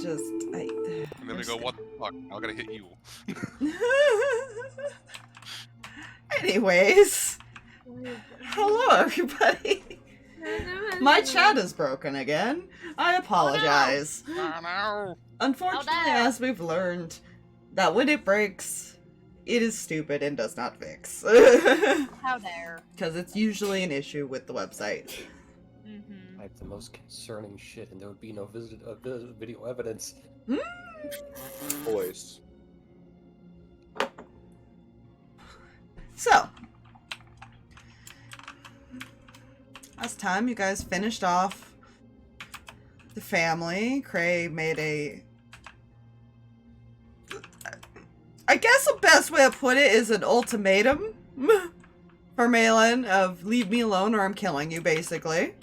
And then they go, what the fuck? I gotta hit you. Anyways, hello everybody. My chat is broken again. I apologize. Oh, no. Unfortunately, as we've learned, that when it breaks, it is stupid and does not fix. How dare. Because it's usually an issue with the website. Mm-hmm. I have the most concerning shit, and there would be no video evidence. Boys. So, last time you guys finished off the family. Kreh made I guess the best way to put it is an ultimatum for Malin of leave me alone or I'm killing you, basically.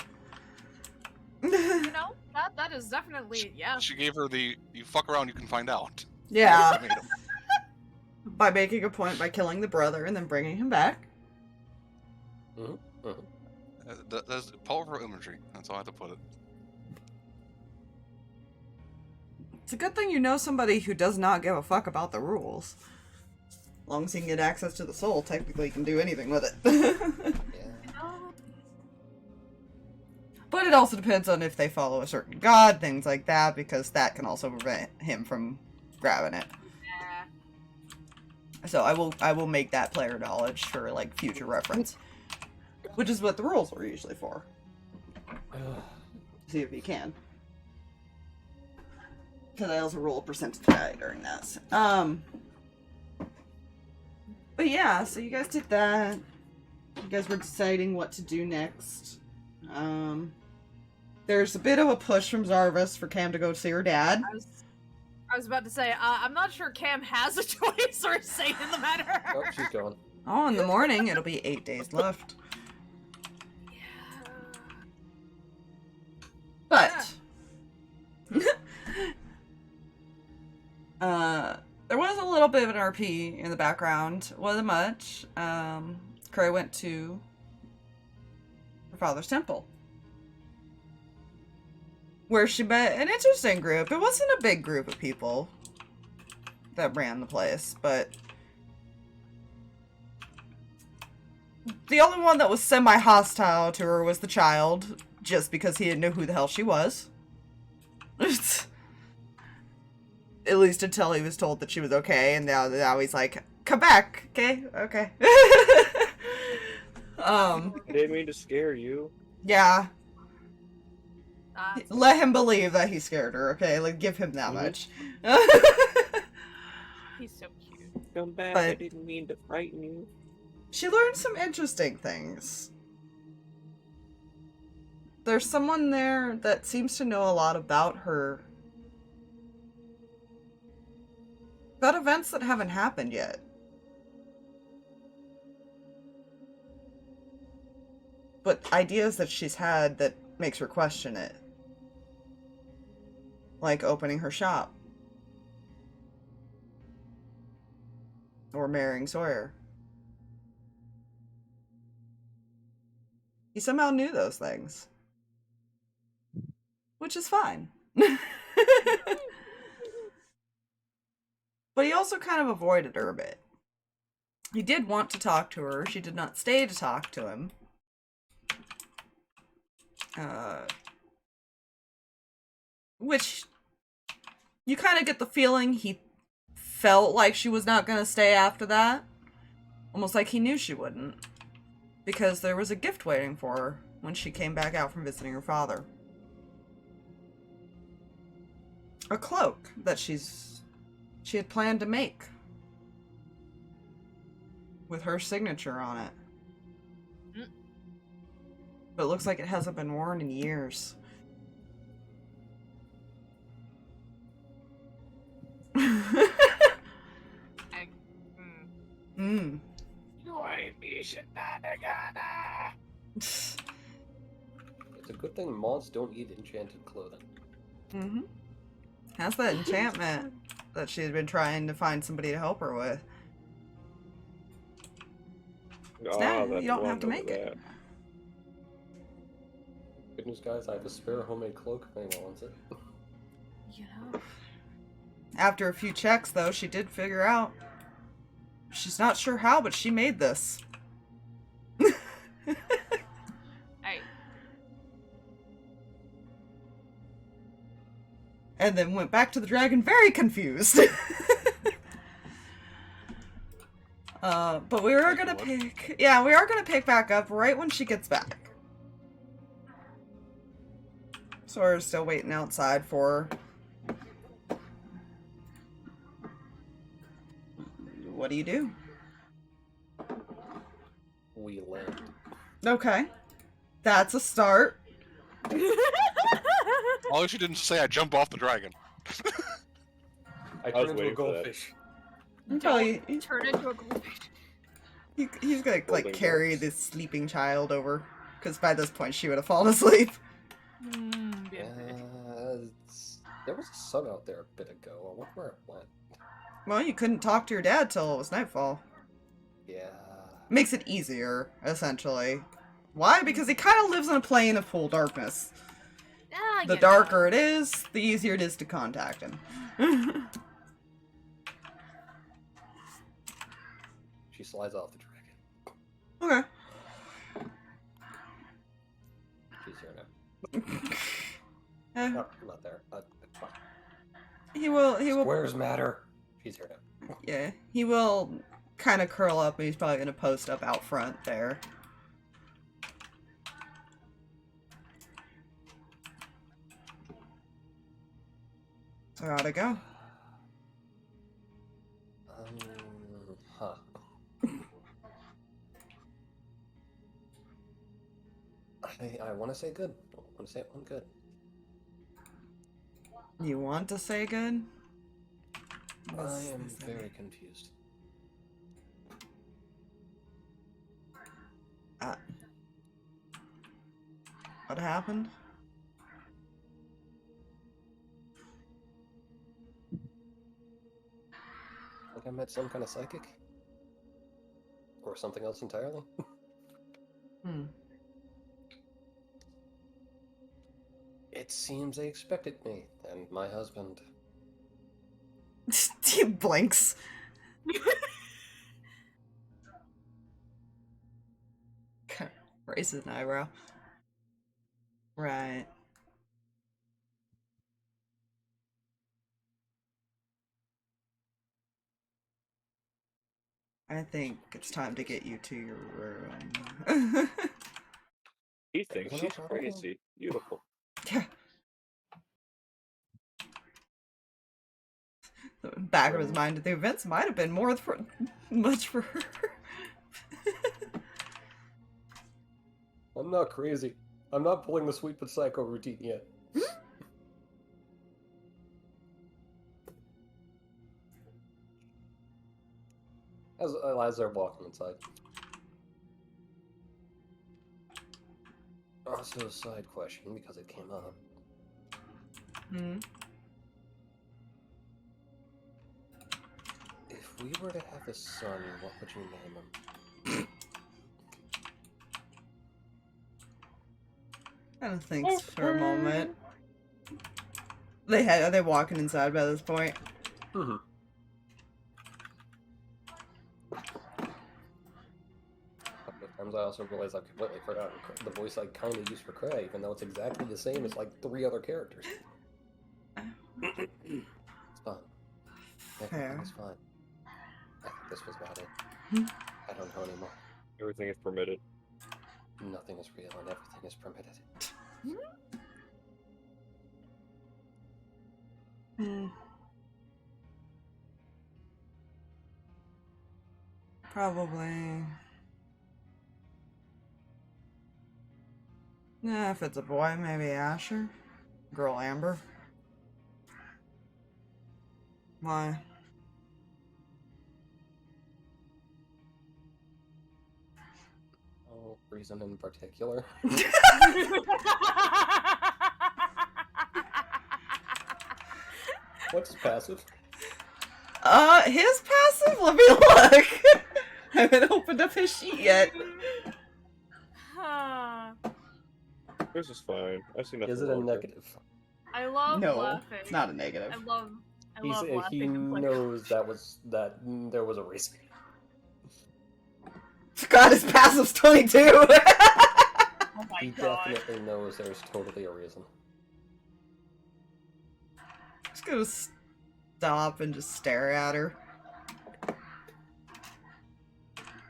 You know, that is definitely, yeah. She gave her the, you fuck around, you can find out. Yeah. Made him. By making a point by killing the brother and then bringing him back. That's powerful imagery. That's how I have to put it. It's a good thing you know somebody who does not give a fuck about the rules. As long as he can get access to the soul, technically he can do anything with it. Yeah. But it also depends on if they follow a certain god, things like that, because that can also prevent him from grabbing it. Yeah. So I will make that player knowledge for like future reference. Which is what the rules are usually for. See if you can. Because I also roll a percentage die during this. But yeah, so you guys did that. You guys were deciding what to do next. There's a bit of a push from Zarvis for Cam to go see her dad. I was about to say, I'm not sure Cam has a choice or a say in the matter. Oh, she's going. Oh, in the morning, it'll be 8 days left. But there was a little bit of an RP in the background. Wasn't much. Kreh went to her father's temple, where she met an interesting group. It wasn't a big group of people that ran the place, but the only one that was semi-hostile to her was the child, just because he didn't know who the hell she was. At least until he was told that she was okay, and now he's like, come back, okay? Okay. I didn't mean to scare you. Yeah. Let him believe that he scared her, okay? Like, give him that much. He's so cute. Come back, But- I didn't mean to frighten you. She learned some interesting things. There's someone there that seems to know a lot about her. About events that haven't happened yet. But ideas that she's had that makes her question it. Like opening her shop. Or marrying Sawyer. He somehow knew those things. Which is fine. But he also kind of avoided her a bit. He did want to talk to her. She did not stay to talk to him. Which, you kind of get the feeling he felt like she was not going to stay after that. Almost like he knew she wouldn't. Because there was a gift waiting for her when she came back out from visiting her father. A cloak that she had planned to make. With her signature on it. But it looks like it hasn't been worn in years. It's a good thing mods don't eat enchanted clothing. Mm-hmm. How's that enchantment that she's been trying to find somebody to help her with? Now you don't have to make it. Good news, guys, I have a spare homemade cloak if anyone wants it. You know. After a few checks, though, she did figure out. She's not sure how, but she made this. I. And then went back to the dragon very confused. But we are gonna pick... Yeah, we are gonna pick back up right when she gets back. So we're still waiting outside for her. What do you do? We land. Okay. That's a start. All she didn't say I jump off the dragon. I I was turn into a waiting for that. goldfish. Probably, Turn into a goldfish. he's gonna, like, Holding carry blocks. this sleeping child over. Because by this point, she would have fallen asleep. There was a sun out there a bit ago. I wonder where it went. Well, you couldn't talk to your dad till it was nightfall. Yeah. Makes it easier, essentially. Why? Because he kind of lives on a plane of full darkness. Ah, The you darker it is, the easier it is to contact him. She slides off the dragon. Okay. She's here now. No, I'm not there. Fine. He will, Squares matter. She's here now. yeah, he will kind of curl up and he's probably going to post up out front there. So how'd it go? Huh. I want to say good. I want to say it went good. You want to say good? I am very confused. What happened? Like I met some kind of psychic? Or something else entirely? Hmm. It seems they expected me, and my husband. He blinks. Raises an eyebrow. Right. I think it's time to get you to your room. He thinks she's crazy. Beautiful. Yeah. The back of his mind, the events might have been more for much for her. I'm not crazy. I'm not pulling the sweet but psycho routine yet. As they're walking inside. Also, a side question because it came up. Hmm. If we were to have a son, what would you name him? Kind of thinks for a moment. Are they walking inside by this point? Mm-hmm. Sometimes I also realize I've completely forgotten the voice I kind of used for Kreh, even though it's exactly the same as like 3 other characters. It's fine. Fair. Everything is fine. I think this was about it. I don't know anymore. Everything is permitted. Nothing is real and everything is permitted. Hmm. Probably. Yeah, if it's a boy, maybe Asher. Girl, Amber. Why? No reason in particular. What's passive? His passive? Let me look. I haven't opened up his sheet yet. Huh. This is fine. I've seen nothing Is it a wrong with negative? I love No, laughing. it's not a negative. I love He laughing. and playing. knows that there was a reason. God, his passive's 22! Oh my He god. definitely knows there's totally a reason. Just gonna stop and just stare at her.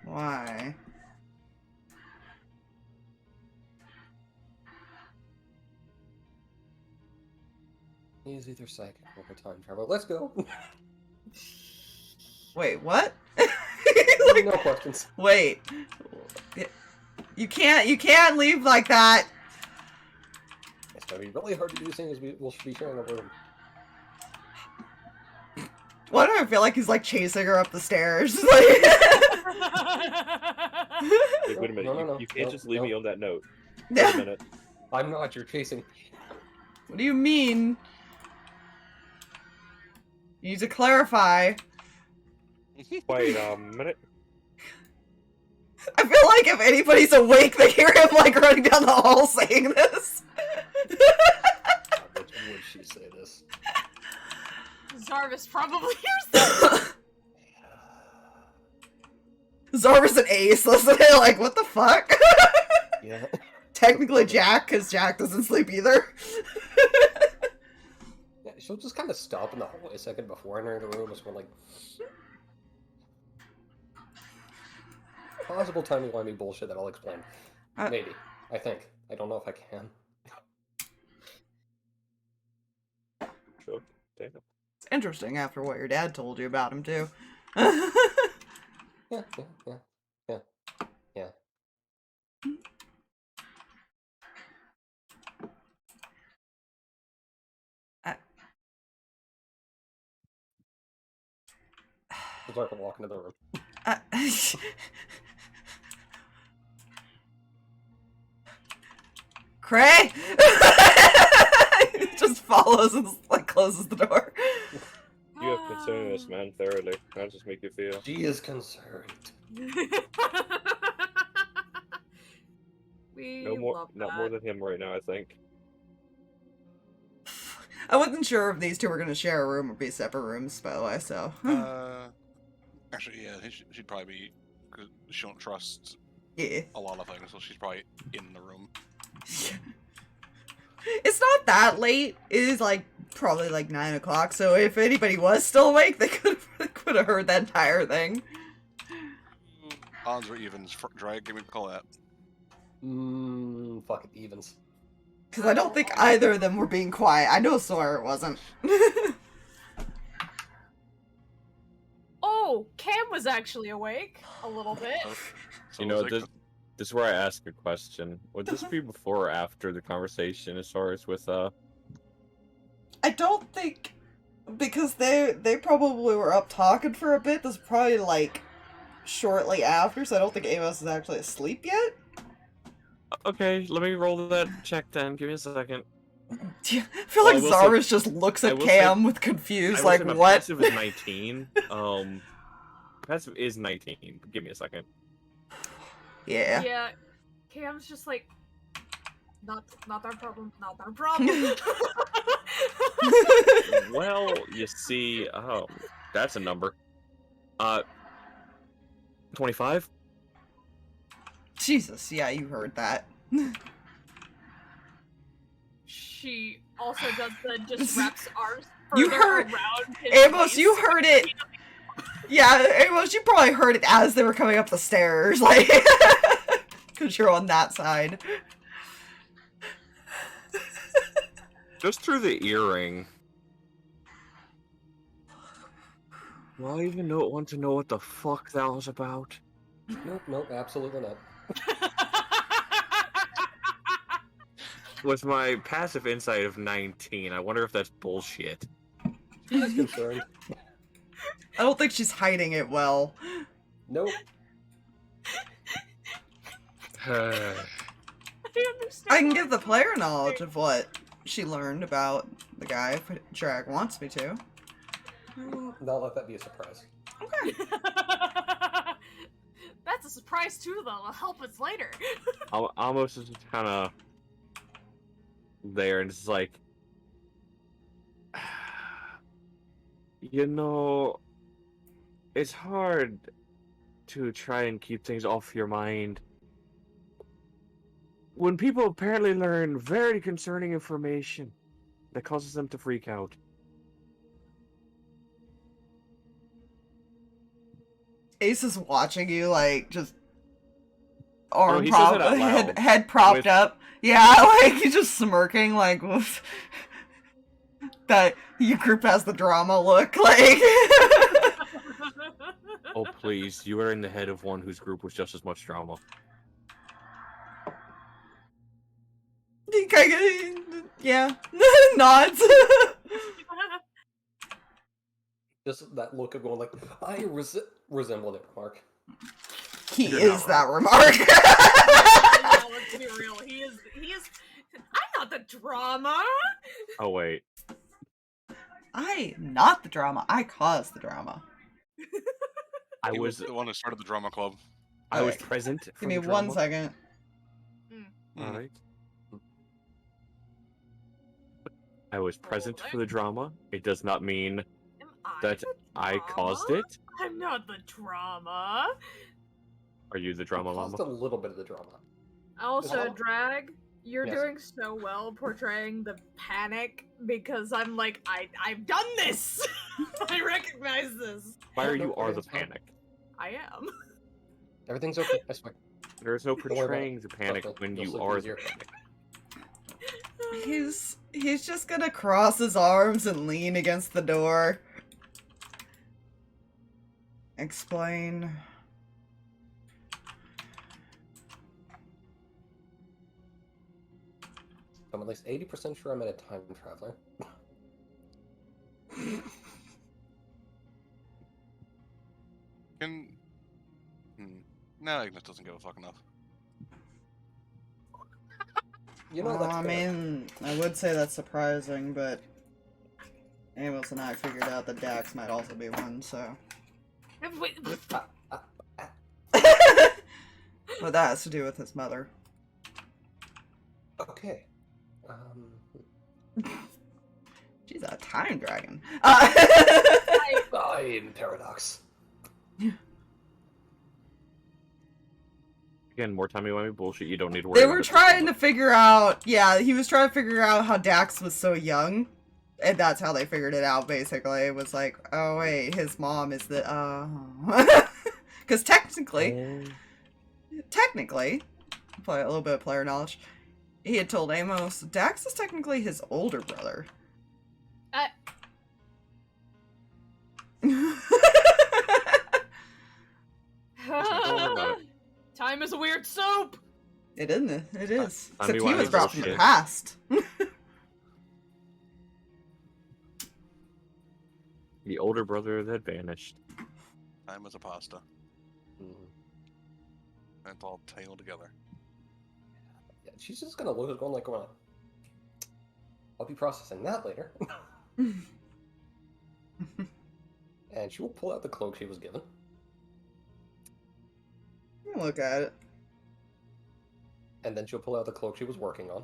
Why? He's either psychic or a time traveler. Let's go. Wait, what? No questions. Wait. You can't leave like that! It's gonna be really hard to do things. We'll be sharing a room. Why do I feel like he's like chasing her up the stairs? Wait, wait a minute. No, you can't just leave me on that note. Wait Yeah. a minute. I'm not. You're chasing. What do you mean? You need to clarify. Wait a minute. I feel like if anybody's awake, they hear him like running down the hall saying this. Would she say this? Zarvis probably hears that. Zarvis and Ace, listen to it, like, what the fuck? Yeah. Technically Jack, because Jack doesn't sleep either. Yeah, she'll just kind of stop in the hallway a second before entering the room. It's more like possible timey-wimey bullshit that I'll explain. Maybe. I think. I don't know if I can. Sure. Damn. It's interesting after what your dad told you about him, too. Yeah. She'll start to walk into the room. Kreh! Just follows and like closes the door. You have concerned this man thoroughly. How does this make you feel? She is concerned. We No more, love not that. more than him right now, I think. I wasn't sure if these two were gonna share a room or be separate rooms, by the way, so. Actually, yeah, she'd probably be, because she don't trust Yeah. a lot of things, so she's probably in the room. It's not that late. It is like probably like 9 o'clock, so if anybody was still awake, they could have heard that entire thing. Odds or evens, drag, give me a call that. Fuck it, evens. Because I don't think either of them were being quiet. I know Sawyer wasn't. Oh, Cam was actually awake a little bit. So You know, was it- this is where I ask a question. Would this be before or after the conversation as far as with, I don't think, because they probably were up talking for a bit. This is probably like shortly after, so I don't think Amos is actually asleep yet. Okay, let me roll that check then. Give me a second. I feel Well, like I will say- Zarvis just looks I at will Cam with confused, I like, will say my what? passive is 19. Passive is 19. Give me a second. Yeah. Yeah, Cam's just like, not our problem, not our problem. Well, you see, that's a number. 25? Jesus, yeah, you heard that. She also does the just wraps arms You further heard- around his Amos, waist. you heard it. Yeah, Amos, you probably heard it as they were coming up the stairs, like, because you're on that side. Just through the earring. Do I even want to know what the fuck that was about? Nope, absolutely not. With my passive insight of 19, I wonder if that's bullshit. She's concerned. I don't think she's hiding it well. Nope. I understand. I can give the player knowledge of what she learned about the guy if Drag wants me to. Not let that be a surprise. Okay. That's a surprise too, though. It'll help us later. Amos is just kind of there and it's like, You know, it's hard to try and keep things off your mind when people apparently learn very concerning information that causes them to freak out. Ace is watching you, like, just Oh, arm he says prop, it out loud. head propped With- up. Yeah, like, he's just smirking, like, that your group has the drama look, like. Oh, please, you are in the head of one whose group was just as much drama. Yeah, nods. Just that look of going like, I resembled it, Mark. He You're is not that wrong. remark. Yeah, let's be real. He is. I'm not the drama. Oh, wait. Not the drama. I caused the drama. I He was the one who started the drama club. I was Alright. present for Give me the 1 drama. second. Alright. I was present for the drama. It does not mean Am I that the I caused drama? it. I'm not the drama. Are you the drama Caused mama? a little bit of the drama. Also, Hello? Drag, you're Yes. doing so well portraying the panic because I'm like, I've done this. I recognize this. Fire, No, you are the everything's fine. panic. I am. Everything's okay. I swear. There is no worry about portraying the panic Trust me, when you'll you sleep are easier. the panic. He's just gonna cross his arms and lean against the door. Explain. I'm at least 80% sure I'm at a time traveler. Can. No, Ignis doesn't give a fuck enough. You know, Well, that's I fair. mean, I would say that's surprising, but Amos and I figured out that Dax might also be one, so. Wait, But that has to do with his mother. Okay. She's a time dragon. I'm Paradox. Again, more timey-wimey bullshit. You don't need to worry They about were it. trying to figure out, yeah, he was trying to figure out how Dax was so young. And that's how they figured it out, basically. It was like, oh wait, his mom is the, Because technically, play a little bit of player knowledge, he had told Amos, Dax is technically his older brother. worry about it. Time is a weird soap. It isn't it? It is. Tell Except me he why was it's brought from the bullshit. past. The older brother that vanished. Time is a pasta. Mhm. And it's all tangled together. Yeah, she's just gonna look at it going like, well, I'll be processing that later. And she will pull out the cloak she was given. Look at it. And then she'll pull out the cloak she was working on.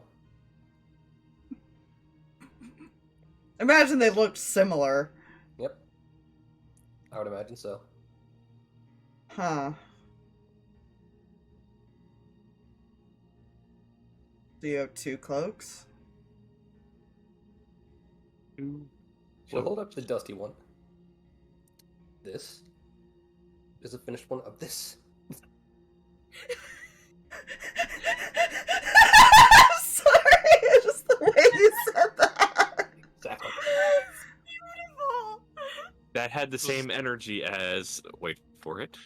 Imagine they looked similar. Yep. I would imagine so. Huh. Do you have 2 cloaks? She'll hold up the dusty one. This is a finished one of this. Sorry, just the way you said that. Exactly. Beautiful. That had the same energy as. Wait for it.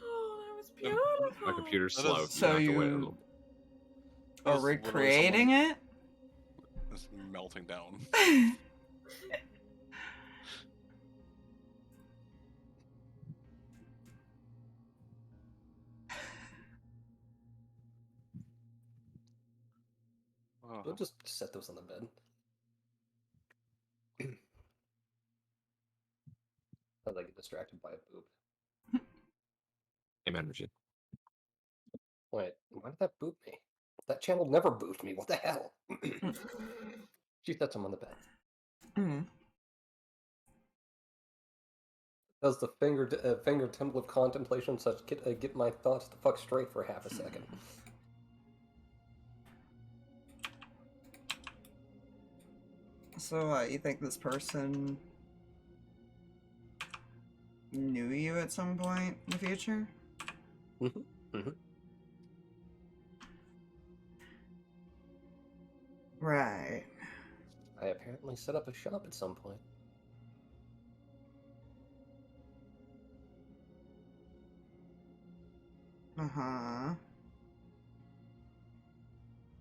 Oh, that was beautiful. My computer's That slow. is- So have to wait a you little. That are is literally recreating it? someone It's melting down. We'll just set those on the bed. As I get distracted by a boob. Same energy. Wait, why did that boot me? That channel never booped me. What the hell? She sets him on the bed. Mm. Does the finger temple of contemplation such get my thoughts the fuck straight for half a second. So, you think this person knew you at some point in the future? Mm-hmm. Mm-hmm. Right. I apparently set up a shop at some point. Uh-huh.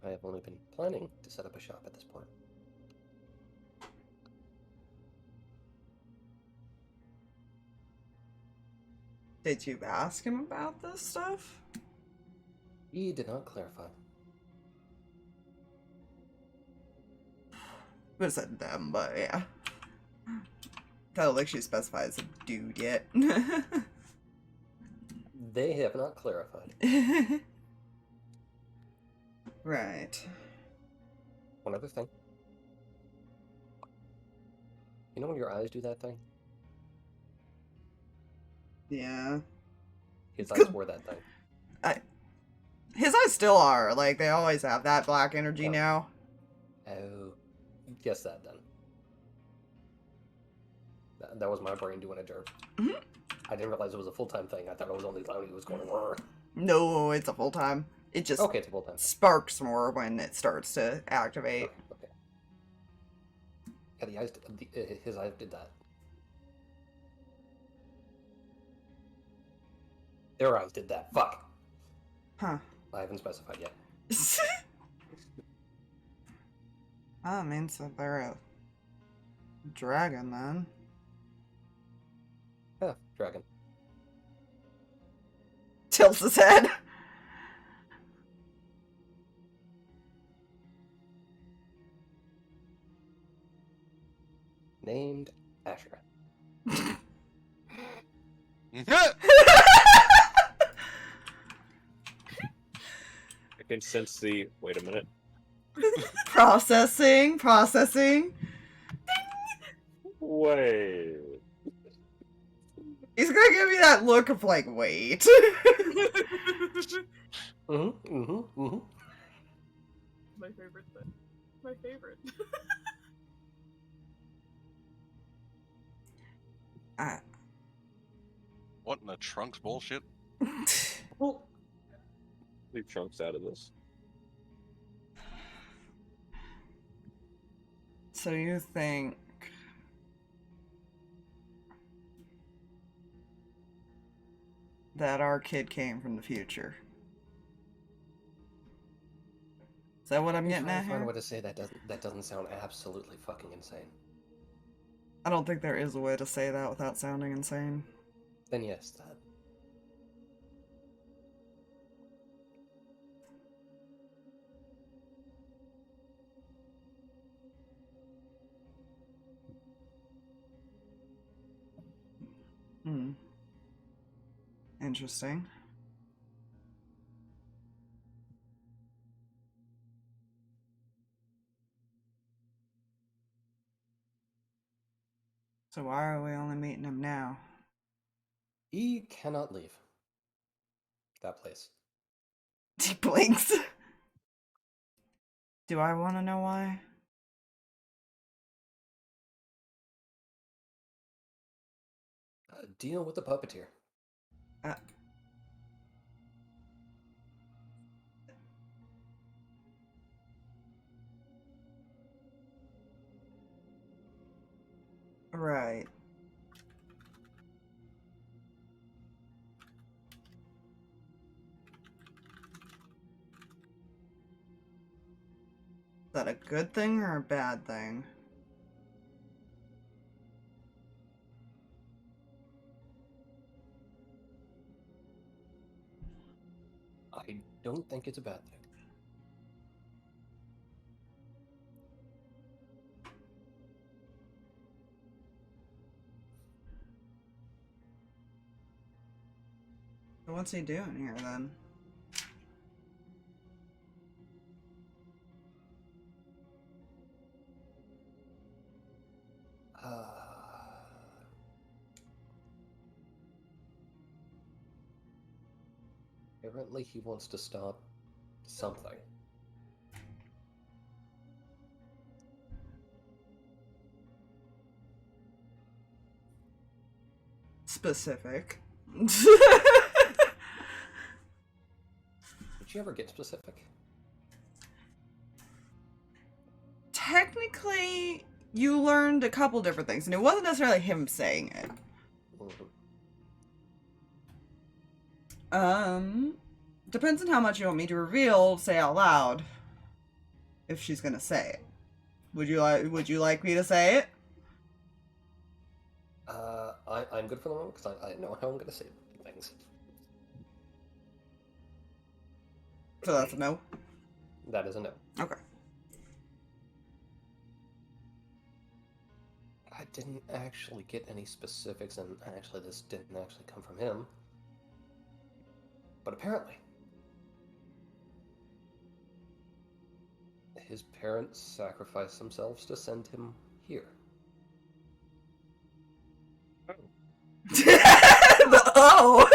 I have only been planning to set up a shop at this point. Did you ask him about this stuff? He did not clarify. Would have said them, but yeah. I don't think she specifies a dude yet. They have not clarified. Right. One other thing. You know when your eyes do that thing? Yeah. His eyes were that thing. His eyes still are. Like, they always have that black energy Yeah. now. Oh, guess that then. That was my brain doing a jerk. Mhm. I didn't realize it was a full-time thing. I thought it was only Lowney who was going, "Rrr." No, it's a full time. It just Okay, it's a full-time. sparks more when it starts to activate. Okay. Yeah, his eyes did that. Their eyes did that. Fuck. Huh. I haven't specified yet. That means that they're a dragon then. Yeah, dragon. Tilts his head. Named Asher. I can sense the. Wait a minute. Processing. Wait. He's gonna give me that look of like, wait. Mm-hmm. My favorite thing. My favorite. What in the trunks bullshit? Leave Trunks out of this. So you think that our kid came from the future? Is that what I'm getting at Find a here? way to say that doesn't sound absolutely fucking insane. I don't think there is a way to say that without sounding insane. Then yes, that. Hmm. Interesting. So why are we only meeting him now? He cannot leave that place. He blinks. Do I want to know why? Deal with the puppeteer. Right. Is that a good thing or a bad thing? I don't think it's a bad thing. So what's he doing here then? Apparently he wants to stop something. Specific. Did you ever get specific? Technically, you learned a couple different things, and it wasn't necessarily him saying it. Depends on how much you want me to reveal, say out loud. If she's gonna say it. Would you like me to say it? I'm good for the moment because I know how I'm gonna say things. So that's a no? That is a no. Okay. I didn't actually get any specifics, and actually this didn't actually come from him. But apparently, his parents sacrificed themselves to send him here. Oh!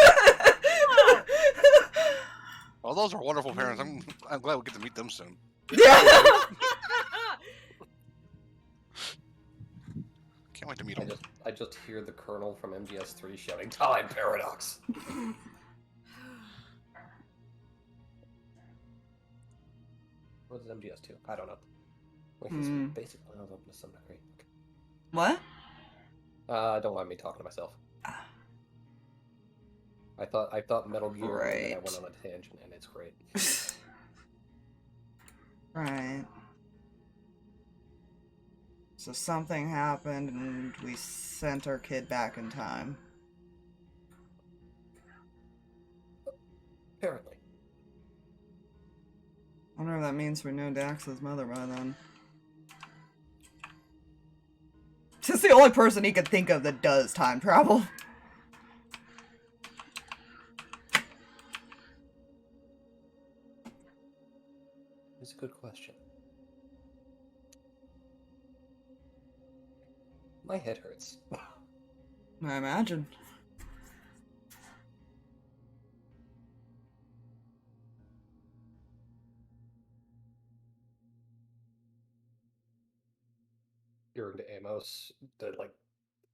Well, those are wonderful parents. I'm glad we get to meet them soon. Yeah! Can't wait to meet them. I just hear the Colonel from MGS3 shouting, "Time paradox!" What is MGS2? I don't know. Wait, he's basically not open to some degree. Okay. What? Don't mind me talking to myself. I thought Metal Gear, and then I went on a tangent, and it's great. Right. So something happened, and we sent our kid back in time. Apparently. I wonder if that means we know Dax's mother by then. She's the only person he could think of that does time travel. It's a good question. My head hurts. I imagine. Hearing to Amos, that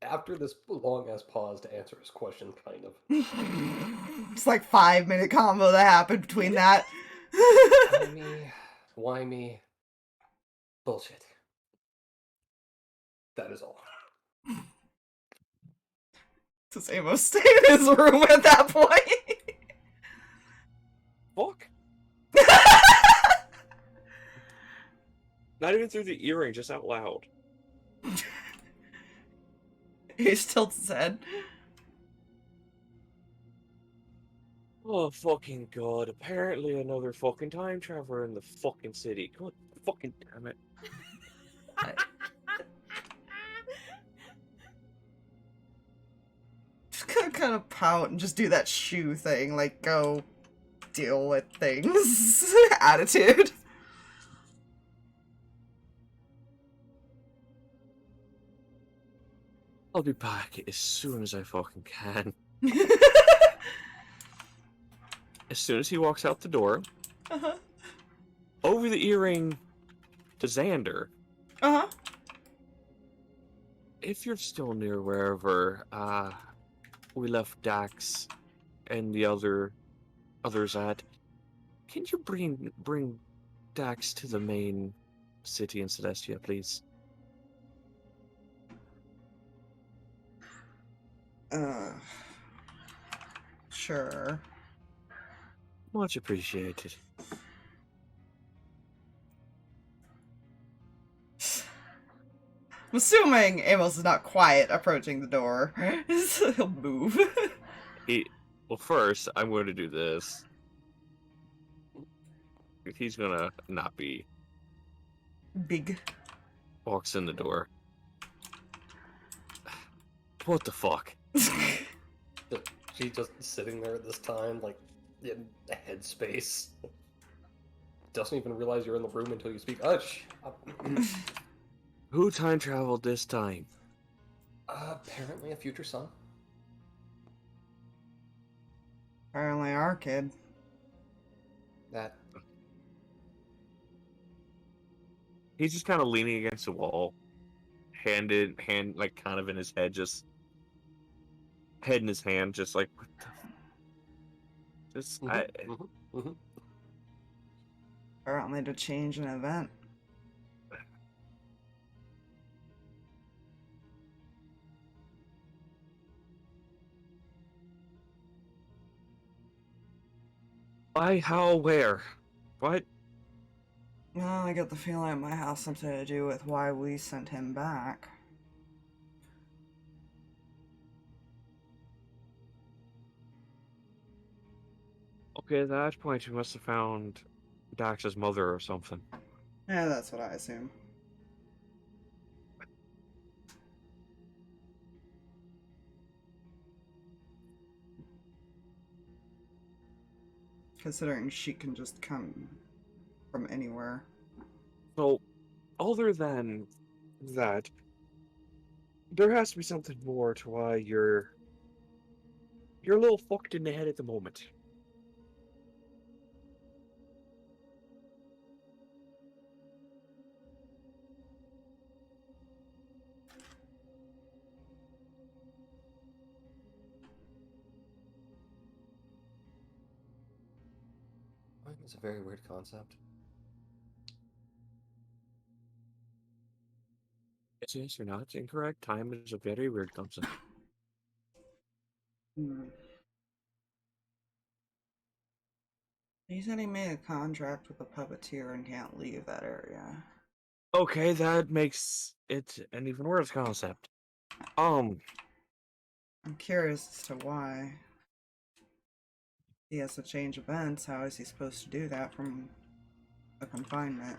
after this long ass pause to answer his question, kind of. It's like 5-minute combo that happened between that. Why me? Bullshit. That is all. Does Amos stay in his room at that point? Fuck. Not even through the earring, just out loud. He tilts his head. Oh, fucking god. Apparently another fucking time traveler in the fucking city. God fucking damn it. Just gonna kind of pout and just do that shoe thing, like, go deal with things attitude. I'll be back as soon as I fucking can. As soon as he walks out the door, over the earring to Xander. If you're still near wherever we left Dax and the others at, can you bring Dax to the main city in Celestia, please? Sure. Much appreciated. I'm assuming Amos is not quiet approaching the door. So he'll move. Well, first, I'm going to do this. He's gonna not be. Big. Walks in the door. What the fuck? She's just sitting there at this time, like, in headspace. Doesn't even realize you're in the room until you speak. Shh. Who time traveled this time? Apparently a future son. Apparently our kid. That. He's just kind of leaning against the wall, hand like kind of in his head, just head in his hand, just like what the. Just Apparently to change an event. Why? How? Where? What? Well, I get the feeling it might have something to do with why we sent him back. Okay, at that point, you must have found Dax's mother or something. Yeah, that's what I assume. Considering she can just come from anywhere. So, other than that, there has to be something more to why you're a little fucked in the head at the moment. It's a very weird concept. Yes, you're not incorrect. Time is a very weird concept. He said he made a contract with a puppeteer and can't leave that area. Okay, that makes it an even worse concept. I'm curious as to why. He has to change events. How is he supposed to do that from a confinement?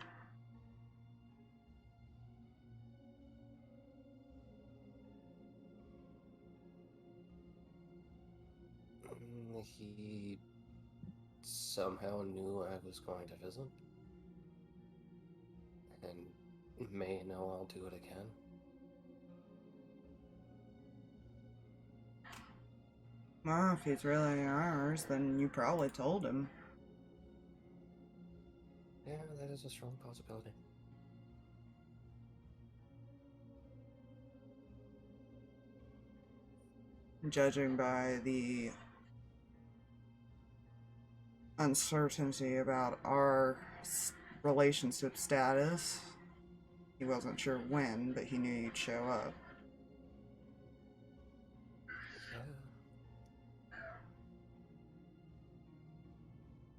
He somehow knew I was going to visit. And may know I'll do it again. Well, if he's really ours, then you probably told him. Yeah, that is a strong possibility. Judging by the uncertainty about our relationship status, he wasn't sure when, but he knew you'd show up. Yeah.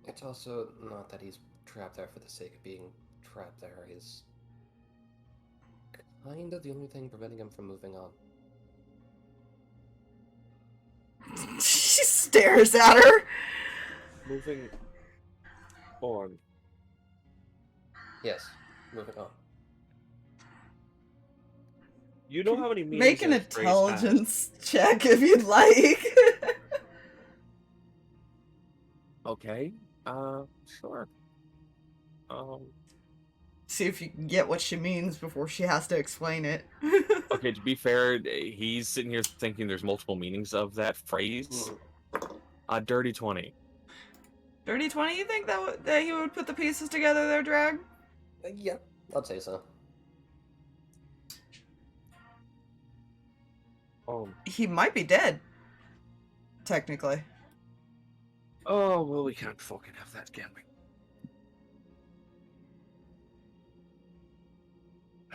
It's also not that he's trapped there for the sake of being trapped there. He's kind of the only thing preventing him from moving on. She stares at her. Moving on. Yes, moving on. You know how many meanings Make an that phrase has? intelligence check if you'd like. Okay. Sure. See if you can get what she means before she has to explain it. Okay, to be fair, he's sitting here thinking there's multiple meanings of that phrase. Dirty 20. Dirty 20, you think that he would put the pieces together there, Drag? Yeah, I'd say so. He might be dead. Technically. Oh, well, we can't fucking have that, can we?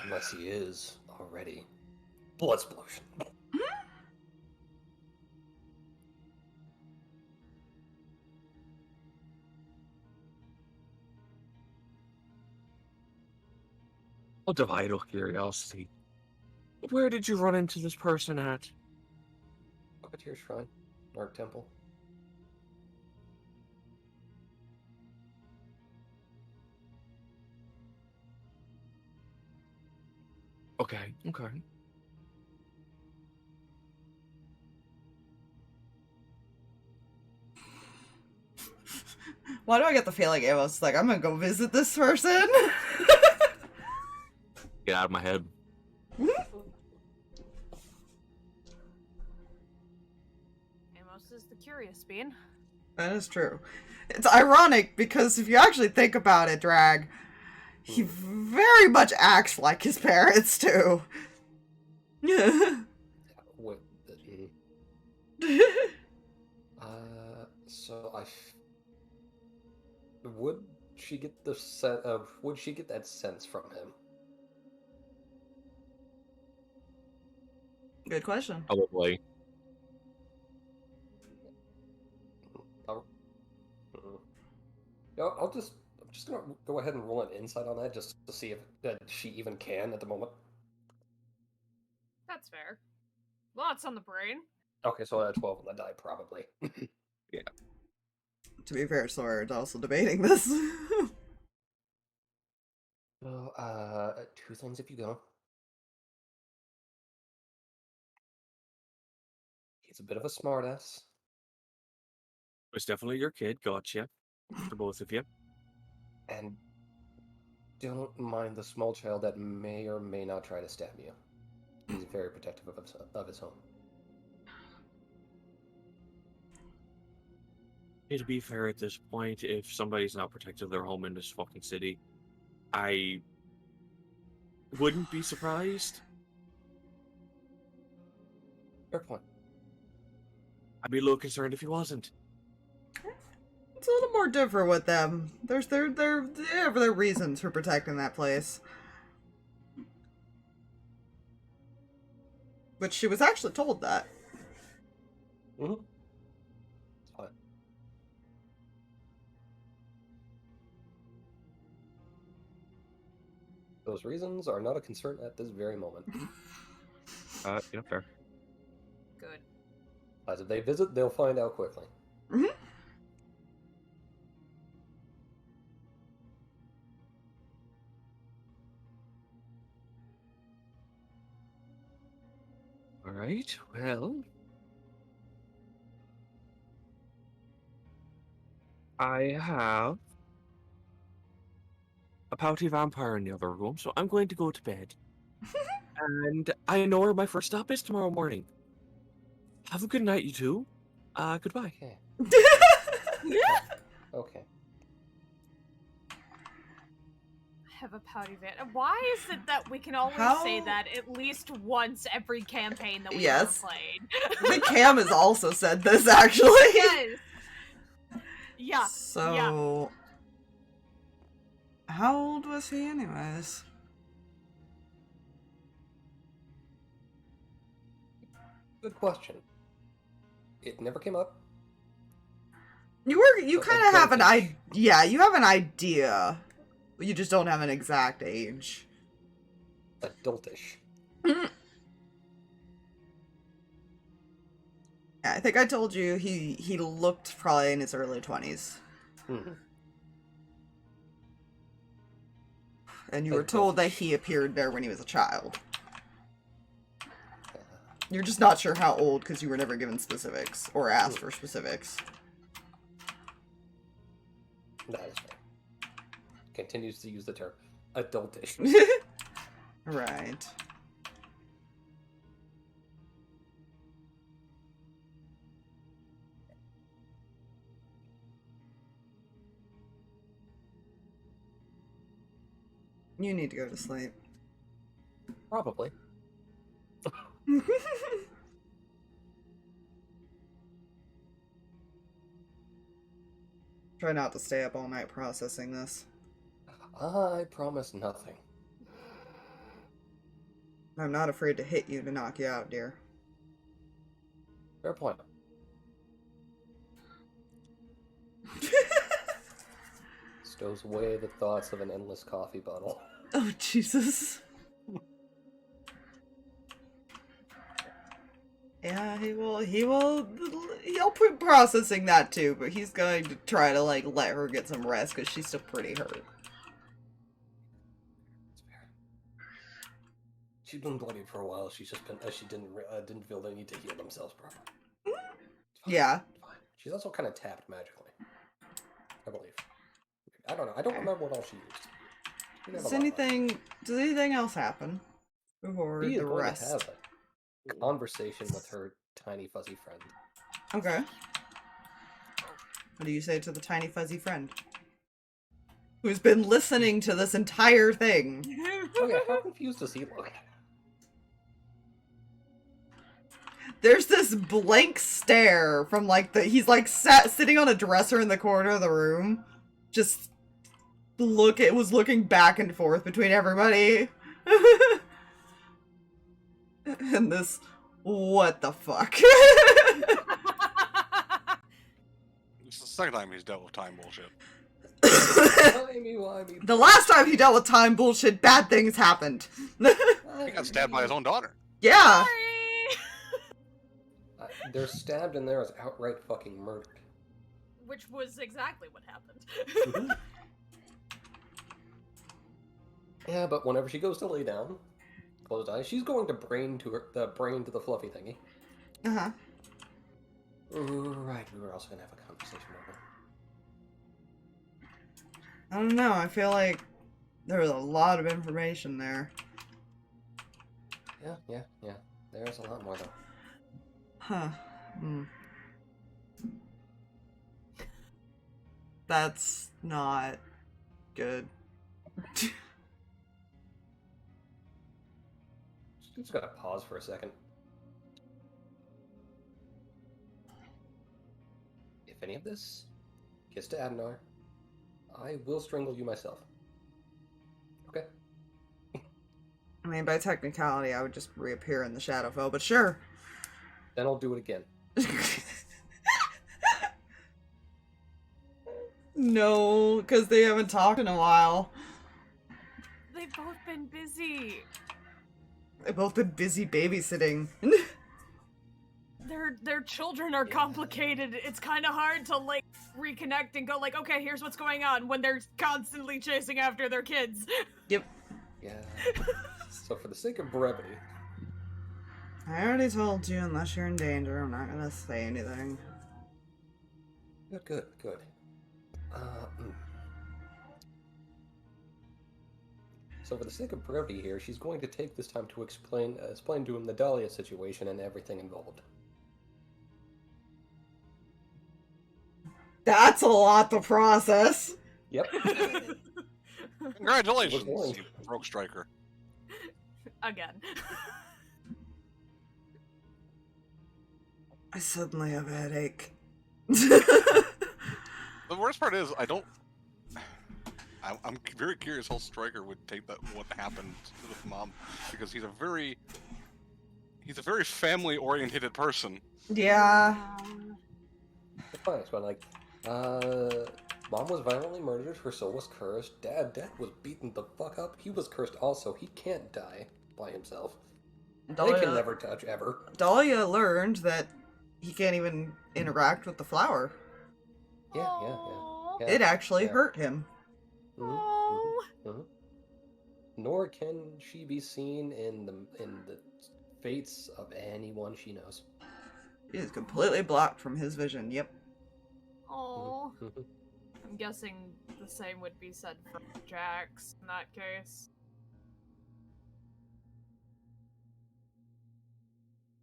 Unless he is already. Blood explosion. Out of idle curiosity, where did you run into this person at? Puppeteer Shrine. Arc Temple. Okay. Why do I get the feeling Amos is like, I'm gonna go visit this person? Get out of my head. Amos is the curious bean. That is true. It's ironic because if you actually think about it, Drag, he very much acts like his parents too. What? So would she get the would she get that sense from him? Good question. Probably. No, I'm just gonna go ahead and roll an insight on that just to see if she even can at the moment. That's fair. Lots on the brain. Okay, so I had 12 on the die, probably. Yeah. To be fair, Sword's also debating this. So, 2 things if you go. He's a bit of a smartass. It's definitely your kid. Gotcha. For both of you. And don't mind the small child that may or may not try to stab you. He's very protective of his home. To be fair, at this point, if somebody's not protective of their home in this fucking city, I wouldn't be surprised. Fair point. I'd be a little concerned if he wasn't. It's a little more different with them. They have their reasons for protecting that place. But she was actually told that. Mm-hmm. It's fine. Those reasons are not a concern at this very moment. Yeah, fair. Good. As if they visit, they'll find out quickly. Mm-hmm. Alright, well. I have a pouty vampire in the other room, so I'm going to go to bed. And I know where my first stop is tomorrow morning. Have a good night, you two. Goodbye. Okay. Okay. Have a pouty van. Why is it that we can always say that at least once every campaign that we've ever played? I think Cam has also said this, actually. Yes. Yeah. So, how old was he anyways? Good question. It never came up. You kind of have an idea. Yeah, you have an idea. You just don't have an exact age. Adultish. Yeah, I think I told you he looked probably in his early 20s. Mm-hmm. And you were told that he appeared there when he was a child. You're just not sure how old because you were never given specifics or asked for specifics. That is fair. Continues to use the term adultish. Right. You need to go to sleep. Probably. Try not to stay up all night processing this. I promise nothing. I'm not afraid to hit you to knock you out, dear. Fair point. Stows away the thoughts of an endless coffee bottle. Oh, Jesus. Yeah, he'll be processing that too, but he's going to try to, like, let her get some rest, because she's still pretty hurt. That's fair. She's been bloodied for a while. She's just been, she didn't feel the need to heal themselves properly. Yeah. Fine. She's also kind of tapped magically, I believe. I don't know. I don't remember what all she used. Does anything else happen before He is the going rest? to have a conversation with her tiny fuzzy friend. Okay. What do you say to the tiny fuzzy friend? Who's been listening to this entire thing. Okay, how confused does he look? There's this blank stare from like he's like sitting on a dresser in the corner of the room. Just was looking back and forth between everybody. And this, what the fuck? It's the second time he's dealt with time bullshit. The last time he dealt with time bullshit, bad things happened. He got stabbed by his own daughter. Yeah. They're stabbed and there is outright fucking murdered. Which was exactly what happened. Yeah, but whenever she goes to lay down, closed eyes, she's going to brain to the fluffy thingy. Uh-huh. Right, we were also gonna have a conversation about that. I don't know, I feel like there was a lot of information there. Yeah. There's a lot more though. Huh. That's not good. Just gotta pause for a second. If any of this gets to Adnar, I will strangle you myself. Okay? I mean, by technicality, I would just reappear in the Shadowfell, but sure. Then I'll do it again. No, because they haven't talked in a while. They've both been busy. They've both been busy babysitting. Their children are complicated. It's kind of hard to, like, reconnect and go, like, okay, here's what's going on when they're constantly chasing after their kids. Yep. Yeah. So for the sake of brevity... I already told you, unless you're in danger, I'm not gonna say anything. Good. So for the sake of brevity here, she's going to take this time to explain to him the Dahlia situation and everything involved. That's a lot to process. Yep. Congratulations, you broke striker. Again. I suddenly have a headache. The worst part is, I'm very curious how Stryker would take that, what happened with Mom, because he's a very family-oriented person. Yeah. It's fine, it's fine. Like, Mom was violently murdered, her soul was cursed, Dad was beaten the fuck up, he was cursed also, he can't die by himself. They can never touch, ever. Dahlia learned that he can't even interact with the flower. Yeah. It actually hurt him. Mm-hmm. Nor can she be seen in the fates of anyone she knows. He is completely blocked from his vision, yep. Oh. I'm guessing the same would be said for Jax in that case.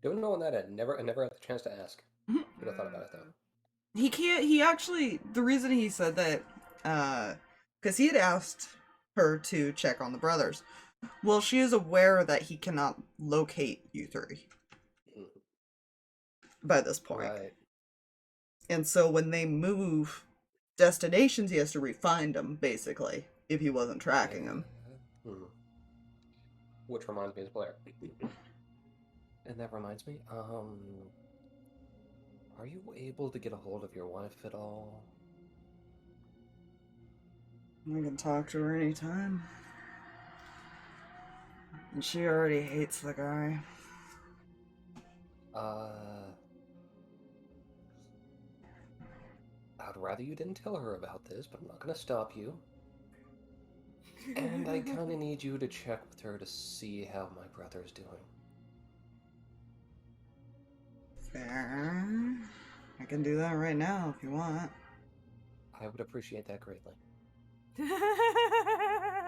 Don't know on that end. I never had the chance to ask. But I thought about it though. He actually, the reason he said that, because he had asked her to check on the brothers. Well, she is aware that he cannot locate you three by this point. Right. And so when they move destinations, he has to re-find them, basically, if he wasn't tracking them. Which reminds me of Blair. And that reminds me, are you able to get a hold of your wife at all? I can talk to her anytime. And she already hates the guy. I'd rather you didn't tell her about this, but I'm not gonna stop you. And I kinda need you to check with her to see how my brother's doing. Fair. I can do that right now if you want. I would appreciate that greatly. You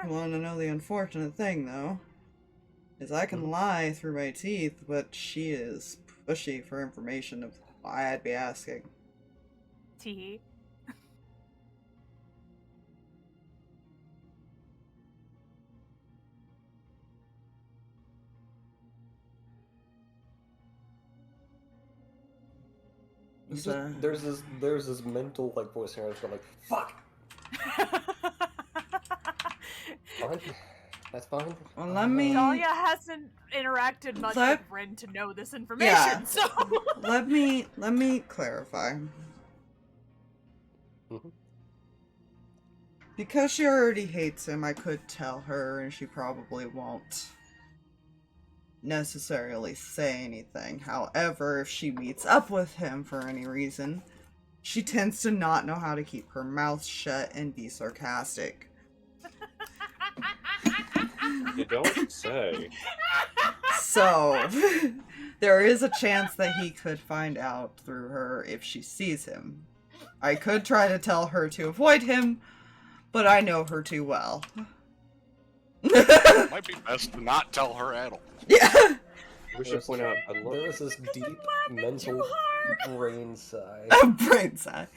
want to know the unfortunate thing, though? Is I can lie through my teeth, but she is pushy for information of why I'd be asking. Tee. There's this mental like voice here that's going like, fuck. Fine. That's fine. Well, let me. Dahlia hasn't interacted much with Rin to know this information, so let me clarify. Mm-hmm. Because she already hates him, I could tell her, and she probably won't necessarily say anything. However, if she meets up with him for any reason, she tends to not know how to keep her mouth shut and be sarcastic. You don't say. So, there is a chance that he could find out through her if she sees him. I could try to tell her to avoid him, but I know her too well. It might be best to not tell her at all. Yeah. We should point out, There is this deep mental brain sigh. Brain sigh.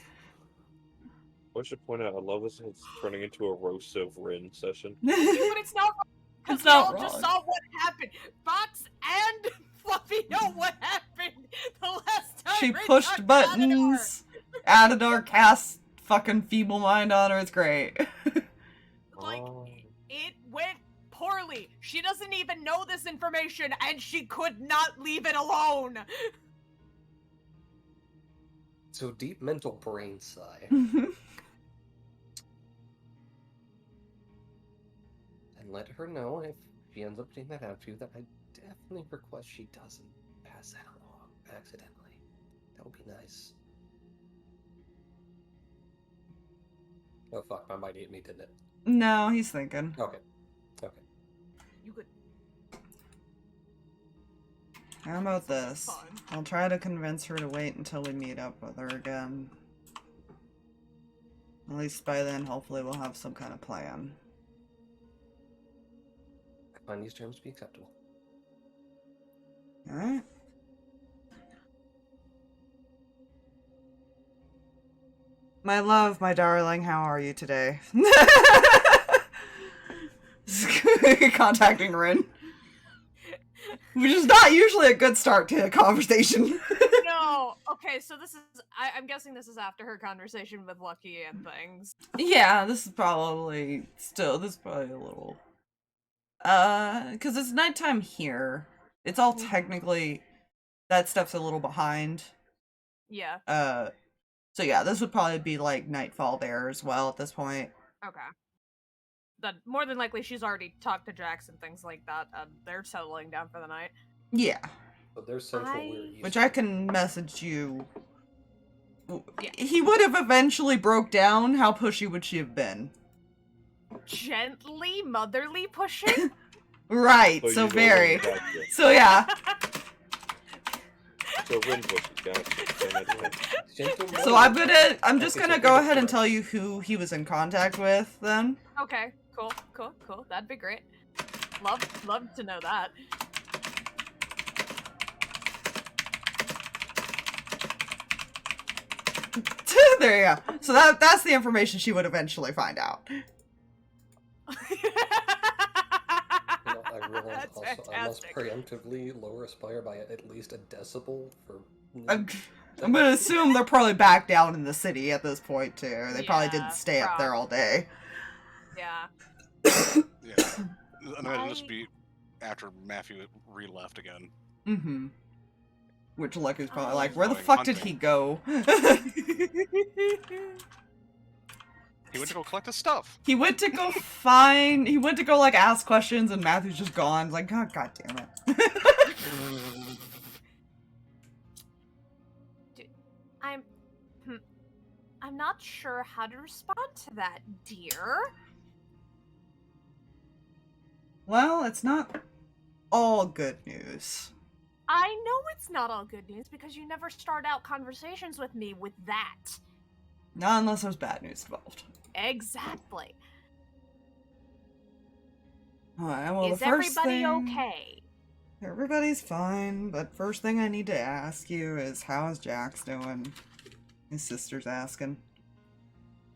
I should point out, I love this. It's turning into a roast of Rin session. but it's not wrong. Because we all just saw what happened. Fox and Fluffy know what happened the last time. She Rin pushed touched buttons. Adador cast fucking feeble mind on her. It's great. Like, it went poorly. She doesn't even know this information, and she could not leave it alone. So deep mental brain sigh. Mhm. And let her know if she ends up putting that out to you that I definitely request she doesn't pass that along accidentally. That would be nice. Oh fuck, my might ate me, didn't it? No, he's thinking. Okay. You could. How about this? Fun. I'll try to convince her to wait until we meet up with her again. At least by then, hopefully we'll have some kind of plan. I find these terms to be acceptable. Alright. My love, my darling, how are you today? Contacting Rin. Which is not usually a good start to a conversation. No. Okay, so this is. I'm guessing this is after her conversation with Lucky and things. Yeah, this is probably a little. Because it's nighttime here. It's all technically. That stuff's a little behind. Yeah. So yeah, this would probably be like nightfall there as well at this point. Okay. Then more than likely she's already talked to Jax and things like that, and they're settling down for the night. Yeah. But there's central we're east. Which I can message you. Yeah. He would have eventually broke down. How pushy would she have been? Gently, motherly pushing? Right, so you very. know what I'm So yeah. So Rin pushes, guys. So I'm just gonna go ahead and tell you who he was in contact with then. Okay, cool. That'd be great. Love to know that. There you go. So that's the information she would eventually find out. I realize That's also I must fantastic. preemptively lower Aspire by at least a decibel for. I'm gonna assume they're probably back down in the city at this point too. They probably Yeah, didn't stay up there all day. Yeah. Yeah. And then it'll just be after Matthew re-left again. Mm-hmm. Which Lucky's probably like, He's where the going fuck did hunting. he go? He went to go collect his stuff. He went to go like ask questions and Matthew's just gone. It's like, God damn it. I'm not sure how to respond to that, dear. Well, it's not all good news. I know it's not all good news because you never start out conversations with me with that. Not unless there's bad news involved. Exactly. Alright, well, Is the first everybody thing... okay? Everybody's fine, but first thing I need to ask you is how's Jax doing? His sister's asking.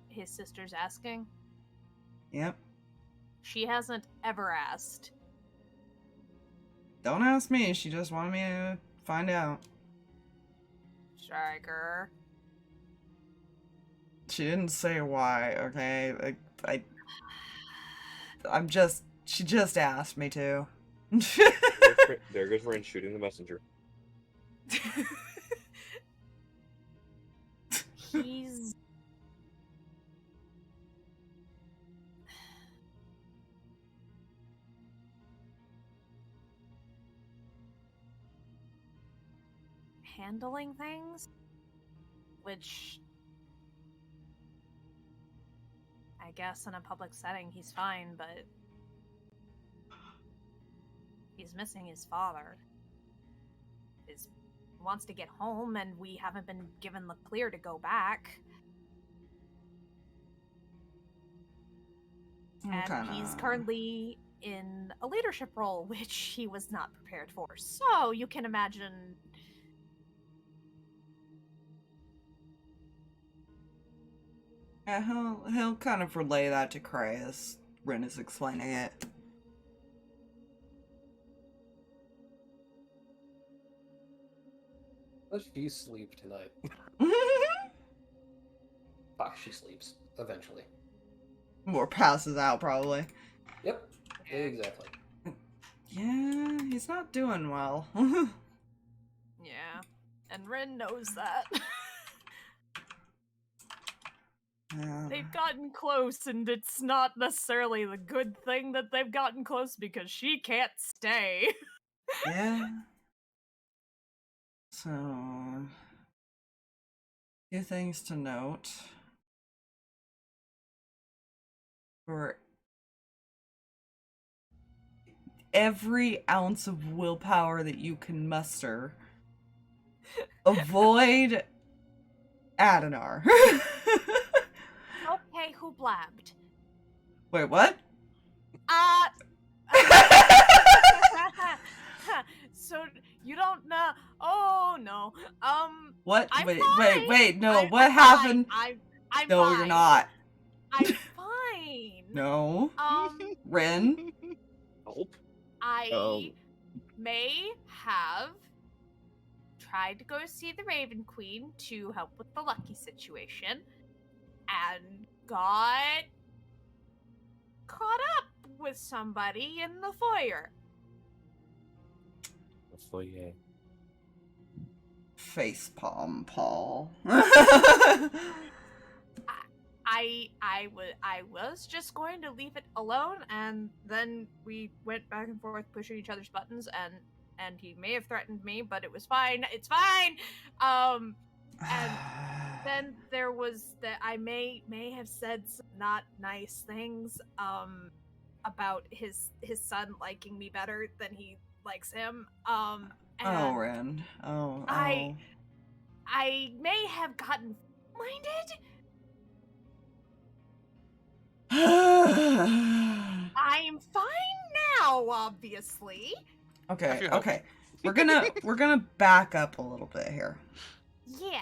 His sister's asking. Yep. She hasn't ever asked. Don't ask me, she just wanted me to find out. Striker. She didn't say why, okay? She just asked me to. There goes Ren shooting the messenger. He's... handling things? Which... I guess in a public setting he's fine, but... he's missing his father. He wants to get home, and we haven't been given the clear to go back. And he's currently in a leadership role, which he was not prepared for. So you can imagine... Yeah, he'll kind of relay that to Kreh as Ren is explaining it. Let she sleep tonight. Fuck, she sleeps. Eventually. Or passes out, probably. Yep, exactly. Yeah, he's not doing well. Yeah, and Ren knows that. They've gotten close, and it's not necessarily the good thing that they've gotten close because she can't stay. Yeah. So, a few things to note. For every ounce of willpower that you can muster, avoid Adenar. Okay, who blabbed? Wait, what? So you don't know? Oh no. What? I'm wait, fine. wait, no. I'm what fine. happened? I'm no, fine. you're not. I'm fine. No. Ren? Nope. I may have tried to go see the Raven Queen to help with the Lucky situation and got caught up with somebody in the foyer. The foyer. Facepalm, Paul. I was just going to leave it alone, and then we went back and forth pushing each other's buttons, and he may have threatened me, but it was fine. It's fine. And then there was that I may have said some not nice things about his son liking me better than he likes him. And Ren. Oh. I may have gotten minded. I'm fine now, obviously. Okay. We're gonna back up a little bit here. Yeah.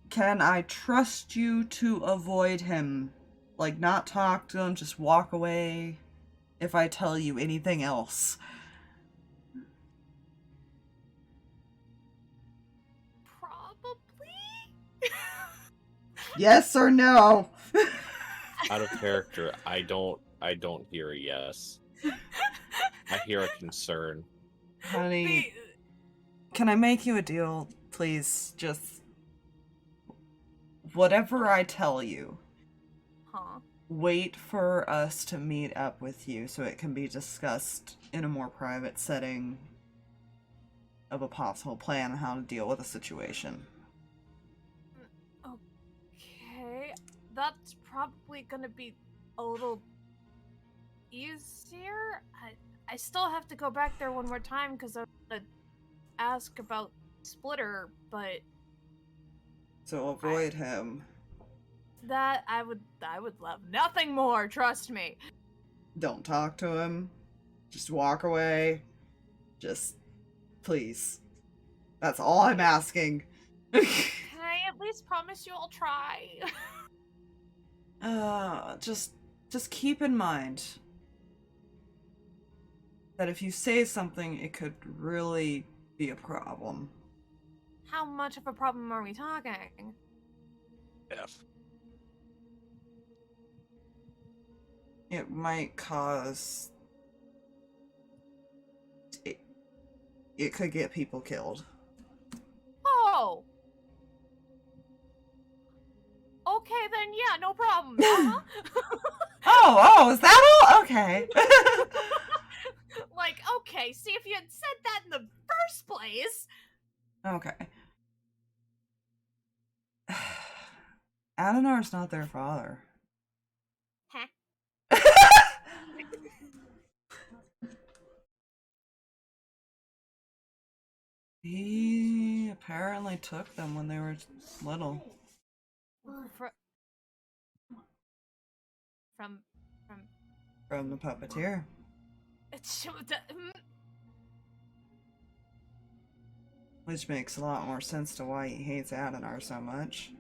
Can I trust you to avoid him? Like, not talk to him, just walk away if I tell you anything else? Probably. Yes or no? Out of character, I don't hear a yes. I hear a concern. Honey, can I make you a deal, please? Just whatever I tell you. Huh? Wait for us to meet up with you so it can be discussed in a more private setting of a possible plan on how to deal with a situation. Okay, that's probably gonna be a little easier. I still have to go back there one more time because I want to ask about Splitter, but So avoid him. that I would love nothing more. Trust me. Don't talk to him. Just walk away. Just, please. That's all I'm asking. Can I at least promise you I'll try? Just keep in mind. that if you say something, it could really be a problem. How much of a problem are we talking? F. It might cause... It could get people killed. Oh! Okay then, yeah, no problem. Uh-huh. Oh, is that all? Okay. Like, okay, see, if you had said that in the first place... Okay. Adenar's not their father. Huh? He apparently took them when they were little. From the puppeteer. Which makes a lot more sense to why he hates Adenar so much.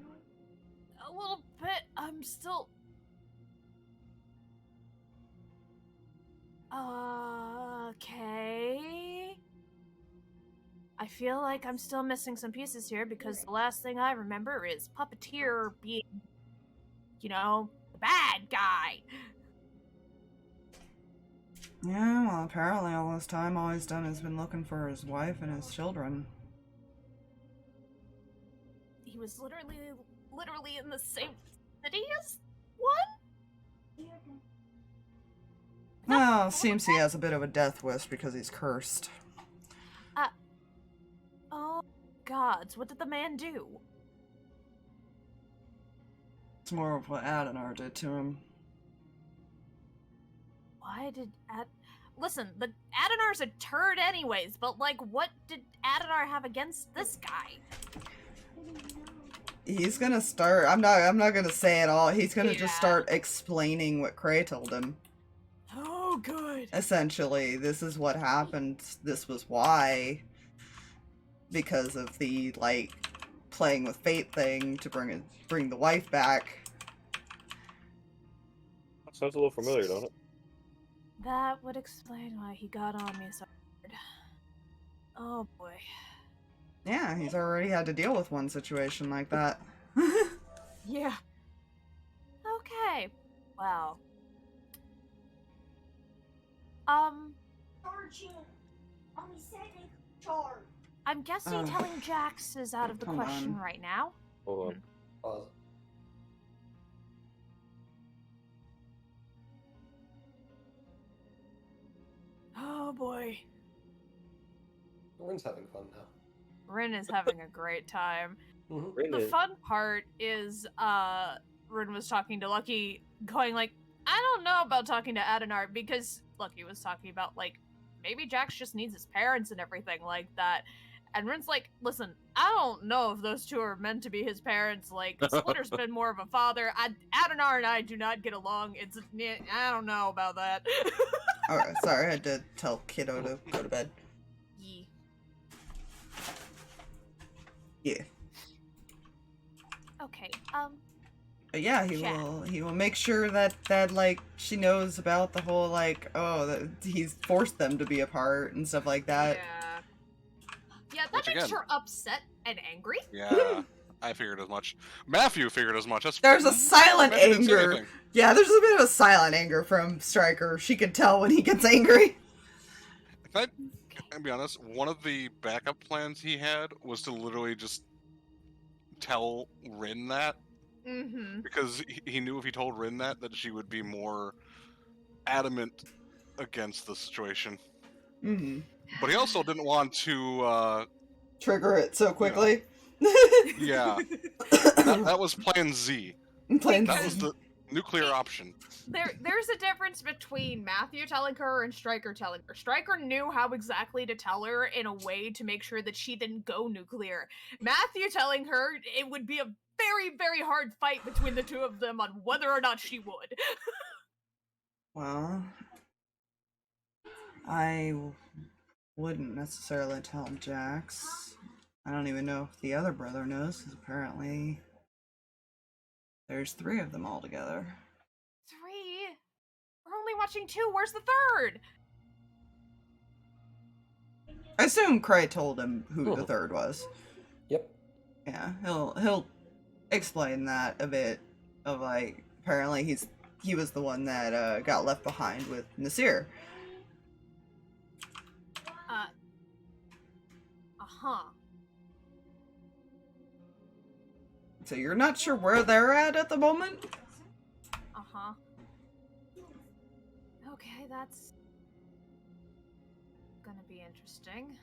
A little bit. I'm still... Okay... I feel like I'm still missing some pieces here because the last thing I remember is Puppeteer being, you know, the bad guy. Yeah, well, apparently all this time all he's done has been looking for his wife and his children. He was literally in the same city as one? Well, seems he has a bit of a death wish because he's cursed. Oh, gods, what did the man do? It's more of what Adenar did to him. Why did Listen, the Adenar's a turd anyways, but like, what did Adenar have against this guy? He's gonna start, I'm not gonna say it all, he's gonna just start explaining what Kreh told him. Oh, good. Essentially, this is what happened, this was why. Because of the, like, playing with fate thing to bring the wife back. Sounds a little familiar, don't it? That would explain why he got on me so hard. Oh boy. Yeah, he's already had to deal with one situation like that. Yeah. Okay. Wow. I'm guessing telling Jax is out of the question right now. Hold on. Pause. Oh boy. Rin's having fun now. Rin is having a great time. Mm-hmm. The fun part is, Rin was talking to Lucky, going like, I don't know about talking to Adenar, because Lucky was talking about, like, maybe Jax just needs his parents and everything like that. And Rin's like, listen, I don't know if those two are meant to be his parents. Like, Splinter's been more of a father. Adenar and I do not get along. I don't know about that. Alright, sorry, I had to tell Kiddo to go to bed. Yeah. Okay, But yeah, he will make sure that like she knows about the whole like that he's forced them to be apart and stuff like that. Yeah, that makes her upset and angry. Yeah, I figured as much. Matthew figured as much. There's a silent Matthew didn't say anger. anything. Yeah, there's a bit of a silent anger from Stryker. She can tell when he gets angry. Can I be honest? One of the backup plans he had was to literally just tell Rin that. Mm-hmm. Because he knew if he told Rin that she would be more adamant against the situation. Mm-hmm. But he also didn't want to trigger it so quickly. Yeah. that was Plan Z. That was the nuclear option. There's a difference between Matthew telling her and Stryker telling her. Stryker knew how exactly to tell her in a way to make sure that she didn't go nuclear. Matthew telling her it would be a very, very hard fight between the two of them on whether or not she would. Well, I wouldn't necessarily tell Jax. I don't even know if the other brother knows, because apparently there's 3 of them all together. 3? We're only watching 2. Where's the 3rd? I assume Kreh told him who the Mhm. third was. Yep. Yeah, he'll explain that a bit. Of like, apparently he was the one that got left behind with Nasir. Uh-huh. So you're not sure where they're at the moment? Uh-huh. Okay, that's gonna be interesting.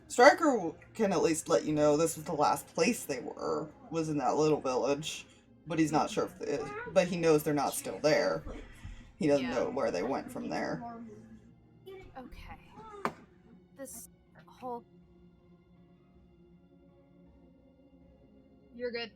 Stryker can at least let you know this was the last place they was in that little village. But he's not sure but he knows they're not still there. He doesn't know where they went from there. Okay. This whole... You're good.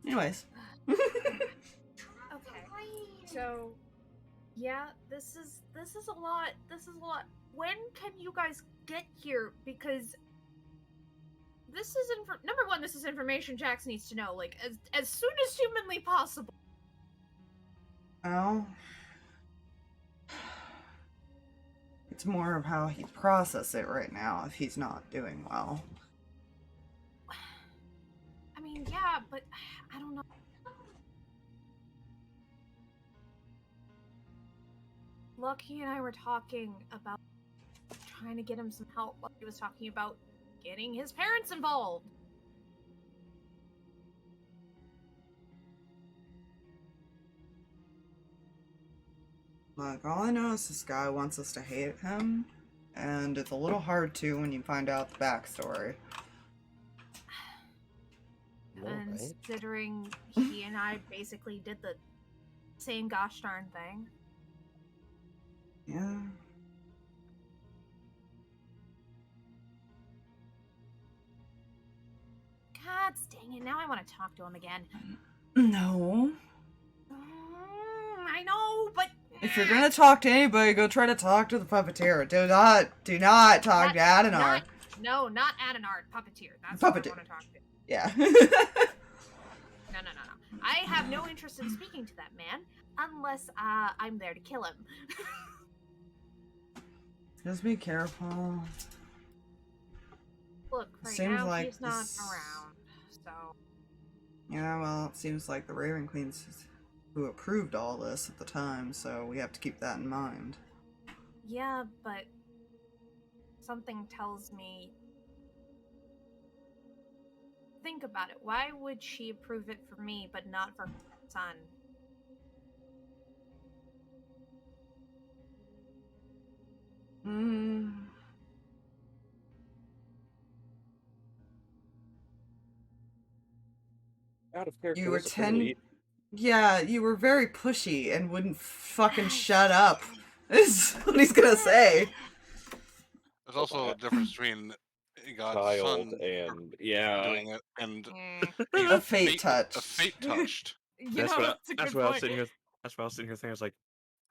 Anyways. Okay. So, yeah, this is a lot. This is a lot. When can you guys get here? Because this is number one. This is information Jax needs to know, like as soon as humanly possible. Well, it's more of how he processes it right now if he's not doing well. I mean, yeah, but I don't know. Lucky and I were talking about trying to get him some help. Lucky was talking about getting his parents involved. Look, all I know is this guy wants us to hate him, and it's a little hard to when you find out the backstory. Considering he and I basically did the same gosh darn thing. Yeah. God dang it, now I want to talk to him again. No. I know, but... If you're gonna talk to anybody, go try to talk to the puppeteer. Do not talk to Adenar. No, not Adenar, puppeteer. That's Puppeteer. who I want to talk to. Yeah. No. I have no interest in speaking to that man, unless I'm there to kill him. Just be careful. Look, right Seems now like he's not this- around, so... Yeah, well, it seems like the Raven Queen's who approved all this at the time, so we have to keep that in mind. Yeah, but... something tells me... Think about it. Why would she approve it for me, but not for her son? Out of character. You were that's a pretty 10. neat. Yeah, you were very pushy and wouldn't fucking shut up. Is what he's gonna say. There's also a difference between God's Child son and doing it and A fate touch. A fate touched. That's what that's a that's good what I was point. sitting here. That's what I was sitting here thinking. I was like,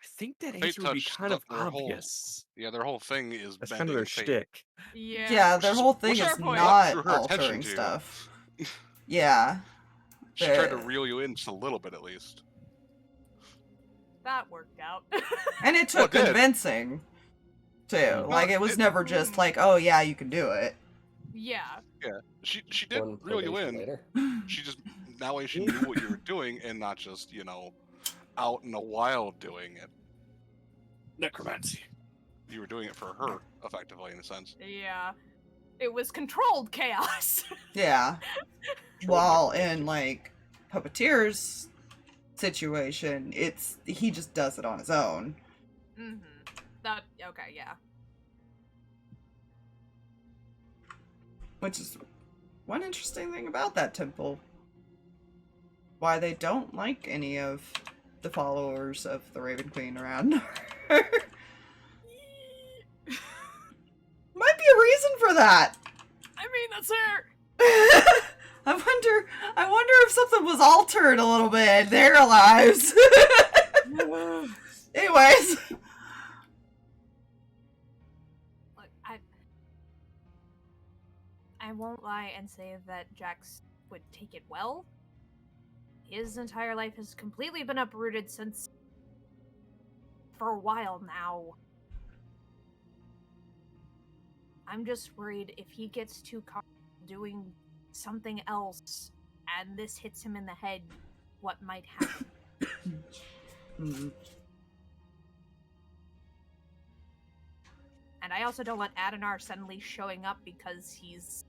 I think that Fate answer would be touch, kind of their whole- obvious. Yeah, their whole thing is That's bending kind of their fate. shtick. Yeah, their Which is- whole thing which is fair point. not Drew her attention altering to. stuff. Yeah. She tried to The- reel you in just a little bit at least. That worked out. And it Well, took it did. convincing, too. Well, Like, it was it- never just like, oh yeah, you can do it. Yeah. She did One reel you probation in. later. She just that way she knew what you were doing and not just, out in the wild doing it. Necromancy. You were doing it for her, effectively, in a sense. Yeah. It was controlled chaos. Yeah. While in, like, Puppeteer's situation, he just does it on his own. Okay, yeah. Which is one interesting thing about that temple. Why they don't like any of the followers of the Raven Queen around her. Might be a reason for that. I mean, that's her. I wonder if something was altered a little bit in their lives. Anyways. Look, I won't lie and say that Jax would take it well. His entire life has completely been uprooted since for a while now. I'm just worried if he gets too caught doing something else and this hits him in the head, what might happen. And I also don't want Adenar suddenly showing up because he's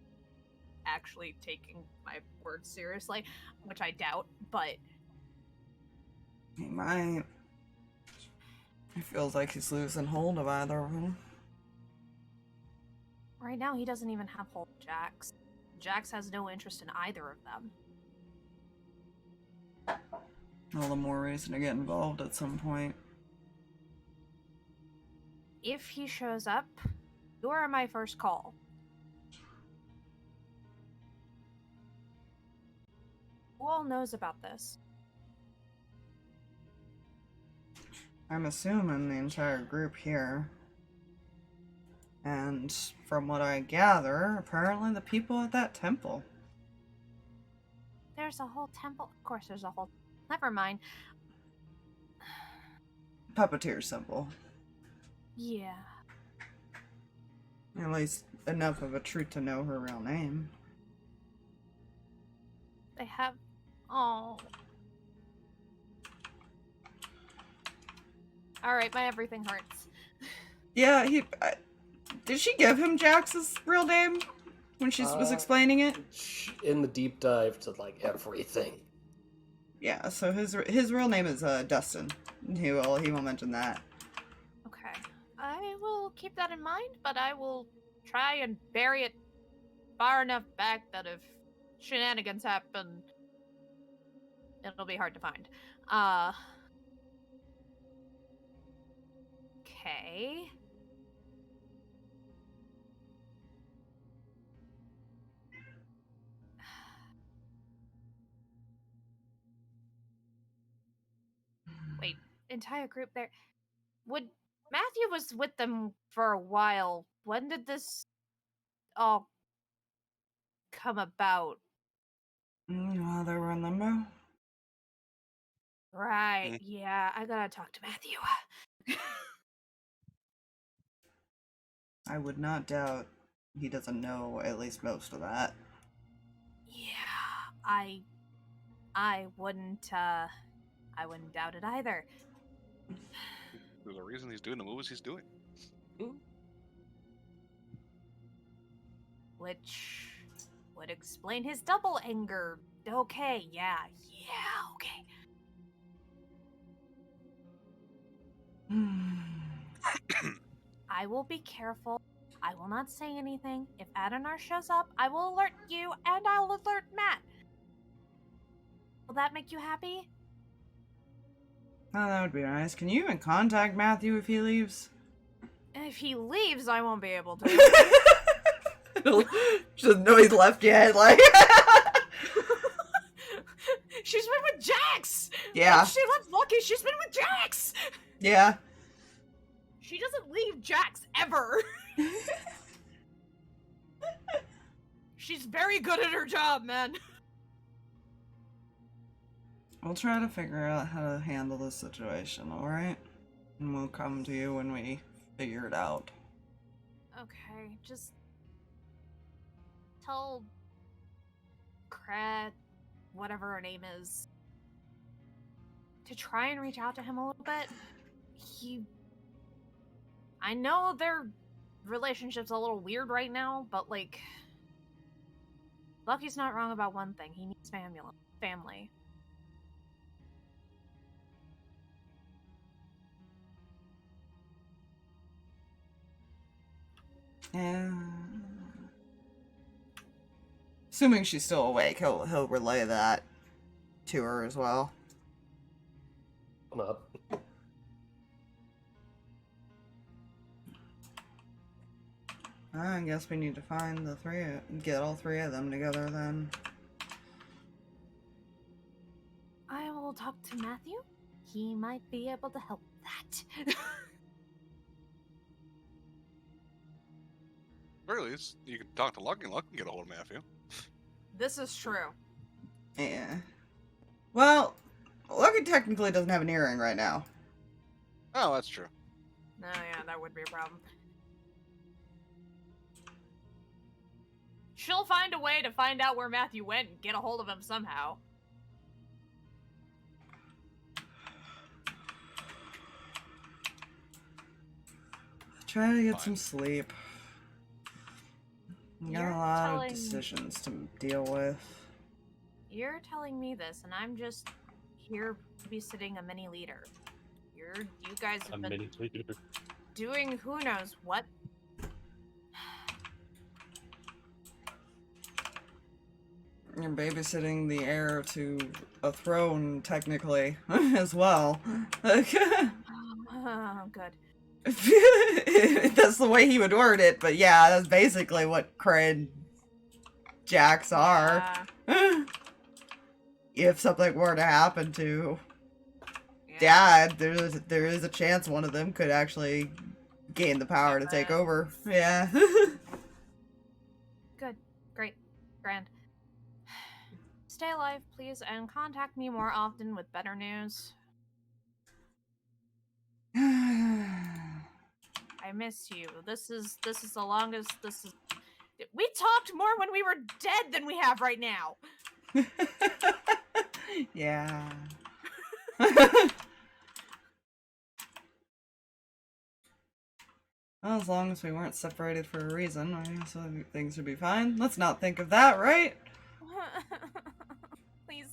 actually taking my words seriously, which I doubt, but... He might. It feels like he's losing hold of either of them. Right now, he doesn't even have hold of Jax. Jax has no interest in either of them. All the more reason to get involved at some point. If he shows up, you are my first call. Who all knows about this? I'm assuming the entire group here. And from what I gather, apparently the people at that temple. There's a whole temple. Of course, there's a whole... Never mind. Puppeteer symbol. Yeah. At least enough of a truth to know her real name. They have... Oh. Alright, my everything hurts. Yeah, did she give him Jax's real name when she was explaining it? In the deep dive to, like, everything. Yeah, so his real name is Dustin. He will mention that. Okay. I will keep that in mind, but I will try and bury it far enough back that if shenanigans happen, it'll be hard to find. Okay. Wait, entire group there. Matthew was with them for a while. When did this all come about? While they were in limbo? Right, yeah, I gotta talk to Matthew. I would not doubt he doesn't know at least most of that. Yeah, I wouldn't doubt it either. There's a reason he's doing the moves he's doing. Which would explain his double anger. Okay, yeah, okay. I will be careful. I will not say anything. If Adenar shows up, I will alert you, and I'll alert Matt. Will that make you happy? Oh, that would be nice. Can you even contact Matthew if he leaves? If he leaves, I won't be able to. She doesn't know he's left yet, like... She's been with Jax! Yeah. If she left Lucky, she's been with Jax! Yeah. She doesn't leave Jax, ever! She's very good at her job, man. We'll try to figure out how to handle this situation, alright? And we'll come to you when we figure it out. Okay, just... tell... Kreh, whatever her name is, to try and reach out to him a little bit. I know their relationship's a little weird right now, but, like... Lucky's not wrong about one thing. He needs family. Assuming she's still awake, he'll relay that to her as well. I'm up. I guess we need to find get all three of them together then. to Matthew. He might be able to help that. Very least, you can talk to Lucky and Lucky can get a hold of Matthew. This is true. Yeah. Well, Lucky technically doesn't have an earring right now. Oh, that's true. Oh yeah, that would be a problem. She'll find a way to find out where Matthew went and get a hold of him somehow. Try to get Fine. some sleep. Got You're a lot telling- of decisions to deal with. You're telling me this, and I'm just here babysitting a mini leader. You guys have been doing who knows what. You're babysitting the heir to a throne, technically, as well. Oh, good. That's the way he would word it, but yeah, that's basically what Kreh and Jax are. If something were to happen to Dad, there is a chance one of them could actually gain the power to take over. Yeah. Good. Great. Grand. Stay alive, please, and contact me more often with better news. I miss you. This is the longest. We talked more when we were dead than we have right now. Yeah. Well, as long as we weren't separated for a reason, I guess things would be fine. Let's not think of that, right? Please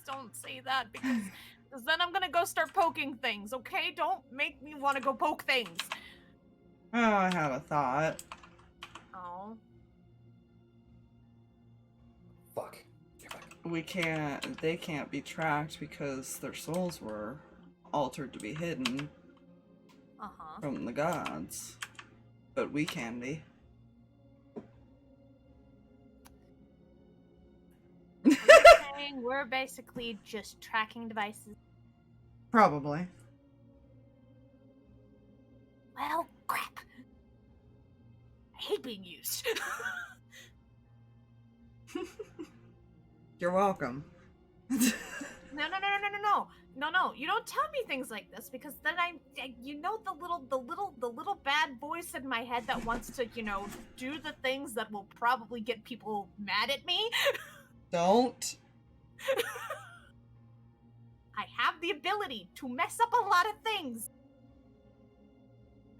don't say that, because then I'm gonna go start poking things, okay? Don't make me want to go poke things. Oh, I had a thought. Oh. Fuck. They can't be tracked because their souls were altered to be hidden from the gods. But we can be. Saying we're basically just tracking devices. Probably. Well, crap. I hate being used. You're welcome. No. You don't tell me things like this, because then the little bad voice in my head that wants to, do the things that will probably get people mad at me. Don't. I have the ability to mess up a lot of things.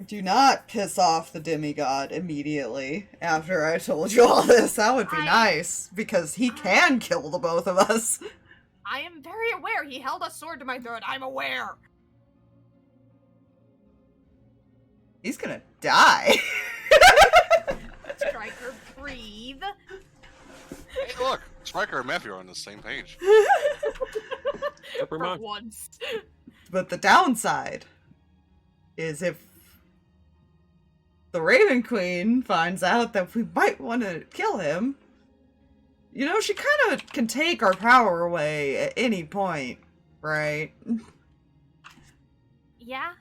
Do not piss off the demigod immediately after I told you all this. That would be nice, because he can kill the both of us. I am very aware he held a sword to my throat. I'm aware. He's gonna die. Striker, breathe. Hey, look, Striker and Matthew are on the same page. For once. But the downside is if the Raven Queen finds out that we might want to kill him, she kind of can take our power away at any point, right? Yeah.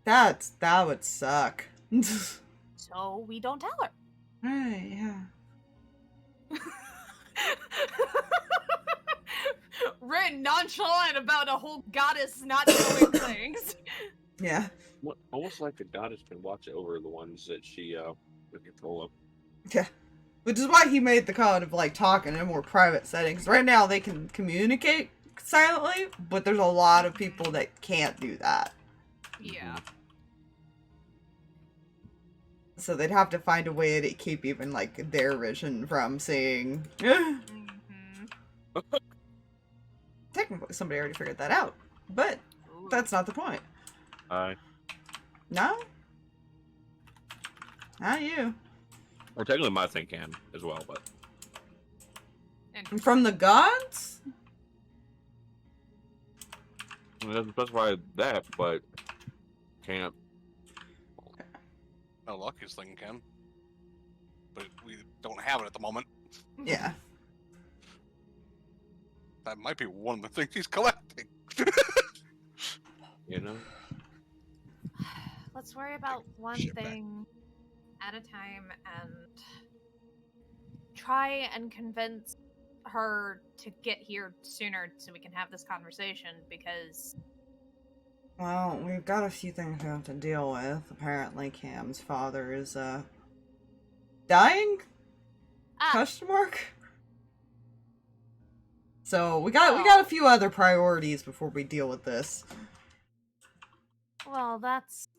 That would suck. So we don't tell her. Right, yeah. Rin nonchalant about a whole goddess not doing things. Yeah. Almost like the goddess can watch over the ones that she can control of. Yeah. Which is why he made the comment of, talking in more private settings. Right now, they can communicate silently, but there's a lot of people that can't do that. Yeah. So they'd have to find a way to keep even, their vision from seeing. Technically, somebody already figured that out. But that's not the point. No? Not you. Or technically my thing can as well, but... And from the gods? It doesn't specify that, but... Can't. No, Lucky's thing can. But we don't have it at the moment. Yeah. that might be one of the things he's collecting. You know? Let's worry about one Shit back. thing at a time and try and convince her to get here sooner so we can have this conversation, because Well, we've got a few things we have to deal with. Apparently Cam's father is, dying? Question mark? So, we got a few other priorities before we deal with this. well,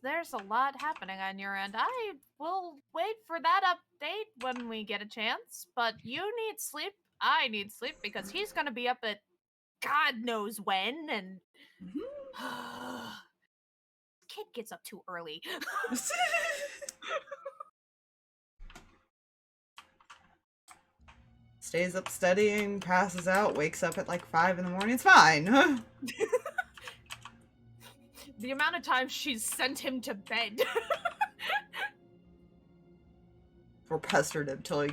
there's a lot happening on your end. I will wait for that update when we get a chance, but you need sleep, I need sleep, because he's gonna be up at God knows when, and kid gets up too early. Stays up studying, passes out, wakes up at like 5 in the morning. It's fine. The amount of times she's sent him to bed. Or pestered him till he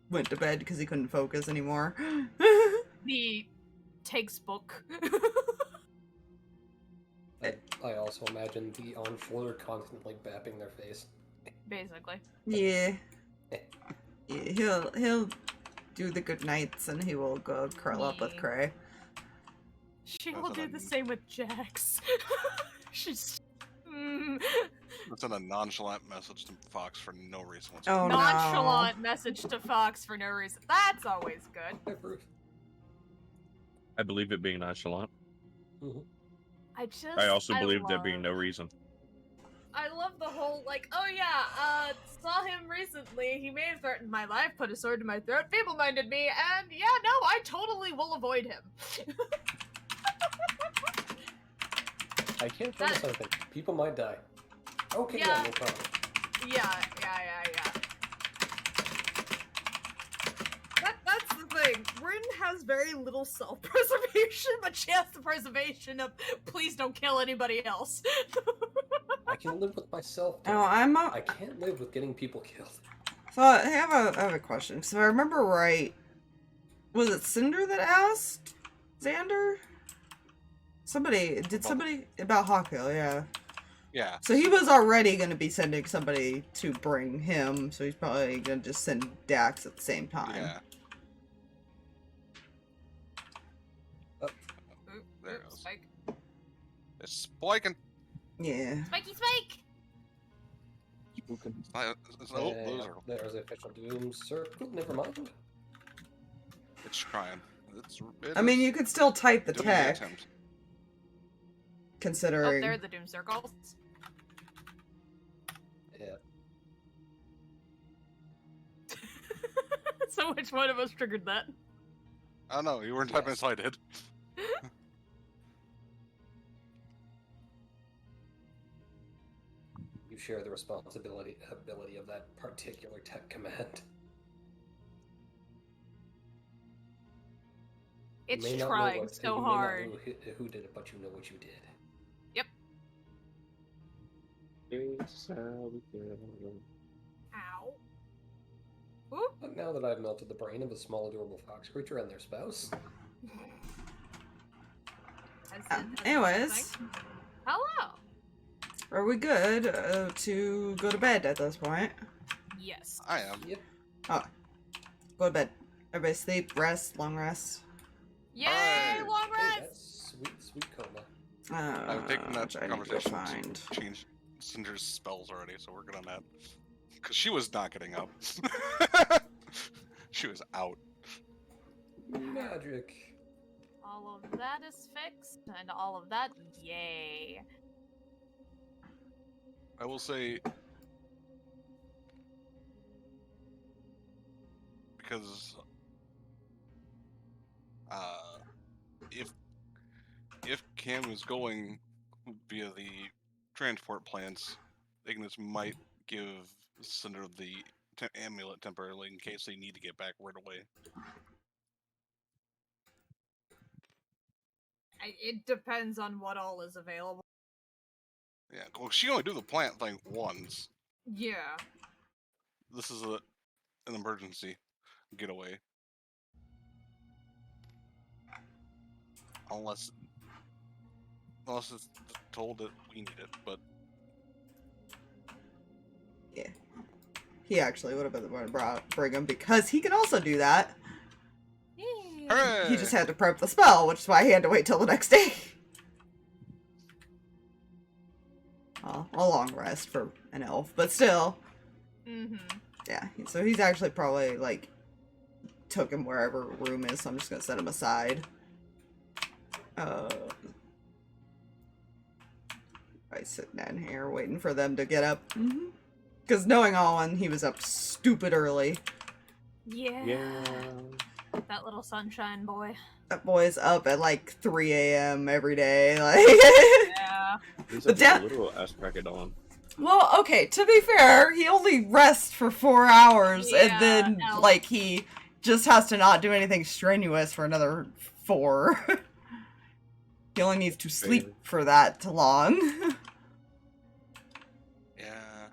went to bed because he couldn't focus anymore. The takes book. I also imagine the on shoulder constantly bapping their face. Basically. Yeah. Yeah, he'll do the good nights and he will go curl up with Yeah. Kreh. She That's will what do I the mean. same with Jax. She's That's a nonchalant message to Fox for no reason whatsoever. Oh nonchalant message to Fox for no reason. That's always good. Hi, Bruce. I believe it being nonchalant. I I believe there love, being no reason. I love the whole, like, oh yeah, saw him recently, he may have threatened my life, put a sword to my throat, feeble-minded me, and yeah, no, I totally will avoid him. I can't promise something. People might die. Okay, yeah, Yeah. no problem. Yeah. That's the thing. Rin has very little self-preservation, but she has the preservation of please don't kill anybody else. I can live with myself. Oh, dying. I can't live with getting people killed. So I have a question. So if I remember right, was it Cinder that asked Xander? Somebody about Hawkhill, yeah. Yeah. So he was already going to be sending somebody to bring him, so he's probably going to just send Dax at the same time. Yeah. Ooh, There it ooh, goes. Spike. It's spiking. Yeah. Spikey Spike! Those are. There's the official Doom Circle. Never mind. It's trying. I mean, you could still type the doing tech, attempt. Oh, considering... there are the Doom Circles. Yeah. So which one of us triggered that? I don't know. You weren't typing, so I did. You share the responsibility ability of that particular tech command. It's You may not know trying what- so you may not hard. know who did it, but you know what you did. Ow. Ooh. But now that I've melted the brain of a small, adorable fox creature and their spouse, Anyways, Hello. are we good to go to bed at this point? Yes. I am. yep. Go to bed. Everybody sleep, rest, long rest. Yay, Alright. long Hey, rest. that's sweet, sweet coma. I've taken that which I need to conversation find. to change Cinder's spells already, so we're good on that. Because she was not getting up. She was out. Magic. All of that is fixed, and all of that, yay. I will say, because if Cam is going via the transport plans, Ignis might give Cinder the amulet temporarily in case they need to get back right away. It depends on what all is available. Yeah, well, she only do the plant thing once. Yeah. This is an emergency getaway. unless it's told that we need it. But Yeah. He actually would have been the one to bring him because he can also do that. Yeah. He just had to prep the spell, which is why he had to wait till the next day. Well, a long rest for an elf, but still. Mm-hmm. Yeah, so he's actually probably, like, took him wherever room is, so I'm just gonna set him aside. I sitting down here waiting for them to get up. Because knowing Owen, he was up stupid early. Yeah. Yeah. That little sunshine boy. That boy's up at like 3 a.m. every day. Like, Yeah. He's But a little ass cracked on. well, okay, to be fair, he only rests for 4 hours, Yeah, and then, elf. like, he just has to not do anything strenuous for another 4. He only needs to sleep Fair. for that long. yeah,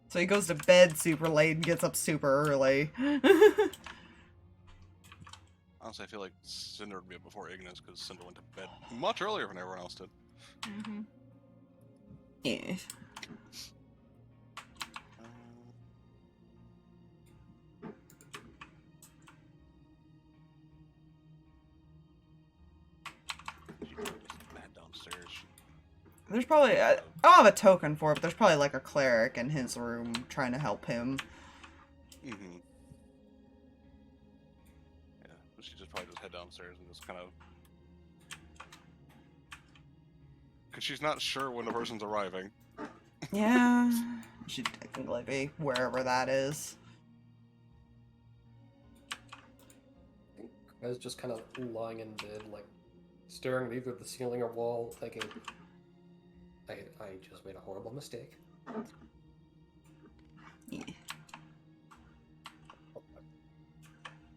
So he goes to bed super late and gets up super early. honestly, I feel like Cinder would be up before Ignis because Cinder went to bed much earlier than everyone else did. Mm-hmm. Yeah. She was mad downstairs. There's probably, I don't have a token for it, but there's probably like a cleric in his room trying to help him. Mm-hmm. Yeah, but she just probably just head downstairs and just kind of, because she's not sure when the person's arriving. Yeah. Should technically be wherever that is. I think I was just kind of lying in bed, like staring at either the ceiling or wall, thinking, I just made a horrible mistake. Yeah.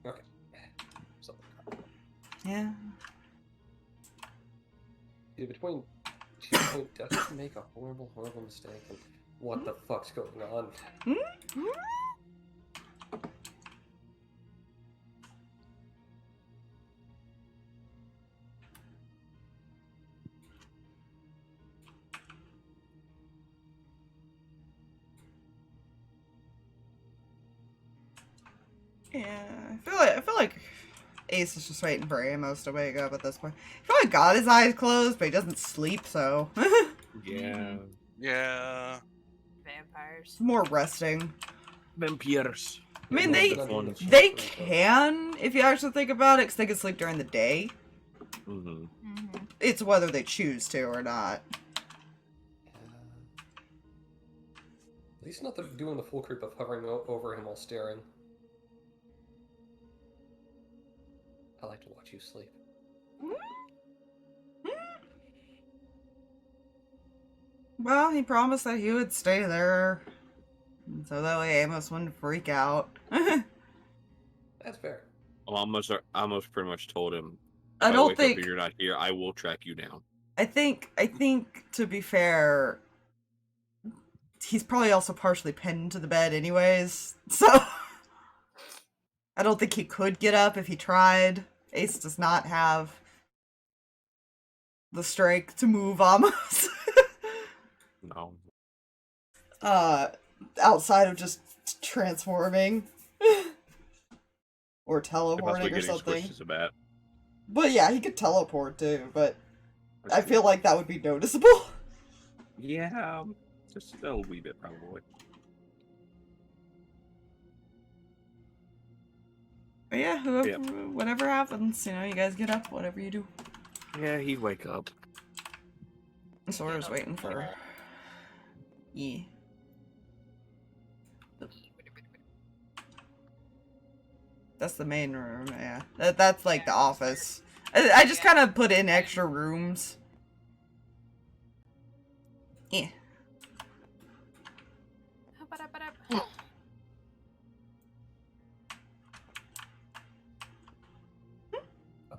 Okay. So, Yeah. yeah, between does make a horrible mistake and what the fuck's going on? Yeah. I feel like Ace is just waiting for Amos to wake up at this point. He probably got his eyes closed, but he doesn't sleep, so Yeah. Yeah. Vampires. more resting. Vampires. I mean, Ones. they can, if you actually think about it, because they can sleep during the day. Mm-hmm. Mm-hmm. It's whether they choose to or not. At least not doing the full creep of hovering over him while staring. I like to watch you sleep. Well, he promised that he would stay there, so that way Amos wouldn't freak out. That's fair. Well, almost pretty much told him. I If don't wake up think. and you're not here, I will track you down. I think to be fair, he's probably also partially pinned to the bed anyways, so I don't think he could get up if he tried. Ace does not have the strength to move Amos. No. Outside of just transforming. Or Possibly teleporting or getting something. squished as a bat. But yeah, he could teleport too, but I feel like that would be noticeable. Yeah, just a wee bit probably. But yeah, whatever happens, you guys get up, whatever you do. Yeah, he'd wake up. Sora's waiting for. Yeah. That's the main room, yeah. That's like the office. I just kind of put in extra rooms. Yeah.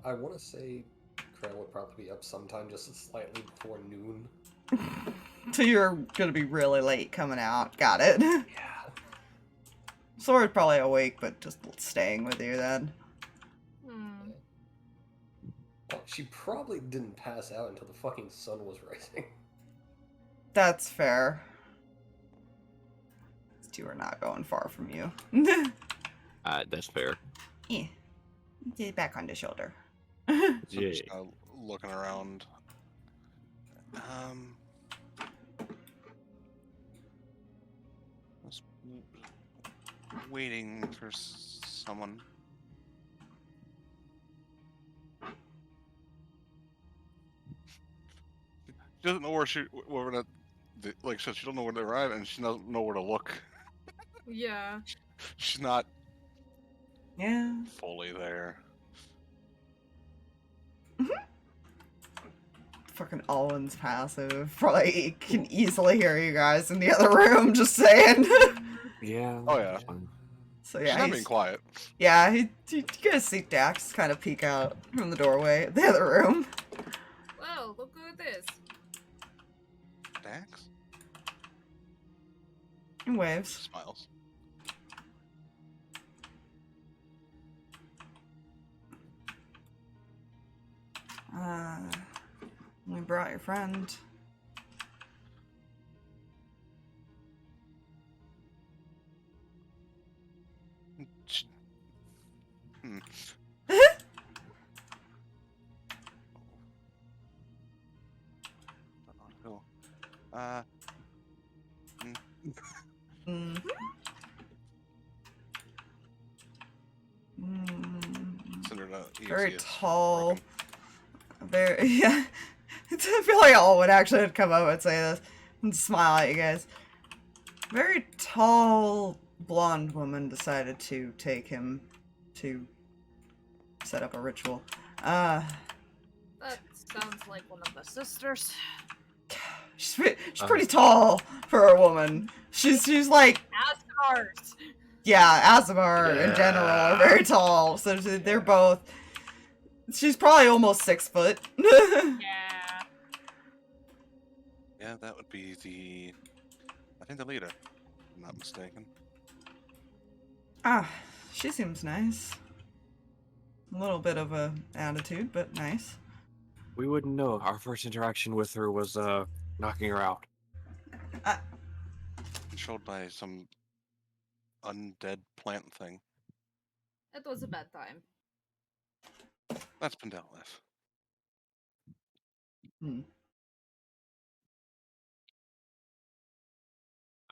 I want to say Kreh would probably be up sometime just slightly before noon. So you're gonna be really late coming out. Got it. Yeah. Sora's probably awake, but just staying with you then. Hmm. Well, she probably didn't pass out until the fucking sun was rising. That's fair. These two are not going far from you. That's fair. Yeah. Get back on the shoulder. So Yeah. just looking around. Just waiting for someone. She doesn't know where like I said, she don't know where to arrive, and she doesn't know where to look. Yeah. She's not Yeah. fully there. Fucking Alwyn's passive. Probably can easily hear you guys in the other room, just saying. Yeah. Oh, yeah. that's fine. So She's yeah, not being quiet. yeah, you guys see Dax kind of peek out from the doorway of the other room. Whoa, look at this. Dax And waves. smiles. We brought your friend. Hmm. Cool. Mm. Cinder, Very EXE is tall. broken. Very, yeah. I feel like Alwyn actually would come up and say this and smile at you guys. Very tall, blonde woman decided to take him to set up a ritual. That sounds like one of the sisters. She's pretty tall for a woman. She's like, Asgars. yeah, Aasimar in general are very tall, so they're both. She's probably almost 6 foot. Yeah. Yeah, that would be I think the leader, if I'm not mistaken. Ah, she seems nice. A little bit of a attitude, but nice. We wouldn't know. Our first interaction with her was knocking her out. Controlled by some undead plant thing. It was a bad time. That's been dealt with.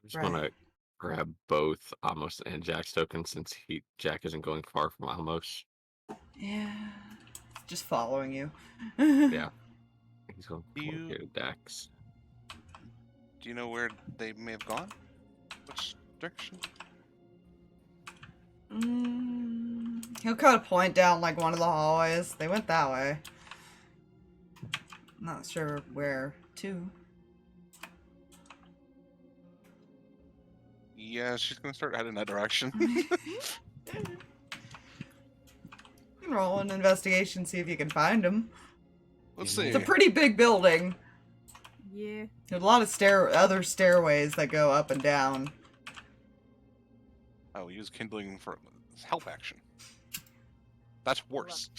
I just want to grab both Amos and Jack's tokens since Jack isn't going far from Amos. Yeah. Just following you. Yeah. He's going Do you- here to Dax. Do you know where they may have gone? Which direction? He'll kind of point down like one of the hallways. They went that way. Not sure where to. Yeah, she's gonna start heading that direction. You can roll an investigation, see if you can find him. Let's It's see. It's a pretty big building. Yeah. There's a lot of other stairways that go up and down. Oh, use kindling for help action. That's worse.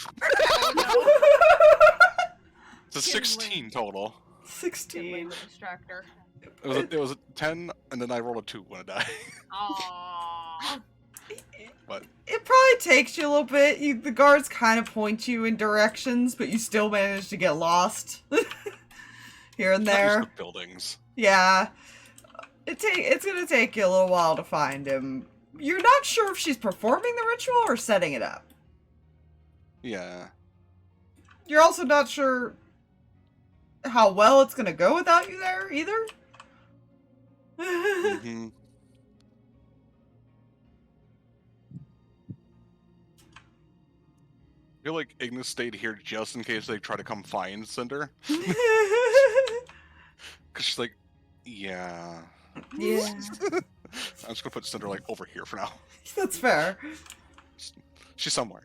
It's a 16 total. 16. 16. The distractor. It was a 10, and then I rolled a 2 when I died. Aww. But It probably takes you a little bit. The guards kind of point you in directions, but you still manage to get lost here and not used there. to buildings. Yeah, it's gonna take you a little while to find him. You're not sure if she's performing the ritual or setting it up. Yeah. You're also not sure how well it's gonna go without you there either. Hmm. I feel like Ignis stayed here just in case they try to come find Cinder. Because she's like, yeah. Yeah, I'm just gonna put Cinder like over here for now. that's fair. She's somewhere.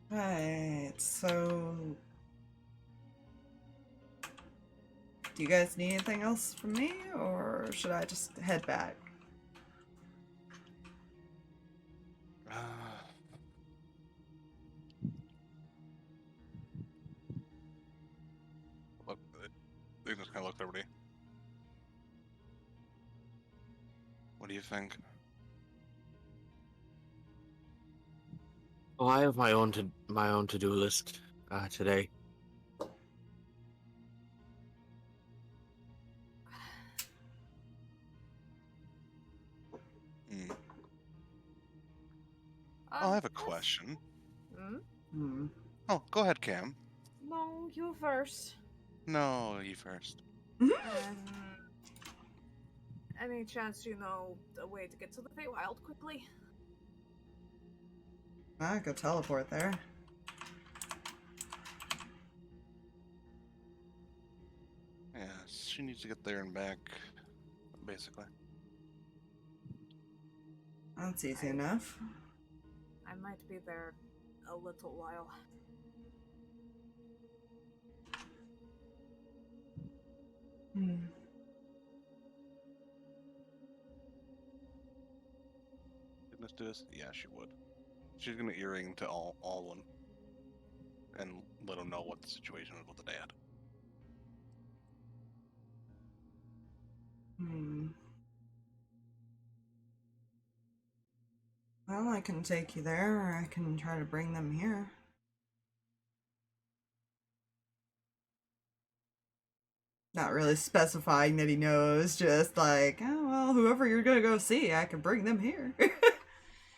Right, so Do you guys need anything else from me, or should I just head back? Look, they just kind of looked at everybody. What do you think? Well, I have my own to-do list today. I have a Yes. question. Hmm? Oh, go ahead, Cam. No, you first. No, you first. Any chance you know a way to get to the Feywild quickly? I could teleport there. Yeah, she needs to get there and back, basically. That's easy enough. I might be there a little while. Let's do this. Yeah, she would. She's gonna earring to Alwyn and let him know what the situation is with the dad. Well, I can take you there, or I can try to bring them here. Not really specifying that he knows, just like, oh, well, whoever you're gonna go see, I can bring them here.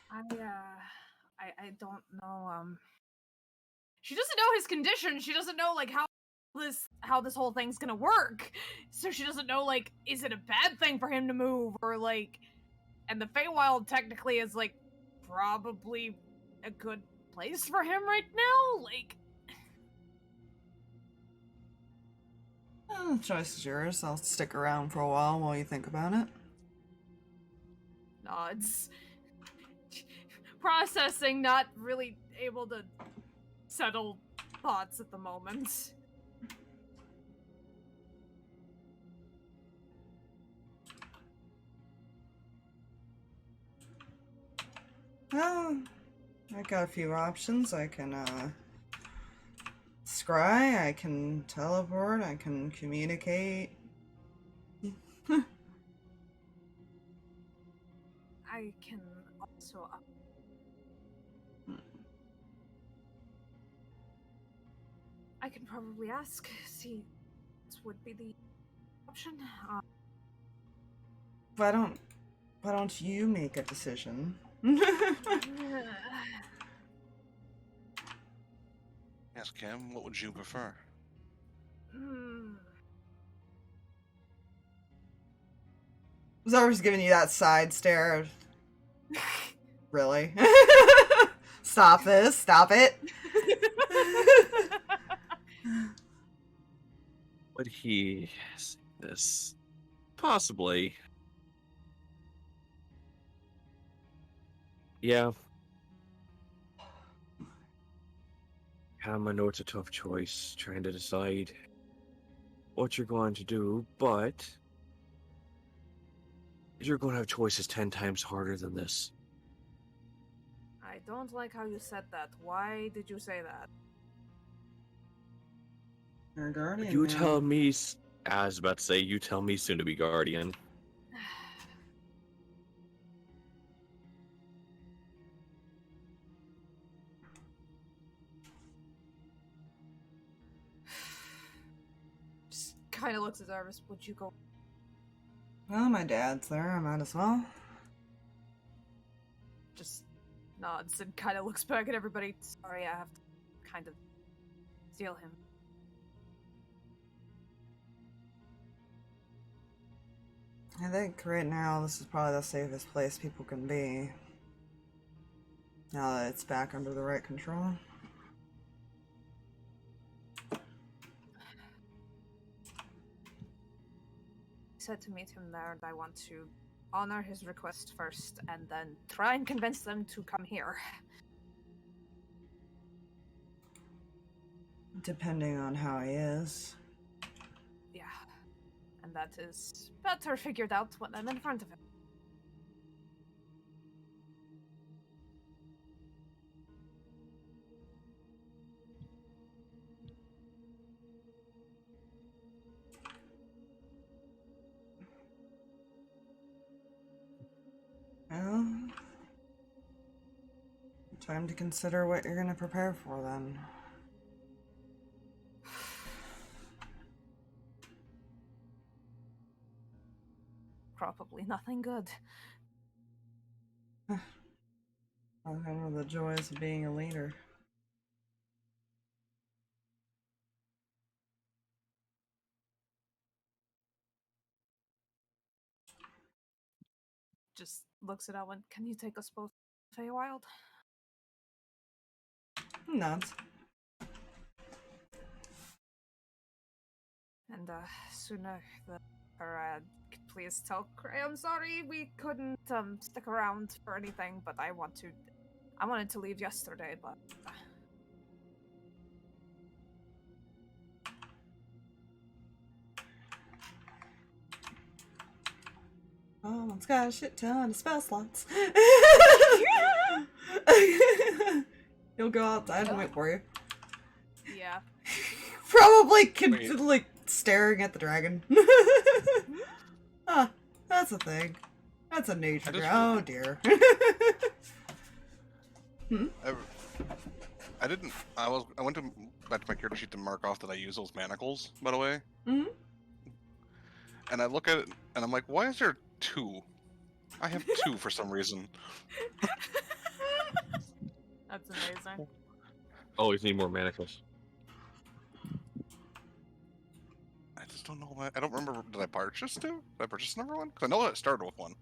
I don't know, she doesn't know his condition, she doesn't know, like, how this whole thing's gonna work. So she doesn't know, like, is it a bad thing for him to move, or, like, and the Feywild technically is, like, probably a good place for him right now, like... The choice is yours. I'll stick around for a while you think about it. No, it's... processing, not really able to settle thoughts at the moment. Well, I got a few options. I can, scry, I can teleport, I can communicate. I can also... I can probably ask, see what would be the option. Why don't you make a decision? Yes, Cam, what would you prefer? Zarva's giving you that side stare of, really? Stop this, stop it. Would he say this? Possibly. Yeah. I know it's a tough choice, trying to decide what you're going to do, but you're going to have choices 10 times harder than this. I don't like how you said that. Why did you say that? You're a guardian. You man. tell me, I was about to say, you tell me soon to be guardian. Just kind of looks at Zarvis. Would you go? Well, my dad's there, I might as well. Just nods and kind of looks back at everybody. Sorry, I have to kind of steal him. I think right now this is probably the safest place people can be. Now that it's back under the right control. He said to meet him there, and I want to honor his request first, and then try and convince them to come here. Depending on how he is. Yeah. And that is better figured out when I'm in front of him. Well, time to consider what you're gonna prepare for then. Probably nothing good. I don't know the joys of being a leader. Just looks at Owen. Can you take us both to Feywild? Nods. And sooner the better. Please tell Kreh I'm sorry we couldn't stick around for anything, but I wanted to leave yesterday, but Oh, it's got a shit ton of spell slots. He'll go outside and wait for you. yeah. Probably Wait. like staring at the dragon. Huh, that's a thing. That's a nature. Oh dear. I didn't. I went back to my character sheet to mark off that I use those manacles. By the way. Mhm. And I look at it and I'm like, why is there 2? I have 2 for some reason. That's amazing. Always need more manacles. I just don't know why. I don't remember. Did I purchase 2? Did I purchase another one? Because I know that it started with 1.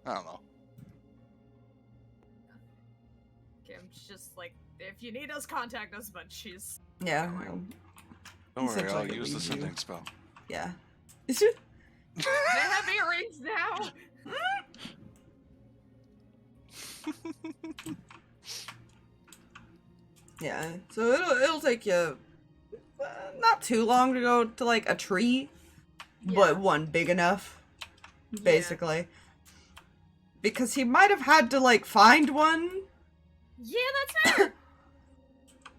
I don't know. Kim's just like, if you need us, contact us, but she's... Yeah. Don't worry, Essentially, I'll it use the leaves you. sending spell. Yeah. They have earrings now! Yeah. So it'll take you not too long to go to like a tree, but one big enough, basically. Because he might have had to like find one. Yeah, that's fair!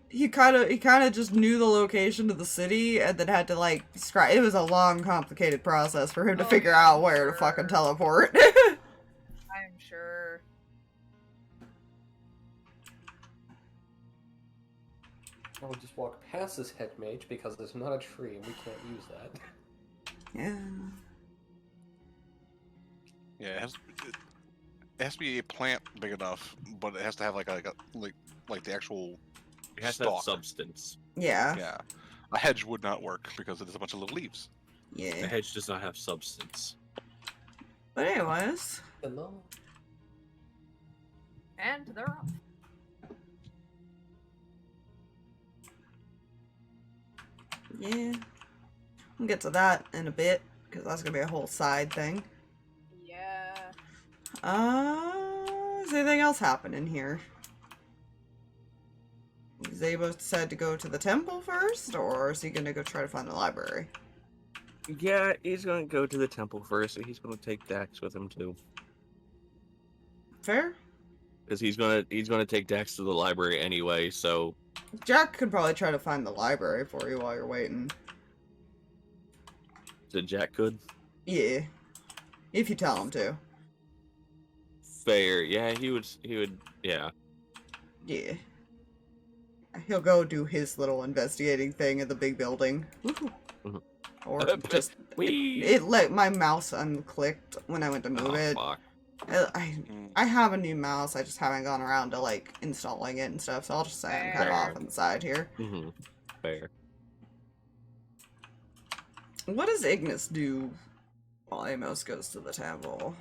He kind of just knew the location of the city and then had to like it was a long, complicated process for him to figure out where to fucking teleport. I'm sure. I would just walk past this head mage because there's not a tree and we can't use that. Yeah. Yeah, it has to be a plant big enough, but it has to have like the actual It has to have stalk. substance. Yeah. Yeah, a hedge would not work because it is a bunch of little leaves. The Yeah. hedge does not have substance. But anyways. Hello? And they're off. Yeah. We'll get to that in a bit, because that's gonna be a whole side thing. Yeah. Is anything else happening here? Is Amos decide to go to the temple first, or is he gonna go try to find the library? Yeah, he's gonna go to the temple first, and he's gonna take Dax with him too. Fair? Because he's gonna take Dax to the library anyway, so Jack could probably try to find the library for you while you're waiting. Did Jack could? Yeah. If you tell him to. Fair. Yeah, he would yeah. Yeah. He'll go do his little investigating thing in the big building. Mhm. Or just... Whee! It let my mouse unclicked when I went to move Oh, it. fuck. I have a new mouse, I just haven't gone around to, like, installing it and stuff, so I'll just say I'm kind of Fair. off on the side here. Mm-hmm. Fair. What does Ignis do while Amos goes to the temple?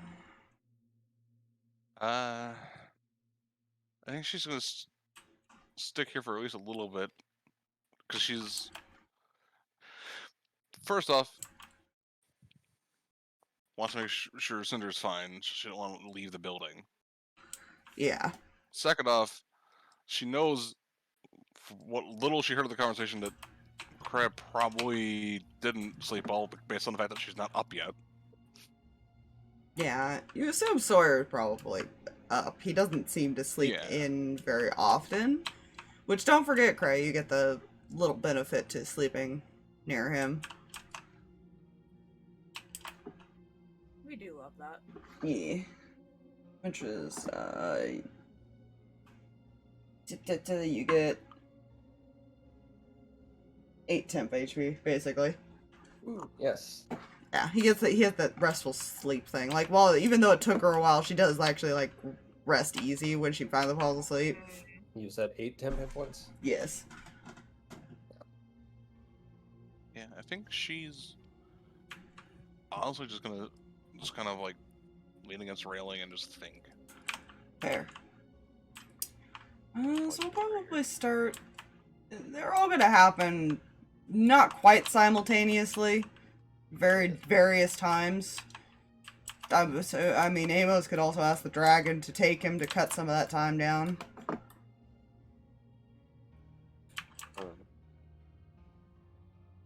I think she's gonna stick here for at least a little bit, because she's first off wants to make sure Cinder's fine. She don't want to leave the building. Yeah. Second off, she knows what little she heard of the conversation that Kreh probably didn't sleep well based on the fact that she's not up yet. Yeah, you assume Sawyer's probably up. He doesn't seem to sleep Yeah. in very often. Which, don't forget, Kreh, you get the little benefit to sleeping near him. We do love that. Yeah. Which is, you get 8 temp HP, basically. Ooh, yes. Yeah, he has that restful sleep thing. Like, well, even though it took her a while, she does actually, like, rest easy when she finally falls asleep. You said 8 temp hit points? Yes. Yeah, I think she's honestly just gonna kind of like lean against the railing and just think. Fair. So we'll probably start... They're all gonna happen not quite simultaneously. Various times. So, I mean, Amos could also ask the dragon to take him to cut some of that time down.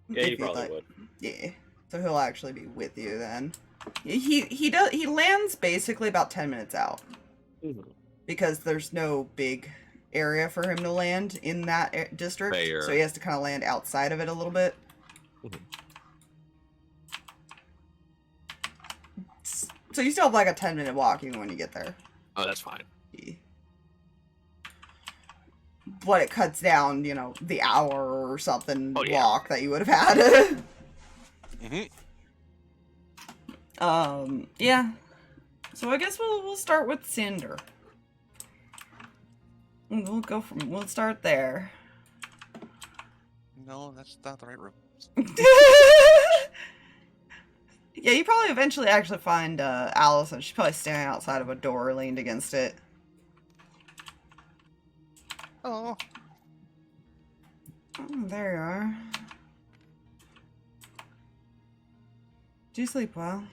Yeah, If you you'd probably like. would. Yeah. So he'll actually be with you then. He lands basically about 10 minutes out. Mhm. Because there's no big area for him to land in that district. Fair. So he has to kind of land outside of it a little bit. Mhm. So you still have like a 10-minute walk even when you get there. Oh, that's fine. Yeah. But it cuts down, you know, the hour or something walk that you would have had. Yeah. So I guess we'll start with Cinder. We'll start there. No, that's not the right route. Yeah, you probably eventually actually find Allison. She's probably standing outside of a door, leaned against it. Oh. Oh, there you are. Do you sleep well?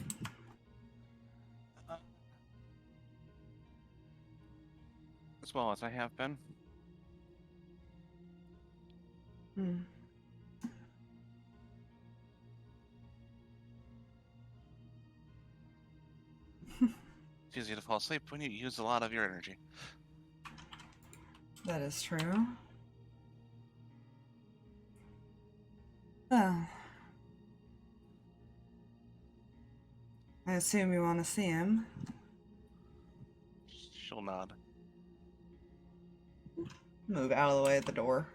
As well as I have been. Hmm. It's easy to fall asleep when you use a lot of your energy. That is true. Well, I assume you want to see him. She'll nod. Move out of the way at the door.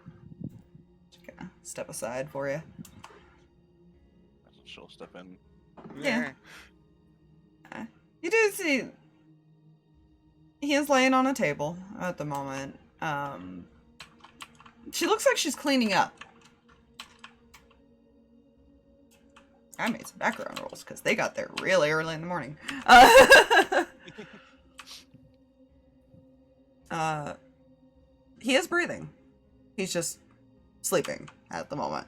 Just gonna step aside for you. She'll step in. Yeah. You do see he is laying on a table at the moment. She looks like she's cleaning up. I made some background rolls because they got there really early in the morning. He is breathing. He's just sleeping at the moment.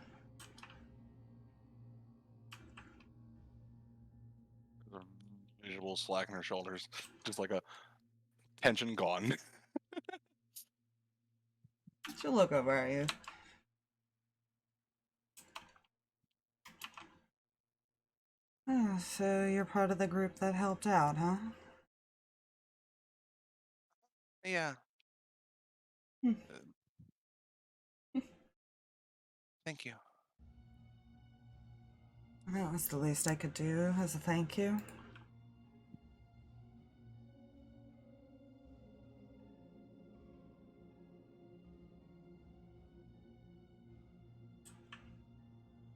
Visual slack in her shoulders. Just like a tension gone. She'll look over at you. Oh, so you're part of the group that helped out, huh? Yeah. Hmm. Thank you. That was the least I could do as a thank you.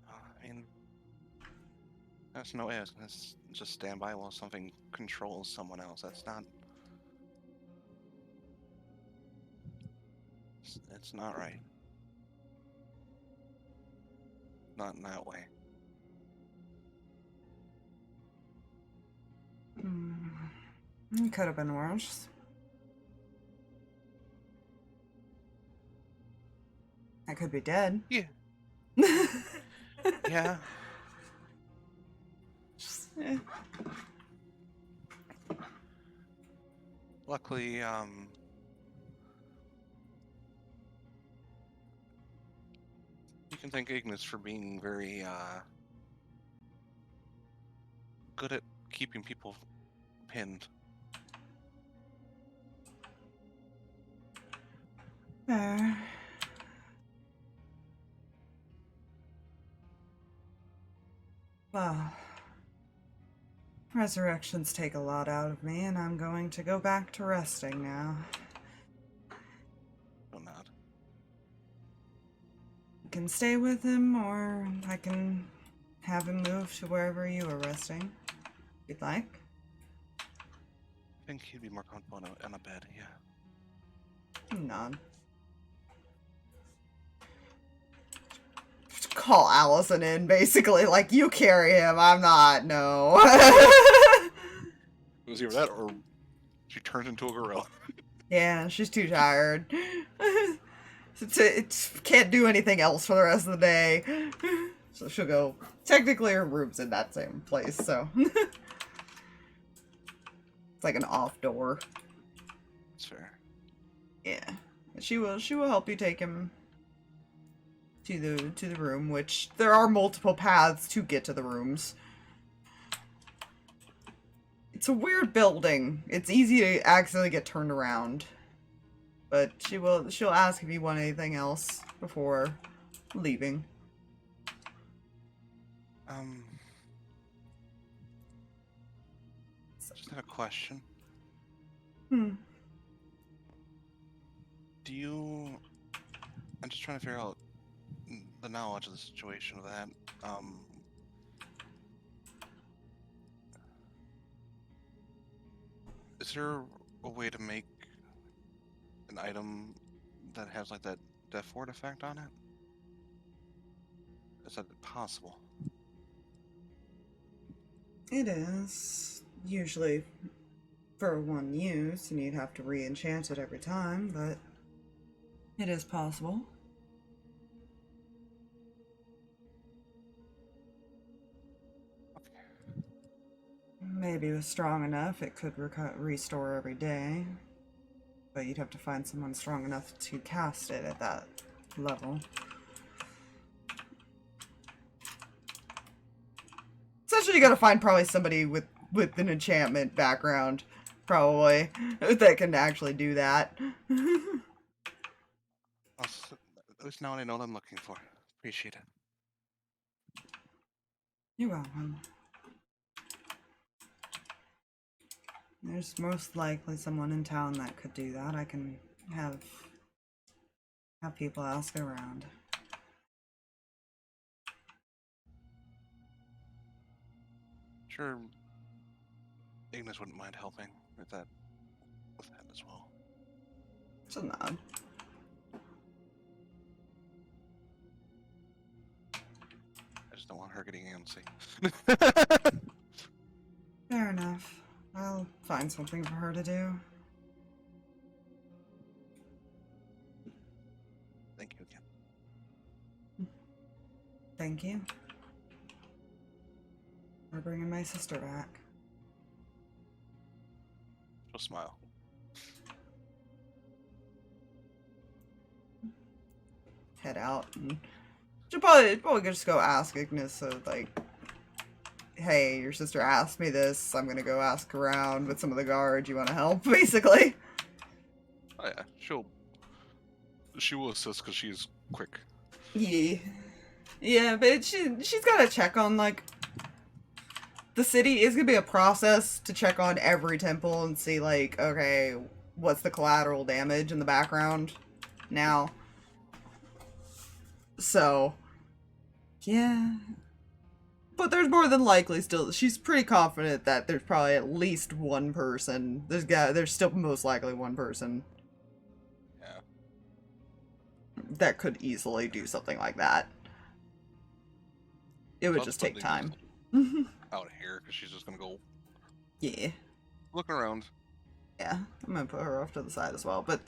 I mean, that's no ifs. That's just stand by while something controls someone else. That's not. It's not right. Not in that way. It could have been worse. I could be dead. Yeah. Yeah. Eh. Luckily, can thank Ignis for being very good at keeping people pinned. Well, resurrections take a lot out of me, and I'm going to go back to resting now. Or not. You can stay with him, or I can have him move to wherever you are resting, if you'd like. I think he'd be more comfortable on a bed, yeah. None. Call Allison in, basically, like, you carry him, I'm not, no. It was either that or she turns into a gorilla. Yeah, she's too tired. It can't do anything else for the rest of the day. So she'll go. Technically, her room's in that same place, so. It's like an off door. That's fair. Yeah. She will help you take him to the room, which there are multiple paths to get to the rooms. It's a weird building. It's easy to accidentally get turned around. But she'll ask if you want anything else before leaving. Just have a question. Hmm. I'm just trying to figure out the knowledge of the situation of that. Is there a way to make an item that has like that Death Ward effect on it? Is that possible? It is. Usually for one use, and you'd have to re-enchant it every time, but it is possible. Maybe it was strong enough, it could restore every day. But you'd have to find someone strong enough to cast it at that level. Essentially, you gotta find probably somebody with an enchantment background, probably, that can actually do that. At least now I know what I'm looking for. Appreciate it. You're welcome. There's most likely someone in town that could do that. I can have people ask around. Sure, Ignis wouldn't mind helping with that as well. It's a nod. I just don't want her getting antsy. Fair enough. I'll find something for her to do. Thank you again. Thank you. For bringing my sister back. She'll smile. Head out, and she'll probably just go ask Ignis, so like, hey, your sister asked me this, I'm gonna go ask around with some of the guards, you wanna help, basically? Oh yeah, she will assist because she's quick. Yeah, but she's gotta check on, like, the city is gonna be a process to check on every temple and see, like, okay, what's the collateral damage in the background now? So, yeah. But there's more than likely still, she's pretty confident that there's probably at least one person. There's still most likely one person. Yeah. That could easily do something like that. It would just take time. Out of here, because she's just gonna go Yeah. looking around. Yeah, I'm gonna put her off to the side as well. But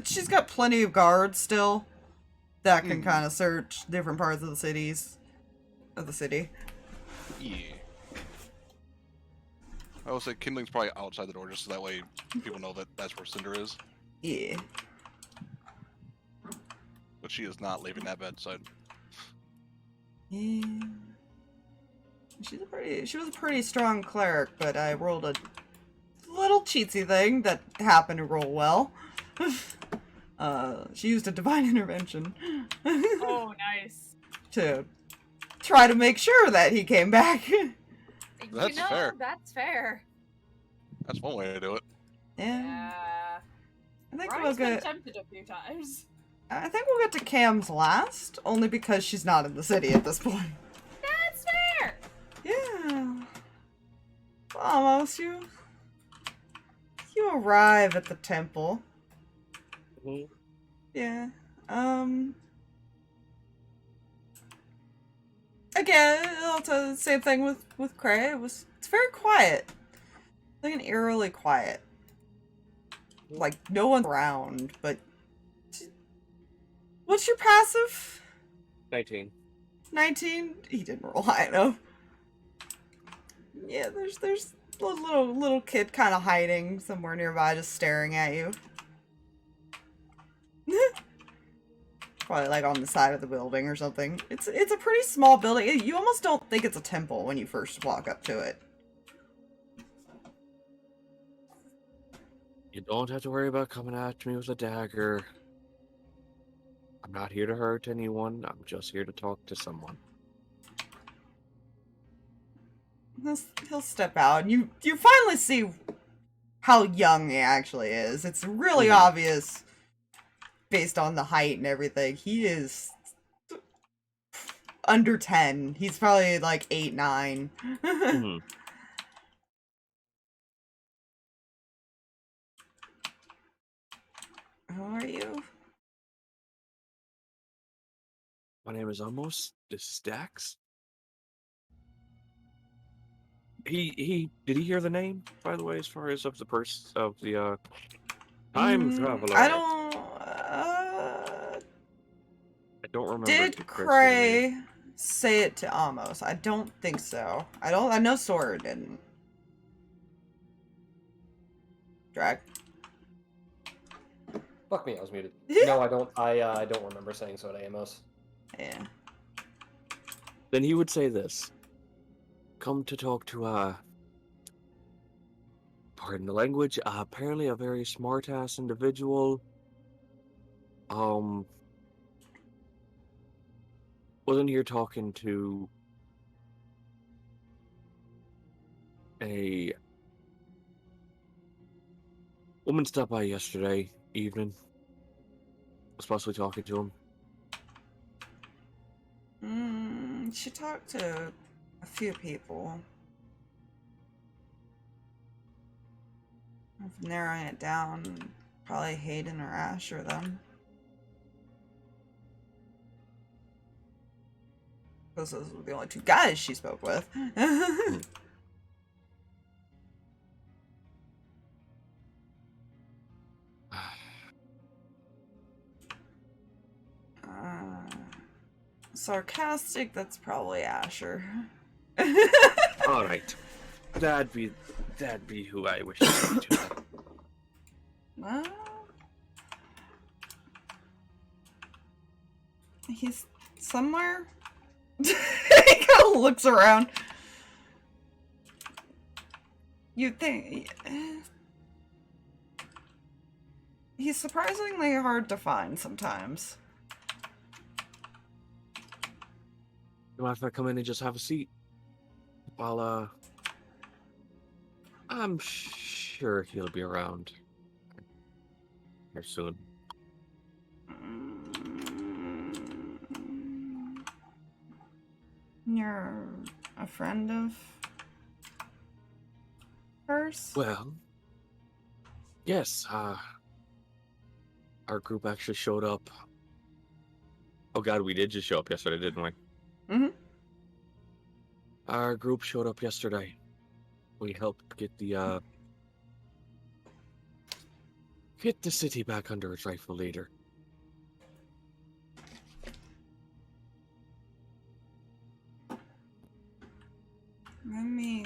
she's got plenty of guards still that can kind of search different parts of the city. Yeah. I would say kindling's probably outside the door, just so that way people know that that's where Cinder is. Yeah. But she is not leaving that bedside. Yeah. She was a pretty strong cleric, but I rolled a little cheatsy thing that happened to roll well. She used a divine intervention. Oh, nice. To try to make sure that he came back. That's fair. That's fair. That's one way to do it. Yeah. I think Ryan's been tempted a few times. I think we'll get to Cam's last, only because she's not in the city at this point. That's fair. Yeah. Almost you arrive at the temple. Mhm. Yeah. Again, it's the same thing with Kreh. It's very quiet. Like an eerily quiet. Like no one's around, but what's your passive? 19. 19? He didn't roll high enough. Yeah, there's a little kid kind of hiding somewhere nearby, just staring at you. Probably like on the side of the building or something. It's a pretty small building. You almost don't think it's a temple when you first walk up to it. You don't have to worry about coming at me with a dagger. I'm not here to hurt anyone. I'm just here to talk to someone. He'll step out, and you finally see how young he actually is. It's really obvious, based on the height and everything. He is under 10. He's probably like 8, 9. Mhm. Who are you? My name is Amos. This is Dax. He did he hear the name, by the way, as far as of the time traveler? I don't remember. did if Chris said the name. Kreh say it to Amos? I don't think so. I know Sora didn't. Drag. Fuck me, I was muted. No, I don't. I don't remember saying so to Amos. Yeah. Then he would say this. Come to talk to, pardon the language, apparently a very smart-ass individual. Wasn't here talking to a woman stopped by yesterday evening. Was possibly talking to him. She talked to a few people. If narrowing it down, probably Hayden or Asher then. Those were the only two guys she spoke with. Sarcastic, that's probably Asher. Alright. That'd be who I wish to speak to. Well, he's somewhere. He kind of looks around. You'd think he's surprisingly hard to find sometimes. You mind if I come in and just have a seat? While, I'm sure he'll be around here soon. You're a friend of hers? Well, yes, our group actually showed up. Oh god, we did just show up yesterday, didn't we? Mm-hmm. Our group showed up yesterday. We helped get the city back under its rightful leader. Let me...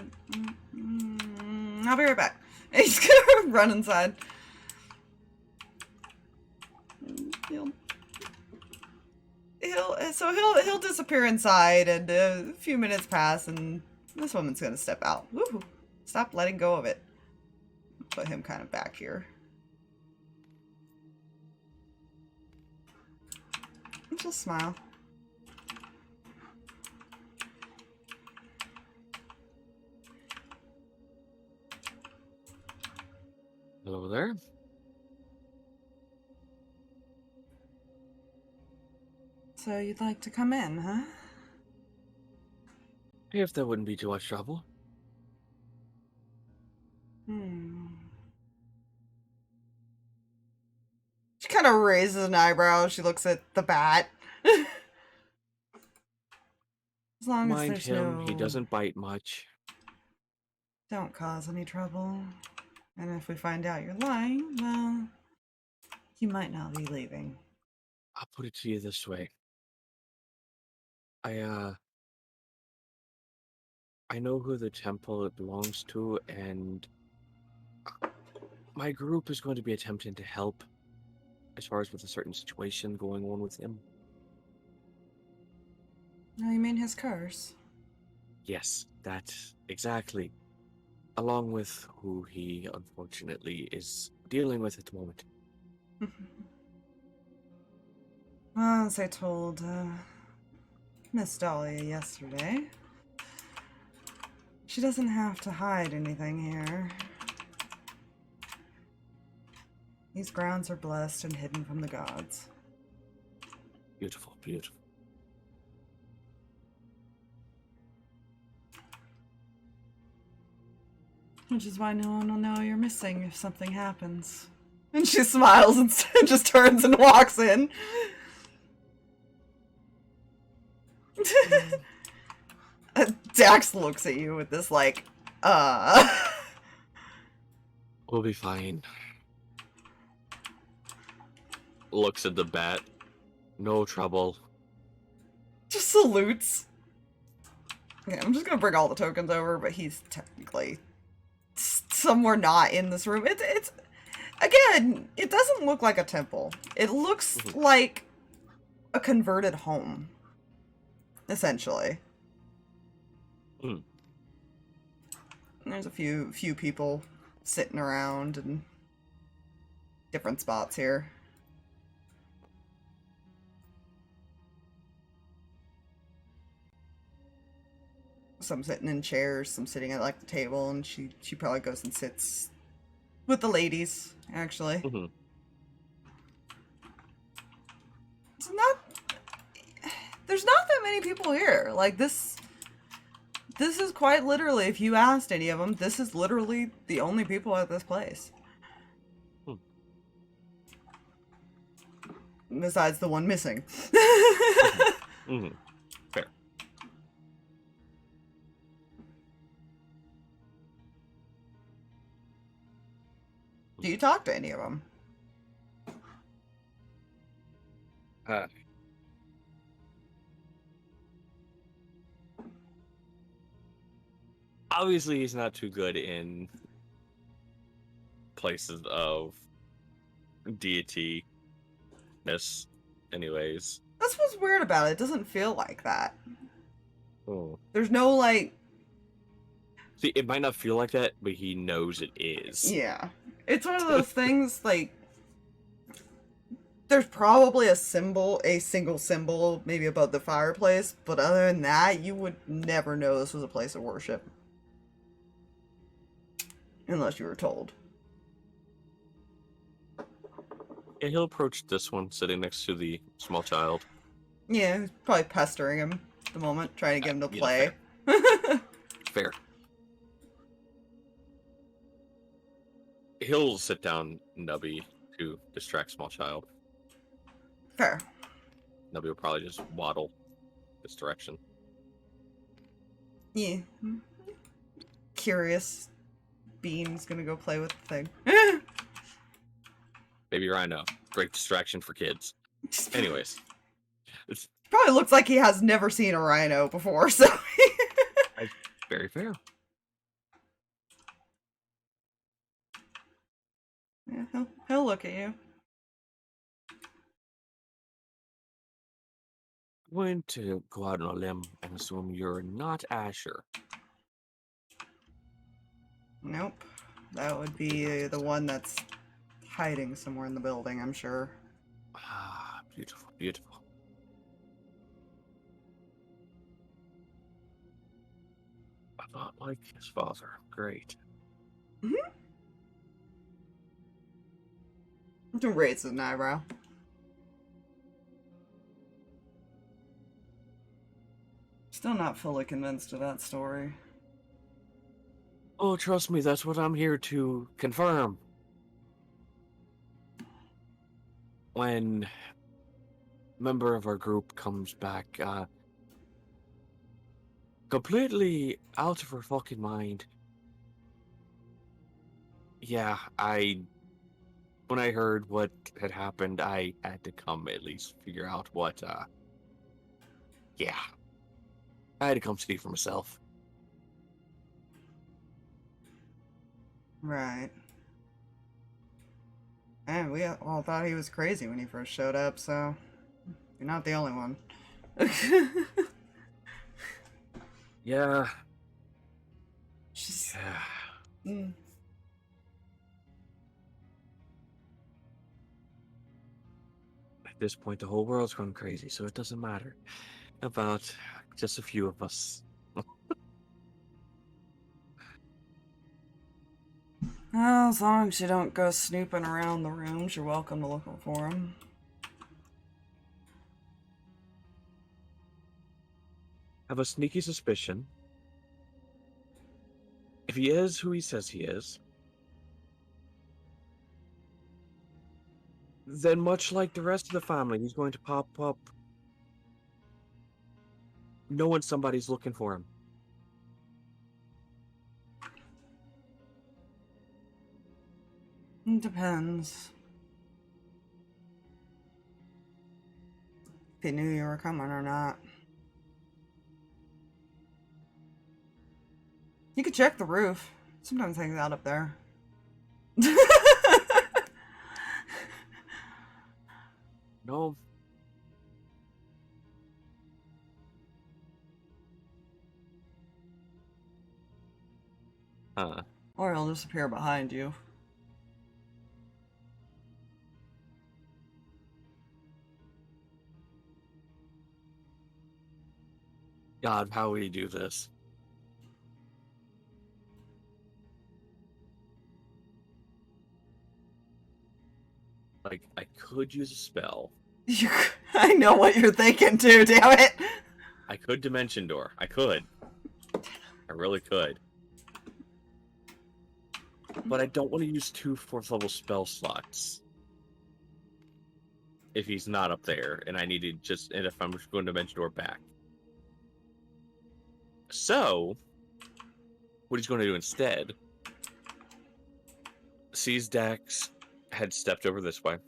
I'll be right back. He's gonna run inside. he'll disappear inside, and a few minutes pass, and this woman's gonna step out. Woohoo! Stop letting go of it. Put him kind of back here. And just smile. Hello there. So you'd like to come in, huh? If that wouldn't be too much trouble. She kind of raises an eyebrow. She looks at the bat. As long as Mind there's him, no... he doesn't bite much. Don't cause any trouble. And if we find out you're lying, well, you might not be leaving. I'll put it to you this way. I know who the temple it belongs to, and my group is going to be attempting to help as far as with a certain situation going on with him. Oh, you mean his curse? Yes, that exactly. Along with who he unfortunately is dealing with at the moment. Well, as I told Miss Dahlia yesterday, she doesn't have to hide anything here. These grounds are blessed and hidden from the gods. Beautiful, beautiful. Which is why no one will know you're missing if something happens. And she smiles and just turns and walks in. Dax looks at you with this, like, We'll be fine. Looks at the bat. No trouble. just salutes. Okay, I'm just gonna bring all the tokens over, but he's technically somewhere not in this room. It's again, it doesn't look like a temple. It looks like a converted home, essentially. Mm. There's a few people sitting around in different spots here. Some sitting in chairs, some sitting at like the table, and she probably goes and sits with the ladies, actually. Mhm. It's not... There's not that many people here. Like, this is quite literally, if you asked any of them, this is literally the only people at this place. Besides the one missing. Mm-hmm. Fair. Do you talk to any of them? Obviously, he's not too good in places of deity-ness, anyways. That's what's weird about it. It doesn't feel like that. Oh. There's no, like... See, it might not feel like that, but he knows it is. Yeah. It's one of those things, like... There's probably a single symbol, maybe above the fireplace, but other than that, you would never know this was a place of worship. Unless you were told. Yeah, he'll approach this one sitting next to the small child. Yeah, he's probably pestering him at the moment, trying to get him to Yeah, play. Fair. He'll sit down Nubby to distract small child. Fair. Nubby will probably just waddle this direction. Yeah. Curious. Bean's gonna go play with the thing. Baby Rhino. Great distraction for kids. Anyways. It's Probably looks like he has never seen a rhino before, so... very fair. Yeah, he'll look at you. going to go out on a limb and assume you're not Asher. Nope. That would be the one that's hiding somewhere in the building, I'm sure. Ah, beautiful, beautiful. A lot like his father. Great. To raise an eyebrow. Still not fully convinced of that story. Oh, trust me, that's what I'm here to confirm. When a member of our group comes back, completely out of her fucking mind. Yeah, when I heard what had happened, I had to come at least figure out what, yeah. I had to come see for myself. Right. And we all thought he was crazy when he first showed up, so you're not the only one. Yeah. Just, Yeah. mm. At this point, the whole world's gone crazy, so it doesn't matter about just a few of us. Well, as long as you don't go snooping around the rooms, you're welcome to look for him. Have a sneaky suspicion. If he is who he says he is, then much like the rest of the family, he's going to pop up knowing somebody's looking for him. It depends. If he knew you were coming or not. You could check the roof. Sometimes hangs out up there. No. Huh. Or he'll disappear behind you. God, how would he do this? Like, I could use a spell. I know what you're thinking too, damn it! I could Dimension Door. I could. I really could. But I don't want to use 2 4th level spell slots. If he's not up there, and I need to just, and if I'm just going to Dimension Door back. So, what he's going to do instead, sees Dax had stepped over this way.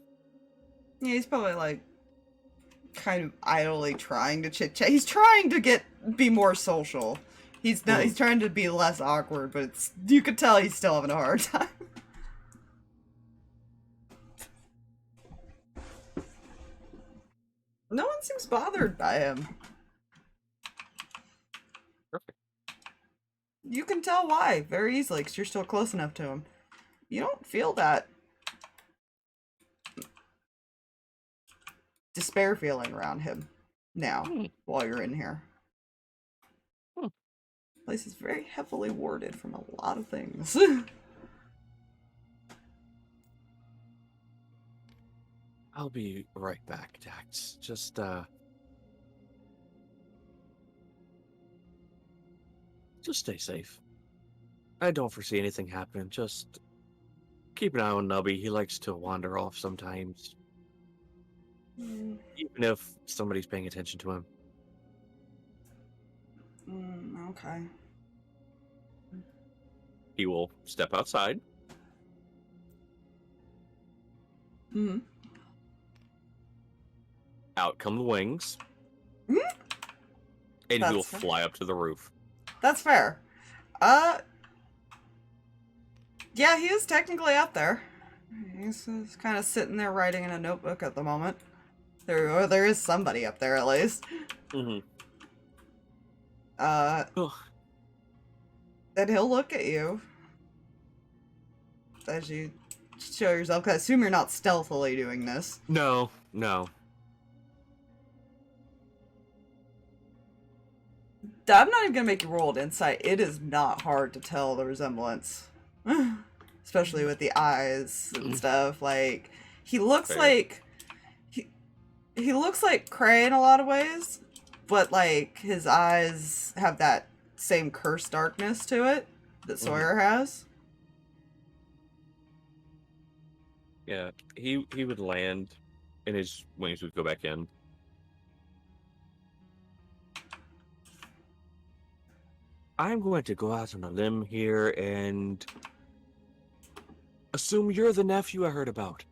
Yeah, he's probably like kind of idly trying to chit chat. He's trying to be more social. He's not. He's trying to be less awkward, but you could tell he's still having a hard time. No one seems bothered by him. Perfect. You can tell why very easily because you're still close enough to him. You don't feel that despair feeling around him now while you're in here. The place is very heavily warded from a lot of things. I'll be right back, Dax. Just stay safe. I don't foresee anything happening. Just keep an eye on Nubby. He likes to wander off sometimes. Even if somebody's paying attention to him. Okay. He will step outside. Mm-hmm. Out come the wings. Mm-hmm. And That's he will fair. fly up to the roof. That's fair. Yeah, he is technically up there. He's kind of sitting there writing in a notebook at the moment. There is somebody up there at least. Mm-hmm. Then he'll look at you as you show yourself. 'Cause I assume you're not stealthily doing this. No. I'm not even gonna make you roll an insight. It is not hard to tell the resemblance, especially with the eyes and stuff. Like he looks Fair. like he looks like Kreh in a lot of ways, but like his eyes have that same cursed darkness to it that Sawyer has. Yeah, he would land, and his wings would go back in. I'm going to go out on a limb here and assume you're the nephew I heard about.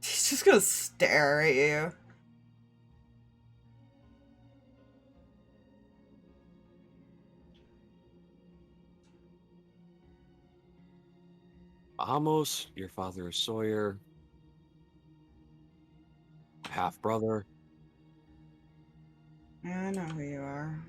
He's just gonna stare at you. Amos, your father is Sawyer. Half brother. Yeah, I know who you are.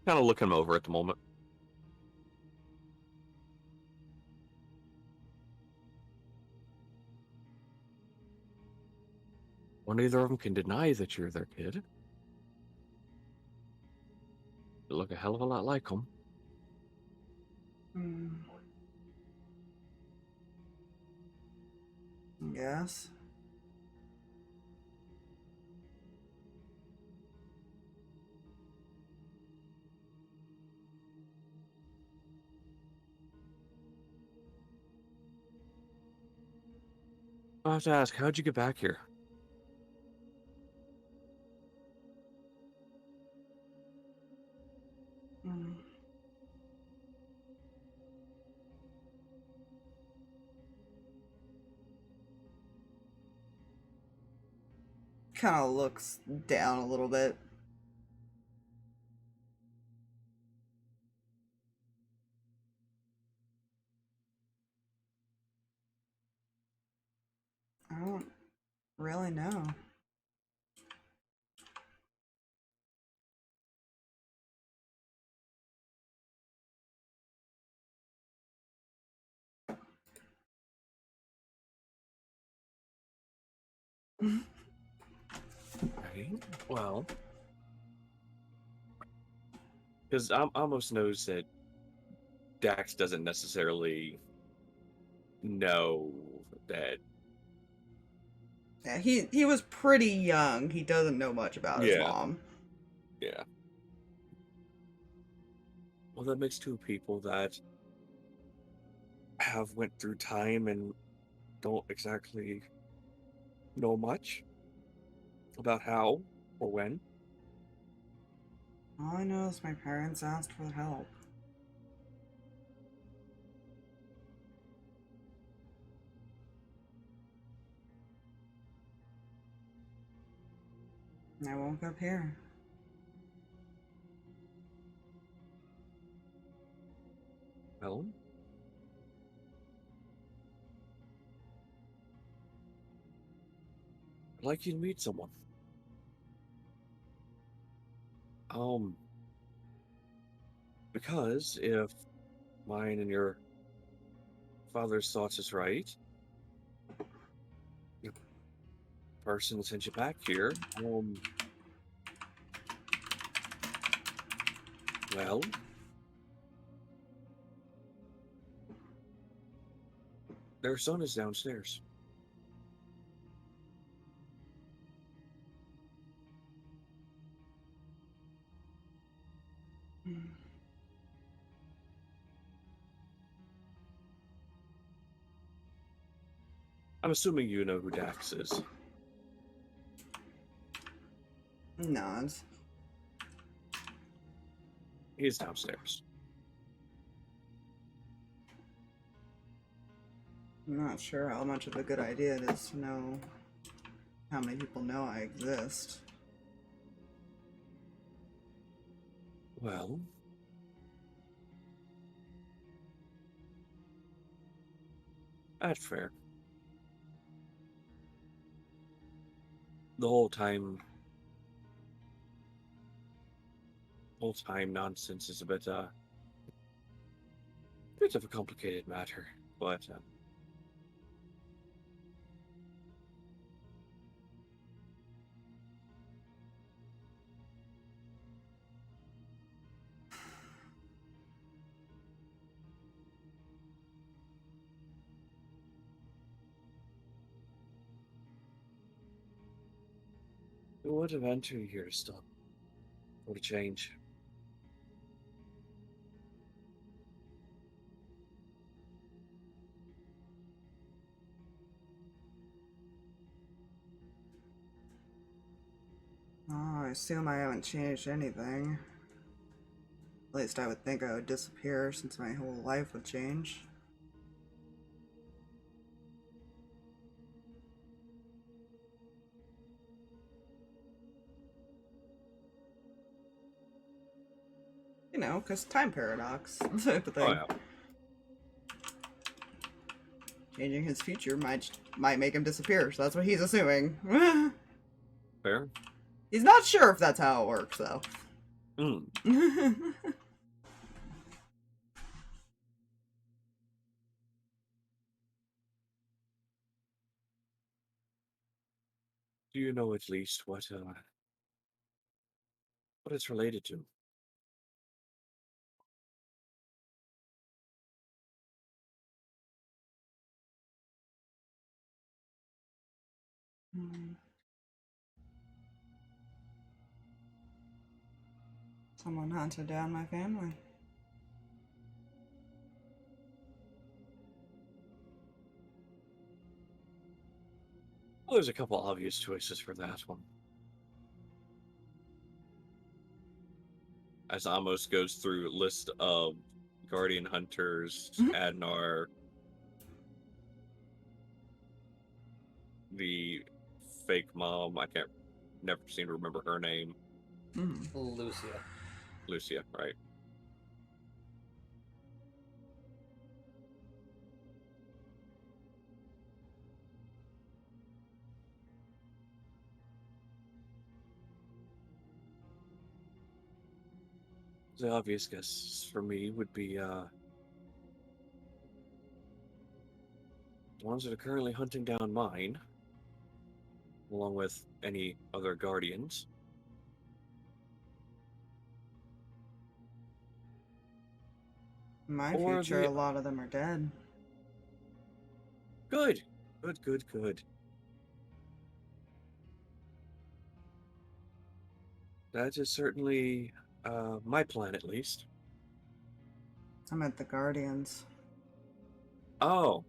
Kind of looking him over at the moment. Well, neither of them can deny that you're their kid. You look a hell of a lot like them. Yes. I have to ask, how'd you get back here? Kind of looks down a little bit. I don't really know. Okay, well, because Amos knows that Dax doesn't necessarily know that. Yeah, he was pretty young. He doesn't know much about his mom. Yeah. Well, that makes two people that have went through time and don't exactly know much about how or when. All I know is my parents asked for help. And I woke up here. Well, I'd like you to meet someone. Because if mine and your father's thoughts is right, the person that sent you back here, well, their son is downstairs. I'm assuming you know who Dax is. Nods. He's downstairs. I'm not sure how much of a good idea it is to know how many people know I exist. Well, that's fair. The whole time nonsense is a bit of a complicated matter, but what event are you here to stop? Or to change? Oh, I assume I haven't changed anything. At least I would think I would disappear since my whole life would change. You know, because time paradox type of thing. Oh yeah. Changing his future might make him disappear, so that's what he's assuming. Fair. He's not sure if that's how it works, though. Mm. Do you know at least what it's related to? Someone hunted down my family. Well, there's a couple obvious choices for that one. As Amos goes through a list of Guardian Hunters, Adnar, the fake mom, never seem to remember her name. Lucia, right. The obvious guess for me would be the ones that are currently hunting down mine, along with any other guardians. In my Or future, the- a lot of them are dead. Good. That is certainly my plan, at least. I meant the Guardians. Oh.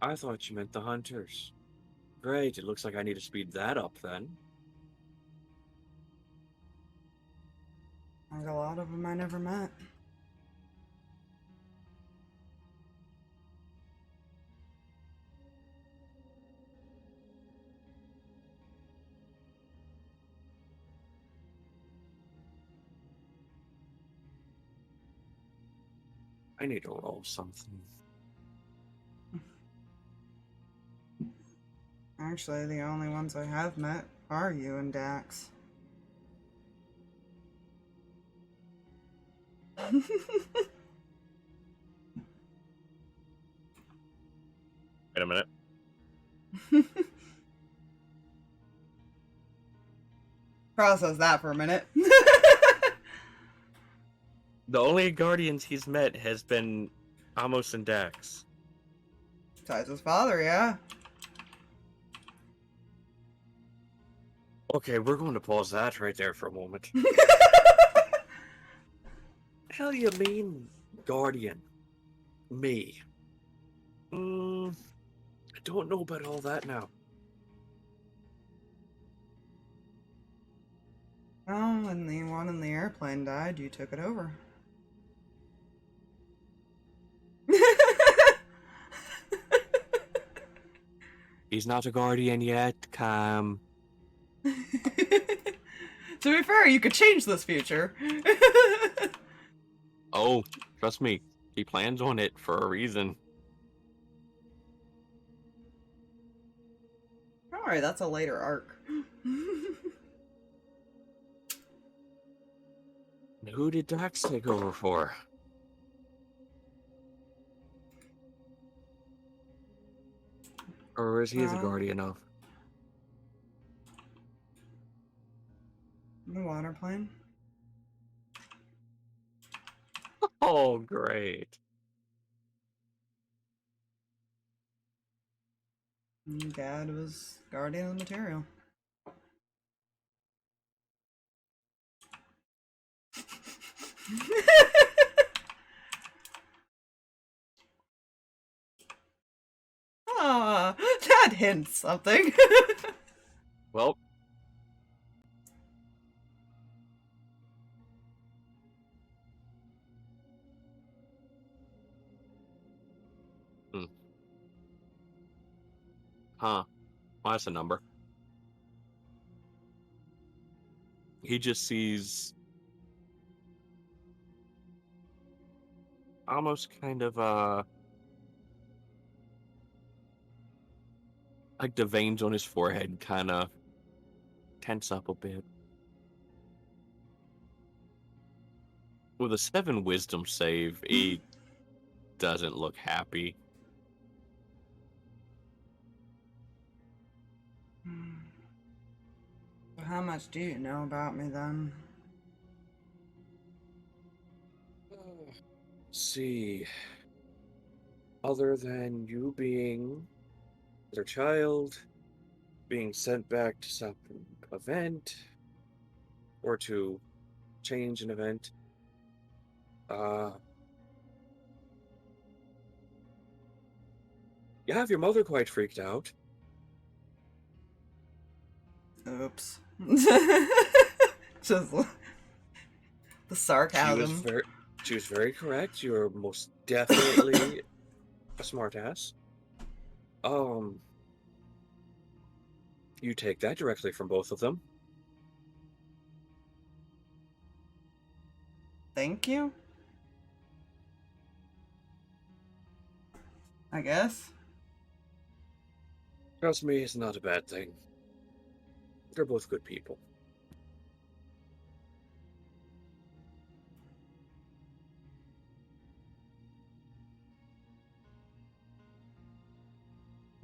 I thought you meant the hunters. Great, it looks like I need to speed that up then. Like a lot of them I never met. I need to roll something. Actually, the only ones I have met are you and Dax. Wait a minute. Process that for a minute. The only guardians he's met has been Amos and Dax. Besides his father, yeah. Okay, we're going to pause that right there for a moment. Hell you mean, guardian? Me? I don't know about all that now. Oh, when the one in the airplane died, you took it over. He's not a guardian yet, Cam. To be fair, you could change this future. Oh, trust me, he plans on it for a reason. Alright, that's a later arc. Who did Dax take over for? Or is he the guardian of? The water plane. Oh, great. Dad was guardian of the material. Ah, that hints something. Well, huh. Well, that's a number. He just sees almost kind of like the veins on his forehead kind of tense up a bit. With a 7 wisdom save, he doesn't look happy. How much do you know about me then? Let's see. Other than you being their child, being sent back to some event, or to change an event, you have your mother quite freaked out. Oops. Just the sarcasm. She was very correct. You're most definitely a smartass. You take that directly from both of them. Thank you. I guess. Trust me, it's not a bad thing. They're both good people.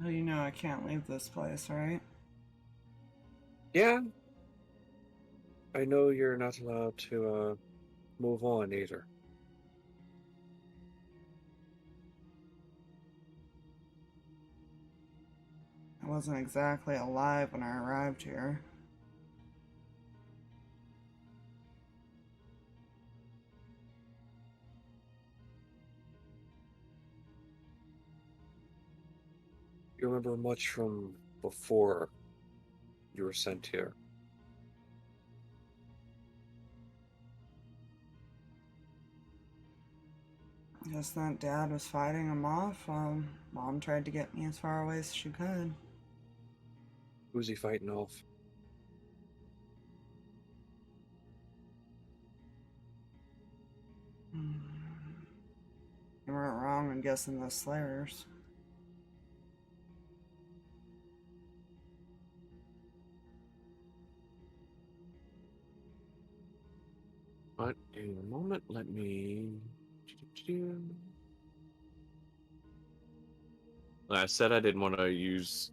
Well, you know I can't leave this place, right? Yeah. I know you're not allowed to move on either. I wasn't exactly alive when I arrived here. You remember much from before you were sent here? Just that Dad was fighting him off while Mom tried to get me as far away as she could. Who's he fighting off? You weren't wrong in guessing the Slayers. But in a moment, let me... I said I didn't want to use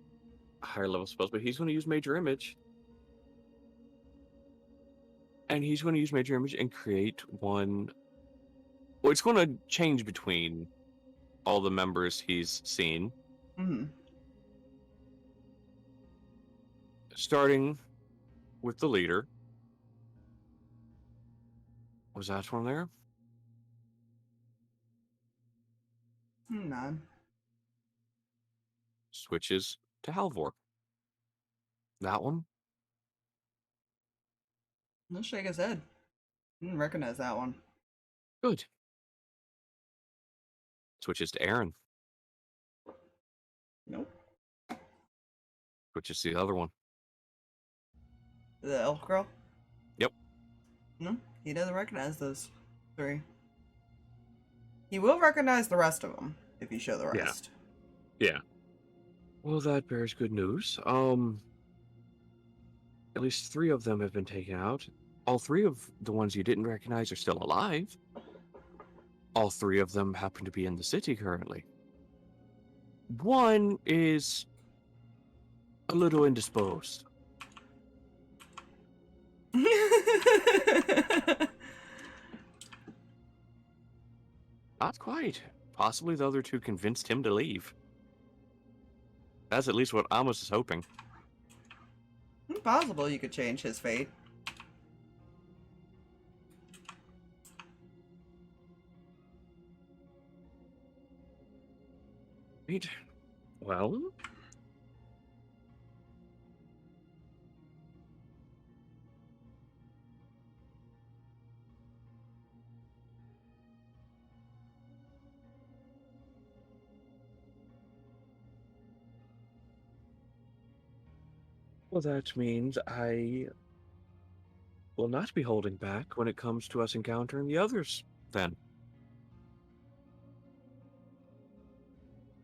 higher level spells, but he's going to use Major Image. And he's going to use Major Image and create one... Well, it's going to change between all the members he's seen. Starting with the leader. Was that one there? None. Switches to Halvor. That one. He'll shake his head. Didn't recognize that one. Good. Switches to Aaron. Nope. Switches to the other one. The elf girl? Yep. No, he doesn't recognize those three. He will recognize the rest of them if you show the Yeah. rest. Yeah. Well, that bears good news. At least 3 of them have been taken out. All 3 of the ones you didn't recognize are still alive. All 3 of them happen to be in the city currently. One is a little indisposed. Not quite. Possibly the other 2 convinced him to leave. That's at least what Amos is hoping. Possible you could change his fate. Right. Well, that means I will not be holding back when it comes to us encountering the others, then.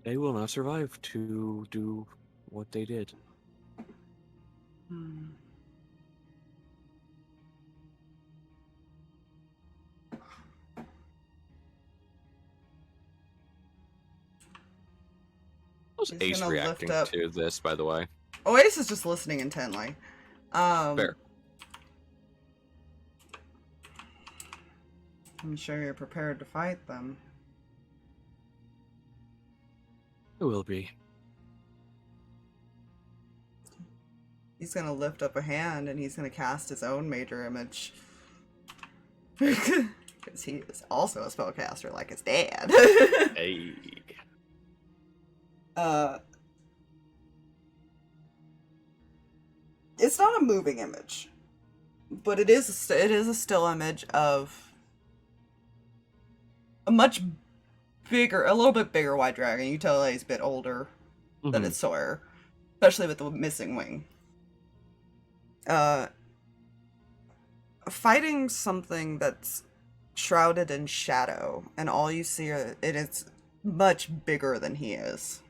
They will not survive to do what they did. Hmm. How's He's Ace gonna lift reacting up- to this, by the way? Oh, Ace is just listening intently. Fair. I'm sure you're prepared to fight them. It will be. He's gonna lift up a hand and he's gonna cast his own major image. Because he is also a spellcaster like his dad. Hey. It's not a moving image, but it is a still image of a much bigger, a little bit bigger white dragon. You tell that he's a bit older than Mhm. his Sawyer, especially with the missing wing. Fighting something that's shrouded in shadow, and all you see are, it is much bigger than he is.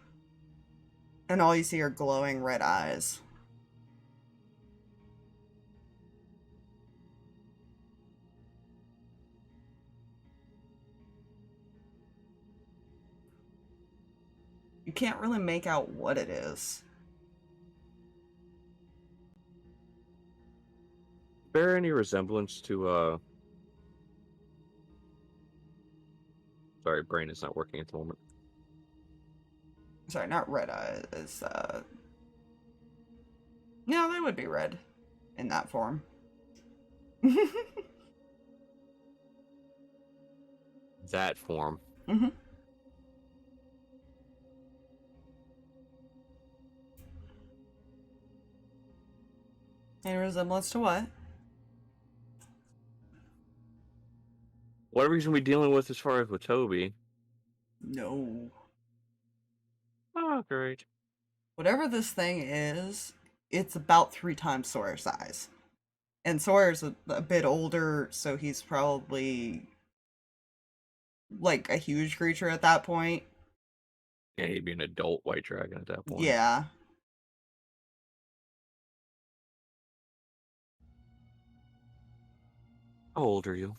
And all you see are glowing red eyes. You can't really make out what it is. Bear any resemblance to, Sorry, brain is not working at the moment. Sorry, not red eyes. No, they would be red in that form. That form. Mm-hmm. Any resemblance to what? Whatever he's gonna be dealing with as far as with Toby. No. Oh, great. Whatever this thing is, it's about 3 times Sawyer's size. And Sawyer's a bit older, so he's probably like a huge creature at that point. Yeah, he'd be an adult white dragon at that point. Yeah. How old are you?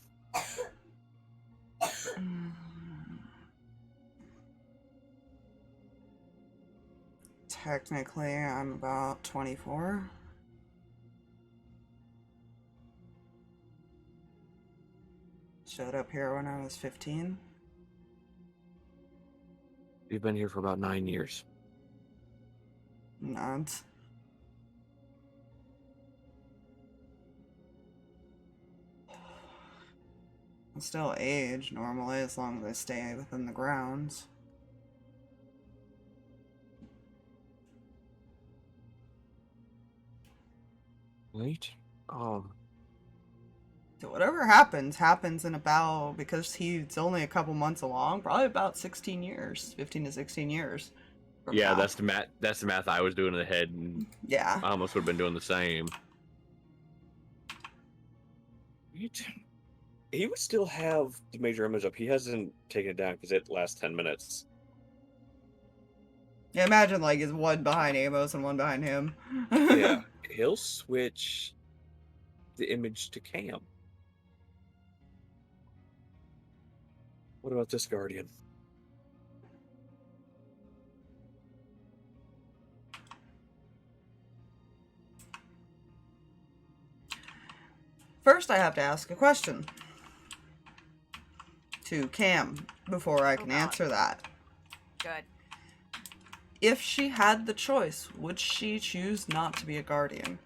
Technically, I'm about 24. Showed up here when I was 15. You've been here for about 9 years. Not. I still age normally as long as I stay within the grounds. Right? whatever happens in about, because he's only a couple months along, probably about 16 years, 15 to 16 years. Yeah, now. that's the math. That's the math I was doing in the head, and Yeah. I almost would have been doing the same. He would still have the major image up. He hasn't taken it down because it lasts 10 minutes. Yeah, imagine like it's one behind Amos and one behind him. Yeah, he'll switch the image to Cam. What about this Guardian? First, I have to ask a question to Cam before I can God. answer that. Good. If she had the choice, would she choose not to be a guardian?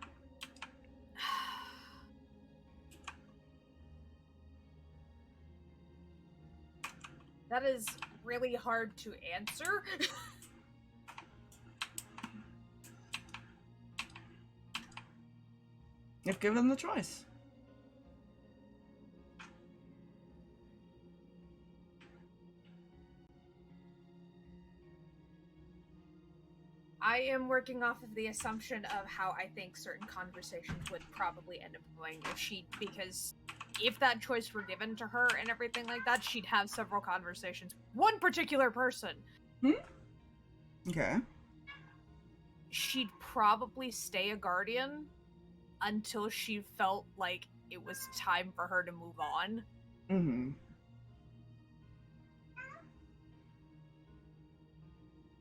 That is really hard to answer. If given the choice. I am working off of the assumption of how I think certain conversations would probably end up going because if that choice were given to her and everything like that, she'd have several conversations. One particular person. Okay. She'd probably stay a guardian until she felt like it was time for her to move on. Mm-hmm.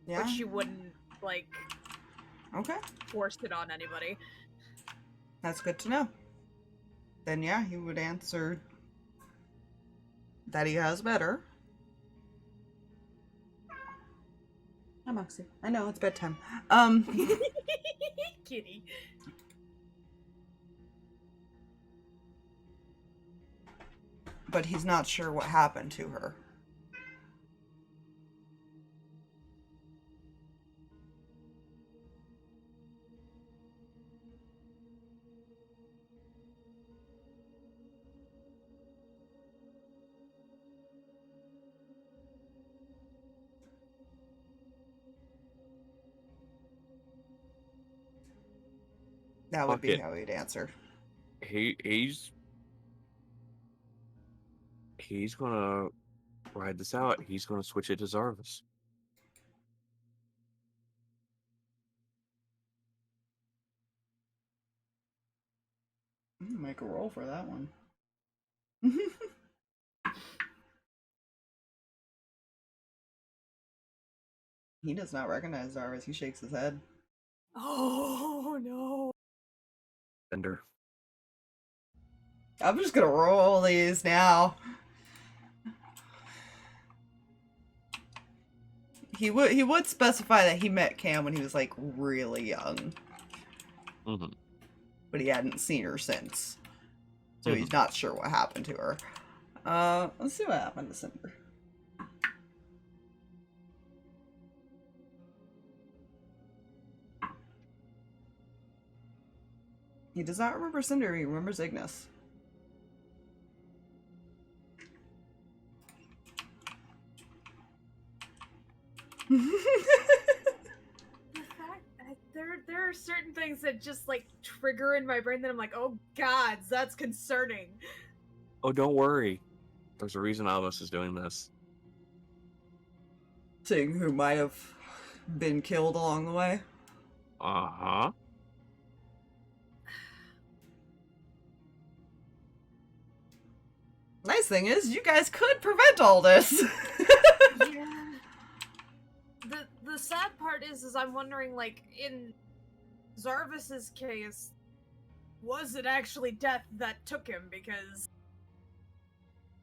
Yeah. But she wouldn't, like, Okay. force it on anybody. That's good to know. Then yeah, he would answer that he has better. Hi, Moxie. I know, it's bedtime. Kitty. But he's not sure what happened to her. That would Fuck be it. how he'd answer. He's gonna ride this out. He's gonna switch it to Zarvis. Make a roll for that one. He does not recognize Zarvis. He shakes his head. Oh no. Cinder. I'm just gonna roll these now. He would specify that he met Cam when he was like really young, but he hadn't seen her since, so he's not sure what happened to her. Let's see what happened to Cinder. He does not remember Cinder. He remembers Ignis. The fact that there are certain things that just like trigger in my brain that I'm like, oh god, that's concerning. Oh, don't worry. There's a reason Amos is doing this. Seeing who might have been killed along the way. Uh-huh. Nice thing is, you guys could prevent all this. Yeah. The sad part is I'm wondering, like, in Zarvis's case, was it actually death that took him? Because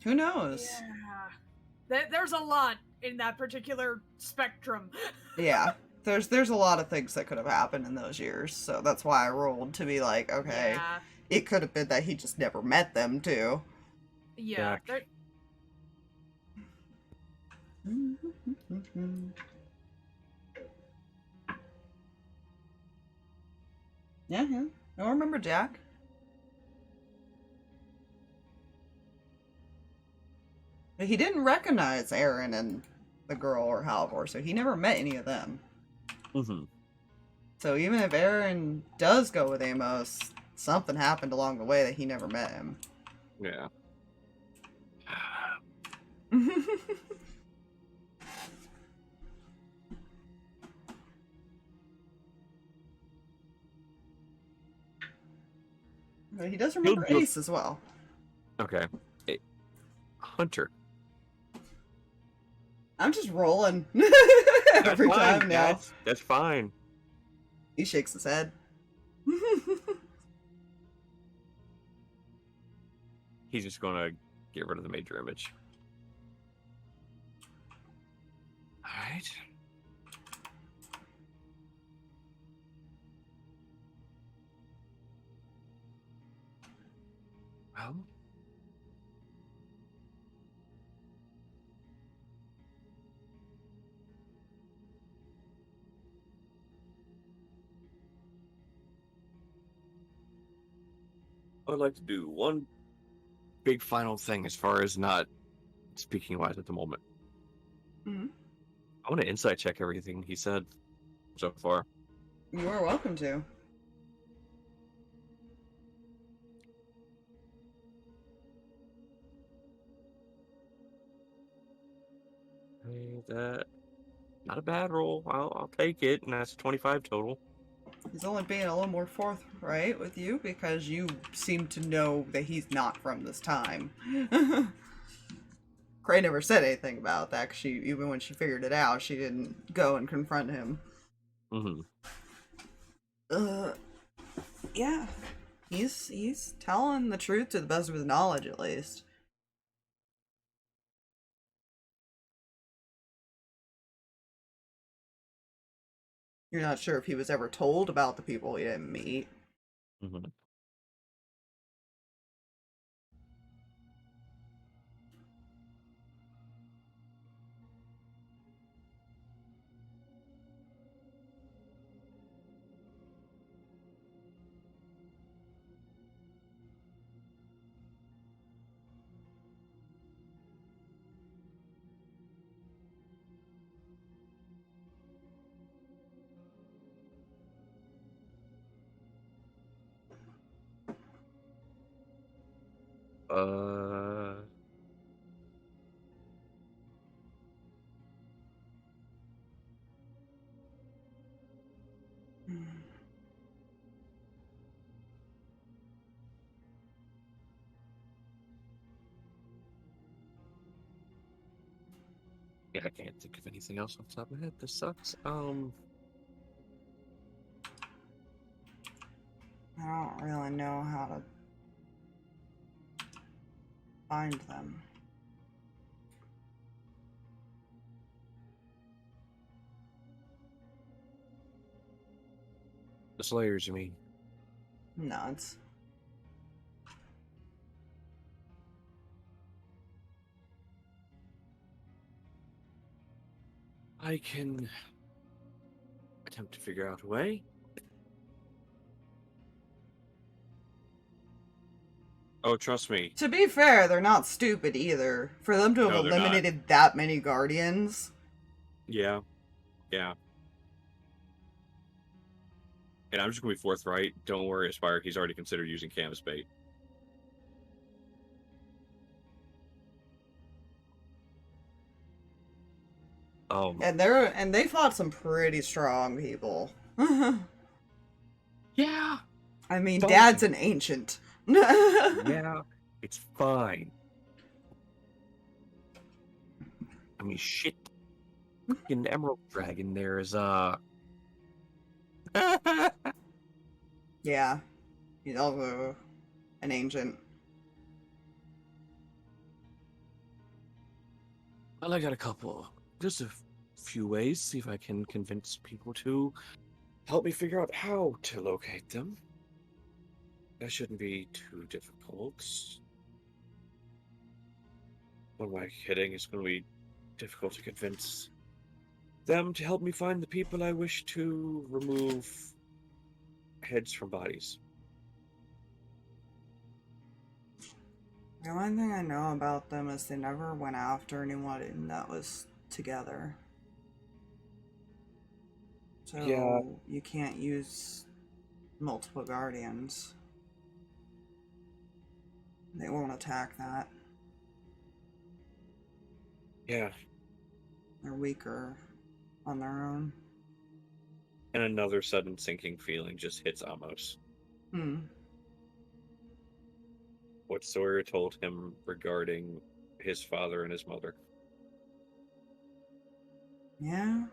Who knows? yeah, there's a lot in that particular spectrum. Yeah. There's a lot of things that could have happened in those years, so that's why I rolled to be like, okay, Yeah, it could have been that he just never met them too. yeah. Jack. Yeah. I don't remember Jack. But he didn't recognize Aaron and the girl or Halvor, so he never met any of them. Mm-hmm. So even if Aaron does go with Amos, something happened along the way that he never met him. Yeah. But he does remember He'll- Ace as well. Okay. Hey, Hunter. I'm just rolling That's every fine. time now. That's fine. He shakes his head. He's just gonna get rid of the major image. Alright. Well. I'd like to do one big final thing as far as not speaking wise at the moment. Mhm. I want to insight check everything he said so far. You are welcome to. Hey, that not a bad roll. I'll take it, and that's 25 total. He's only being a little more forthright with you because you seem to know that he's not from this time. Kreh never said anything about that, 'cause even when she figured it out, she didn't go and confront him. Mm-hmm. Yeah. He's telling the truth to the best of his knowledge, at least. You're not sure if he was ever told about the people he didn't meet. Mm-hmm. Uh. Yeah, I can't think of anything else off the top of my head. This sucks. I don't really know how to find them. The Slayers, you mean? Nuts. I can attempt to figure out a way. Oh, trust me. To be fair, they're not stupid either. For them to have No, they're not. eliminated that many guardians. Yeah. Yeah. And I'm just going to be forthright. Don't worry, Aspire. He's already considered using canvas bait. And they fought some pretty strong people. Yeah. I mean, Fine. Dad's an ancient. Yeah. It's fine. I mean, shit. Fucking Emerald Dragon there is, Yeah. He's also an ancient. Well, I got a couple. Just a few ways. See if I can convince people to help me figure out how to locate them. That shouldn't be too difficult. What am I kidding? It's going to be difficult to convince them to help me find the people I wish to remove heads from bodies. The only thing I know about them is they never went after anyone that was together. So Yeah. you can't use multiple guardians. They won't attack that. Yeah. They're weaker on their own. And another sudden sinking feeling just hits Amos. What Sawyer told him regarding his father and his mother. Yeah.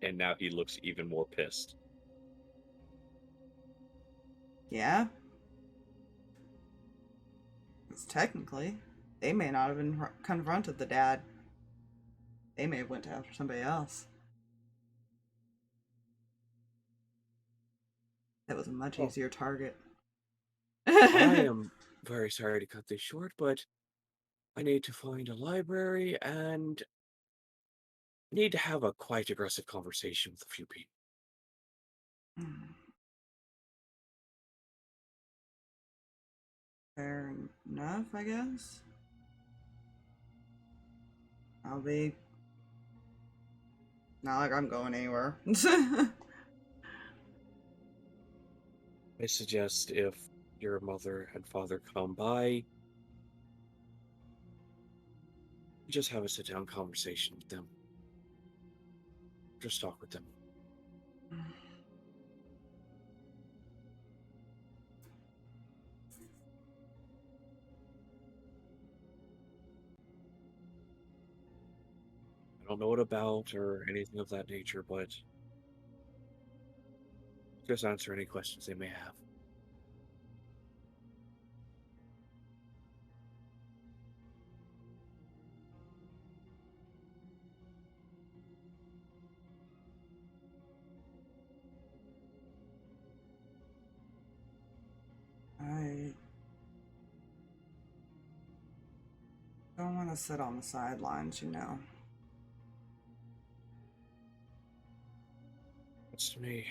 And now he looks even more pissed. Yeah. Because technically, they may not have been confronted the dad. They may have went after somebody else. That was a much easier target. I am very sorry to cut this short, but I need to find a library and need to have a quite aggressive conversation with a few people. Fair enough, I guess. I'll be... Not like I'm going anywhere. I suggest if your mother and father come by, just have a sit-down conversation with them. Just talk with them. I don't know what about or anything of that nature, but just answer any questions they may have. I don't want to sit on the sidelines, you know. It's me.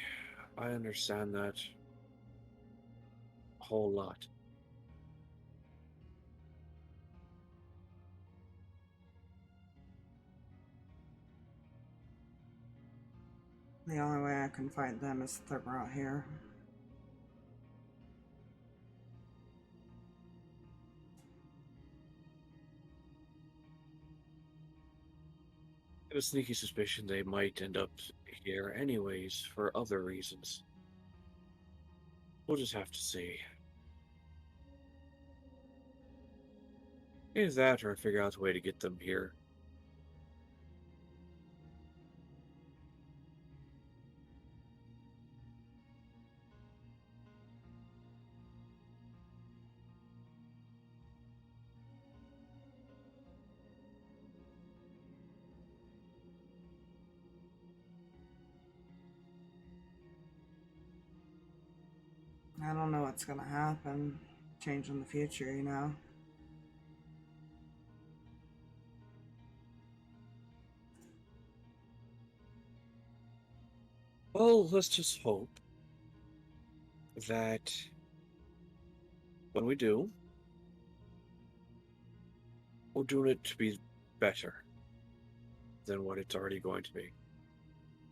I understand that a whole lot. The only way I can fight them is if they're brought here. I have a sneaky suspicion they might end up here anyways for other reasons. We'll just have to see. Either that or figure out a way to get them here. I don't know what's gonna happen. Change in the future, you know. Well, let's just hope that when we do, we're doing it to be better than what it's already going to be.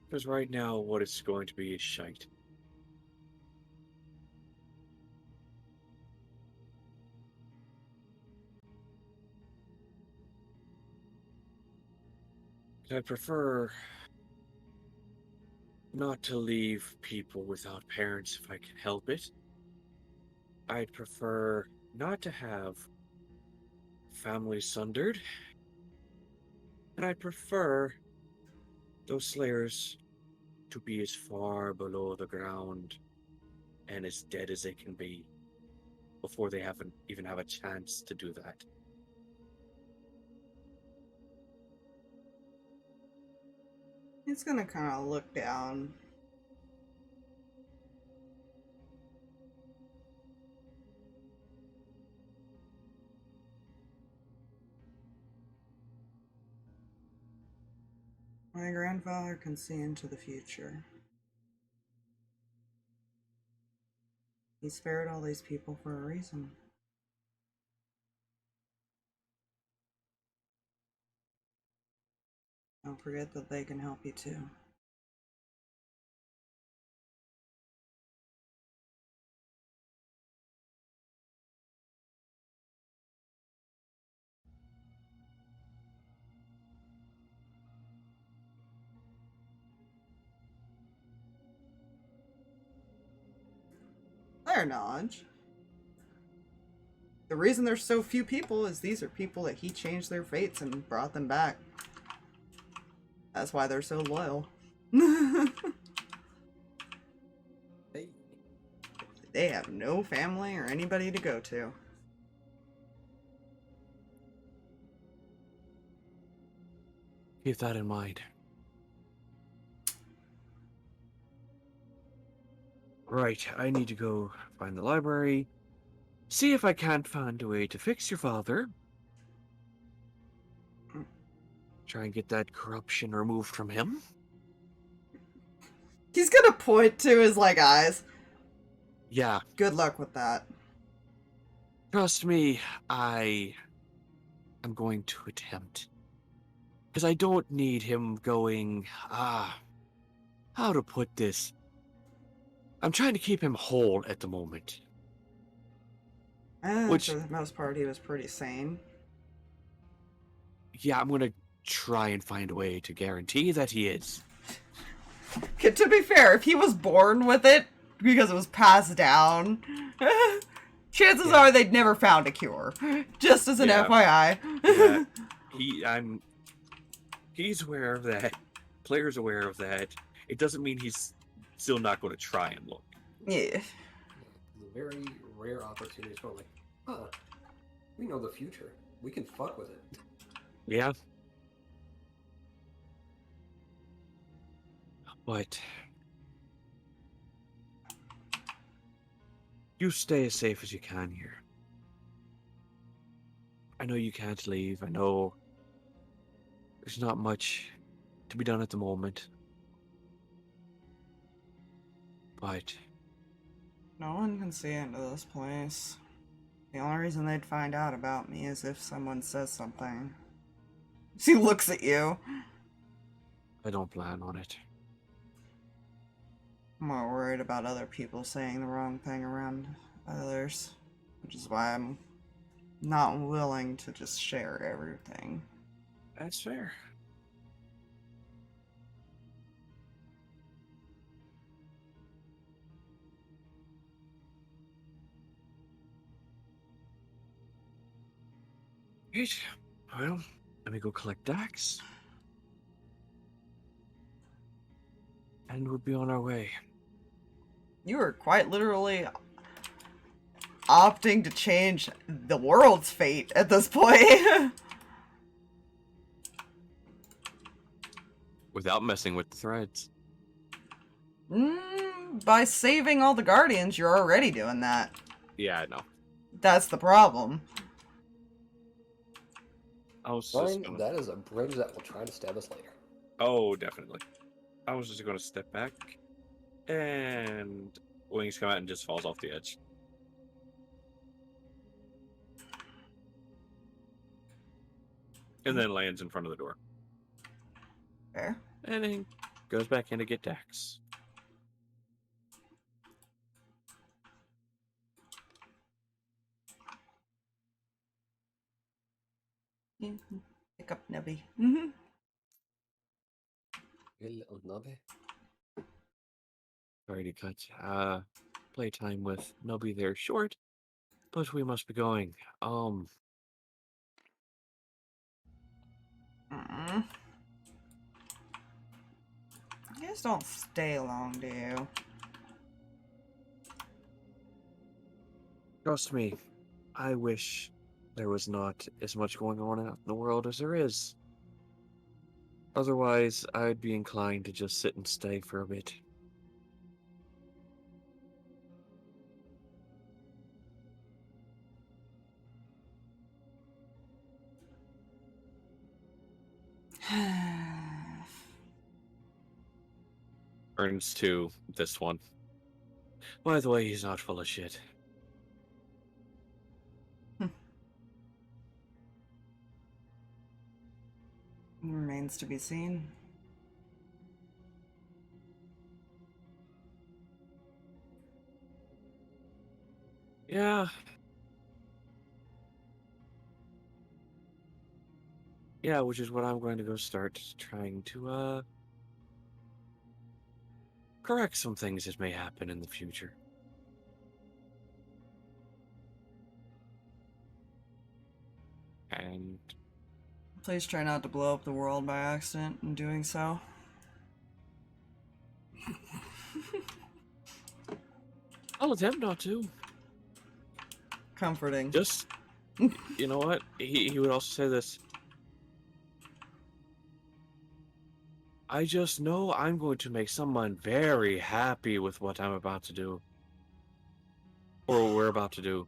Because right now, what it's going to be is shite. I prefer not to leave people without parents if I can help it. I'd prefer not to have families sundered. And I'd prefer those slayers to be as far below the ground and as dead as they can be before they even have a chance to do that. He's gonna kind of look down. My grandfather can see into the future. He spared all these people for a reason. Don't forget that they can help you too. Their knowledge. The reason there's so few people is these are people that he changed their fates and brought them back. That's why they're so loyal. Hey, They have no family or anybody to go to. Keep that in mind. Right, I need to go find the library. See if I can't find a way to fix your father. Try and get that corruption removed from him. He's gonna point to his, like, eyes. Yeah, Good luck with that. trust me, I'm going to attempt. Because I don't need him going, how to put this? I'm trying to keep him whole at the moment. Which- For the most part, he was pretty sane. Yeah, I'm gonna try and find a way to guarantee that he is. Okay, to be fair, if he was born with it, because it was passed down, chances are they'd never found a cure. Just as an Yeah. FYI. Yeah, he's aware of that. Player's aware of that. It doesn't mean he's still not going to try and look. Yeah. the very rare opportunities where like, we know the future. We can fuck with it. Yeah. But you stay as safe as you can here. I know you can't leave. I know there's not much to be done at the moment. But No one can see into this place. The only reason they'd find out about me is if someone says something. She looks at you. I don't plan on it. I'm more worried about other people saying the wrong thing around others, which is why I'm not willing to just share everything. That's fair. Right. Well, let me go collect Dax. And we'll be on our way. You are quite literally opting to change the world's fate at this point. Without messing with the threads. By saving all the Guardians, you're already doing that. Yeah, I know. That's the problem. I was just Fine, gonna... that is a bridge that will try to stab us later. Oh, definitely. I was just gonna step back. And wings come out and just falls off the edge. And then lands in front of the door. Fair. And then goes back in to get Dax. Pick up Nebby. Good little nubby. Sorry to cut playtime with Nubby there short, but we must be going. You guys don't stay long, do you? Trust me, I wish there was not as much going on out in the world as there is. Otherwise, I'd be inclined to just sit and stay for a bit. Turns to this one. By the way, he's not full of shit. Remains to be seen. Yeah. Yeah, which is what I'm going to go start trying to, correct some things that may happen in the future. And Please try not to blow up the world by accident in doing so. I'll attempt not to. Comforting. Just, you know what? He would also say this. I just know I'm going to make someone very happy with what I'm about to do. Or what we're about to do.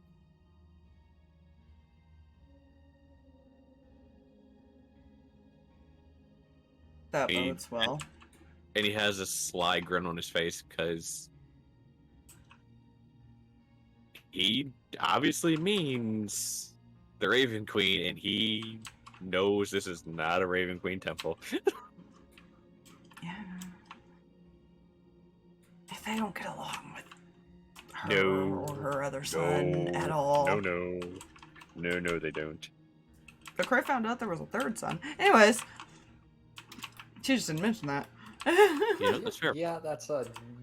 That He- bodes well. And he has a sly grin on his face because he obviously means the Raven Queen, and he knows this is not a Raven Queen temple. Yeah. If they don't get along with her No. or her other son at all. No, they don't. But Kreh found out there was a third son. Anyways, she just didn't mention that. Yeah, that's fair. Yeah, that's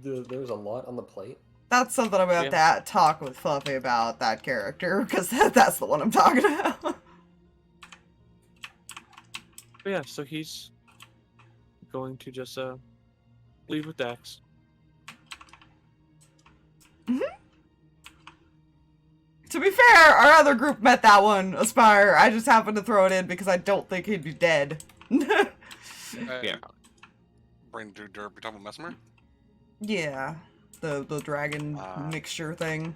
there's a lot on the plate. That's something I'm about to talk with Fluffy about, that character, because that's the one I'm talking about. But yeah, so he's going to just leave with Dax. To be fair, our other group met that one, Aspire. I just happened to throw it in because I don't think he'd be dead. Yeah. Brain Dirt, you're talking about Mesmer? Yeah. The dragon mixture thing.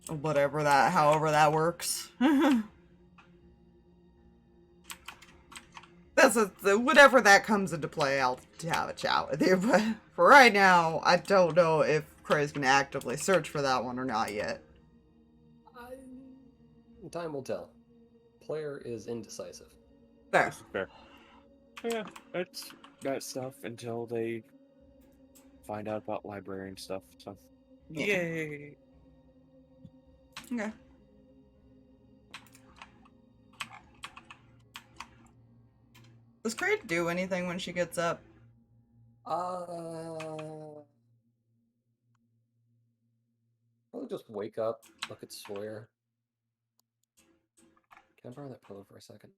Whatever that, however that works. Whenever that comes into play, I'll have a chat with you. But for right now, I don't know if Kreh's gonna actively search for that one or not yet. Time will tell. Player is indecisive. There. Fair. Yeah, that's that stuff until they find out about librarian stuff. So, Yeah. yay! Okay. Does Kreh do anything when she gets up? Probably just wake up, look at Sawyer. Can I borrow that pillow for a second?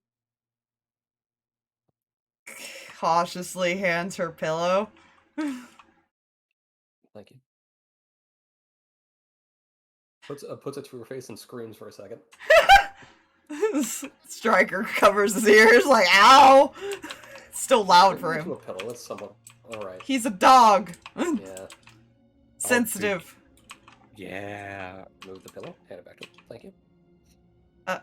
Cautiously hands her pillow. Thank you. Puts it to her face and screams for a second. Striker covers his ears like, ow! It's still loud for To a him. pillow. That's somewhat alright. He's a dog. Yeah. Sensitive. Yeah. Move the pillow. Hand it back to him. Thank you. I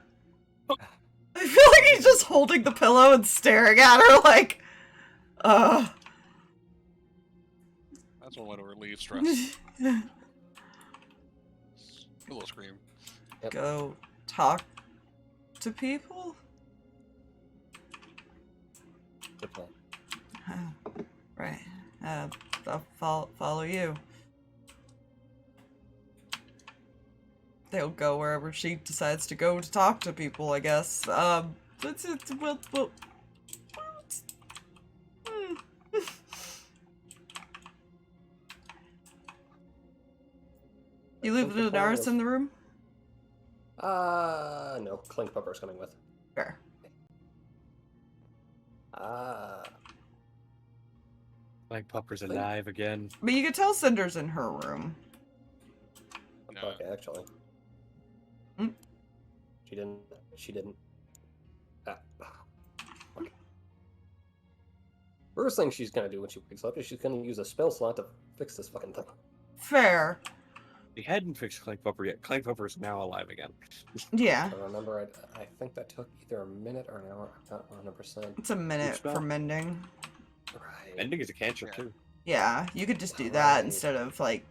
feel like he's just holding the pillow and staring at her like, That's one way to relieve stress. Pillow scream. Yep. Go talk to people? Good plan. Right. I'll follow you. They'll go wherever she decides to go to talk to people, I guess. Well, You leave the nurse in the room? No. Clink Pupper's coming with. Fair. Like Pupper's alive again. But you could tell Cinder's in her room. Yeah. Okay, actually. Hmm? She didn't. Okay. First thing she's gonna do when she wakes up is she's gonna use a spell slot to fix this fucking thing. Fair. He hadn't fixed Clank Pupper yet. Clank Pupper's now alive again. Yeah. I remember, I think that took either a minute or an hour. I'm not 100%. It's a minute spell? for mending. Right. Ending is a cantrip too. Yeah, you could just do that Right. instead of, like,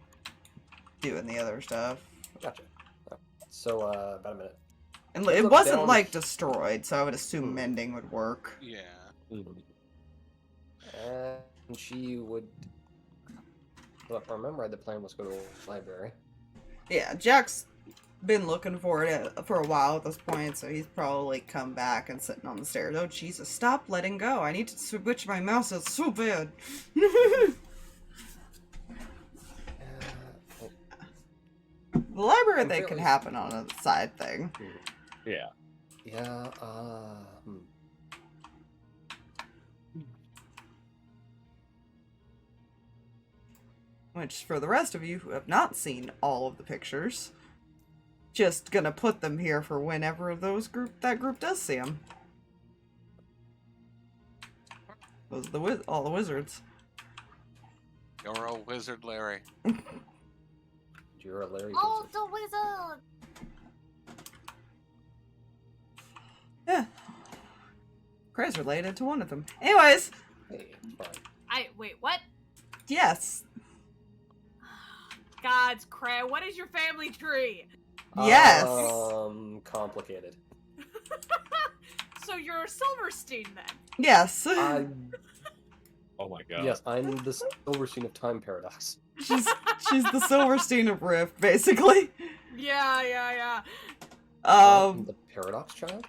doing the other stuff. Gotcha. So, about a minute. And She it looked wasn't, down- like, destroyed, so I would assume Hmm. mending would work. Yeah. And she would. Well, if I remember, the plan was go to the library. Yeah, Jack's been looking for it for a while at this point, so he's probably come back and sitting on the stairs. Oh, Jesus, stop letting go. I need to switch my mouse. It's so bad. Oh, The library I'm thing can fairly- happen on a side thing. Yeah. yeah. Which, for the rest of you who have not seen all of the pictures, just gonna put them here for whenever that group does see them. Those are all the wizards. You're a wizard, Larry. You're a Larry Oh, Wizard. the wizard! Yeah. Kreh's related to one of them. Anyways, Hey, it's fine. Wait, what? yes. God's Kreh, what is your family tree? Yes. Complicated. So you're a Silverstein then? Yes. Oh my god. Yes, I'm the Silverstein of Time Paradox. she's the Silverstein of Rift, basically. Yeah. I'm the Paradox Child,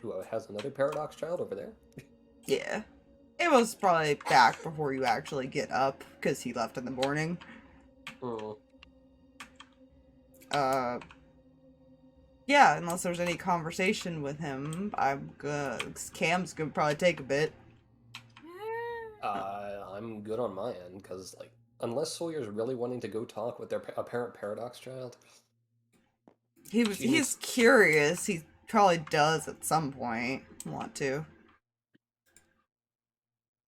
who has another Paradox Child over there. Yeah. It was probably back before you actually get up, because he left in the morning. Yeah, unless there's any conversation with him, Cam's gonna probably take a bit. I'm good on my end, because, like, unless Sawyer's really wanting to go talk with their apparent Paradox Child. He's curious. He probably does at some point want to.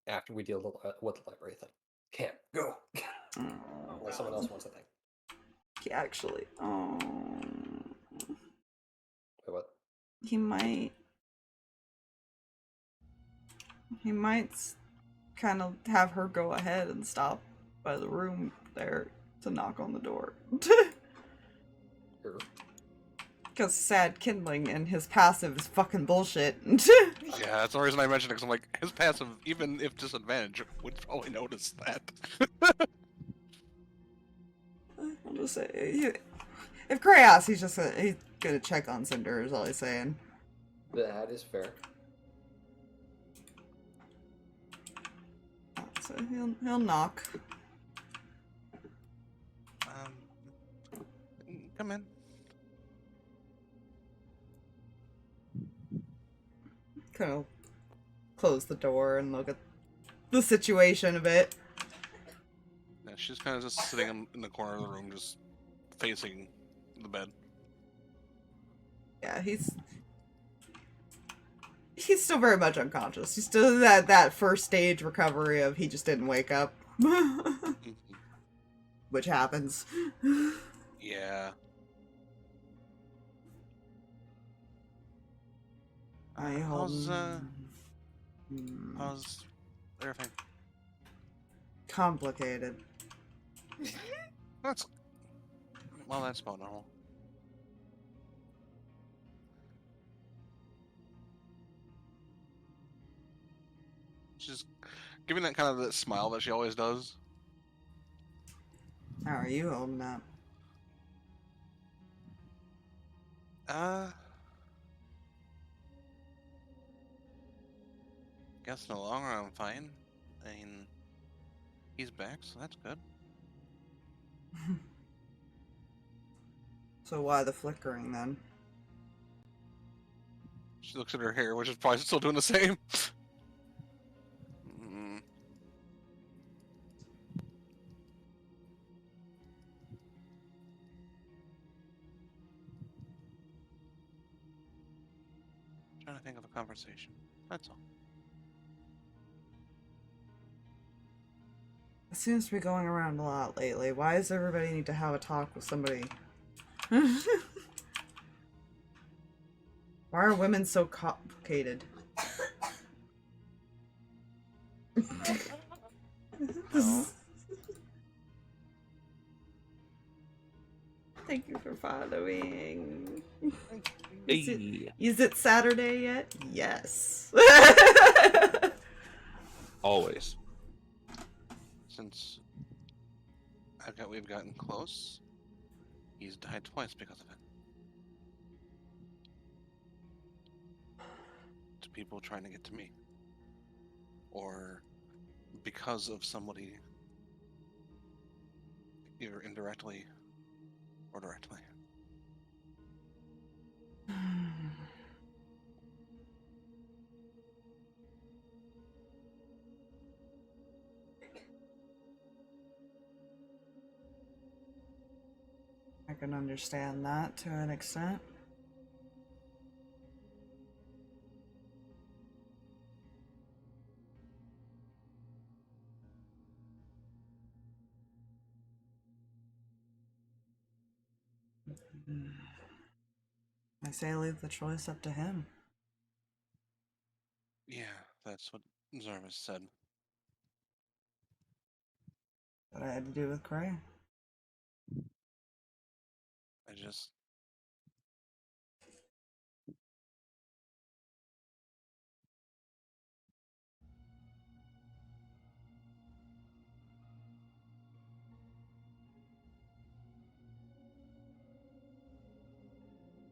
After we deal with the library thing. Can't go. Unless someone else wants a thing. He actually, Wait, what? he might kind of have her go ahead and stop by the room there to knock on the door. Sure. Because sad kindling and his passive is fucking bullshit. Yeah, that's the reason I mentioned it, because I'm like, his passive, even if disadvantage, would probably notice that. I'll just say, if Kreh asks, he's gonna check on Cinder, is all he's saying. That is fair. So he'll knock. Come in. Kind of close the door and look at the situation a bit. Yeah, she's kind of just sitting in the corner of the room, just facing the bed. Yeah, he's still very much unconscious. He's still that first stage recovery of he just didn't wake up. Which happens. Yeah. How's everything? Complicated. That's about normal. She's giving that kind of that smile that she always does. How are you holding up? Guess no longer I'm fine. I mean, he's back, so that's good. So why the flickering then? She looks at her hair, which is probably still doing the same. Trying to think of a conversation. That's all. It seems to be going around a lot lately. Why does everybody need to have a talk with somebody? Why are women so complicated? Thank you for following. Hey, Is it Saturday yet? Yes. always. Since we've gotten close, he's died twice because of it. To people trying to get to me. Or because of somebody, either indirectly or directly. I can understand that to an extent. I say leave the choice up to him. Yeah, that's what Zarvis said. What I had to do with Kreh. I just...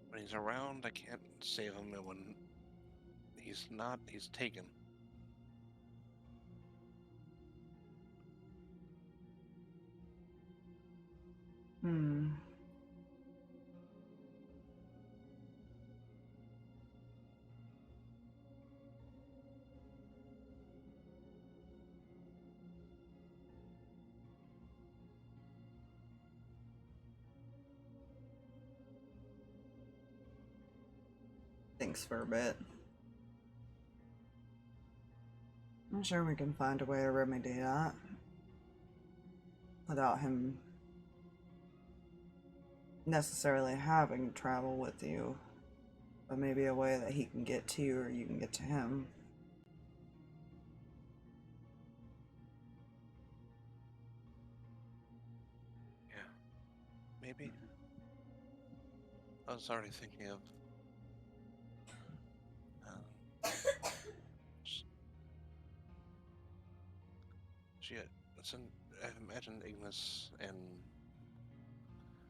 When he's around, I can't save him, and when he's not, he's taken. Thanks for a bit. I'm sure we can find a way to remedy that. Without him necessarily having to travel with you. But maybe a way that he can get to you or you can get to him. Yeah. Maybe. I was already thinking of... I imagined Ignis and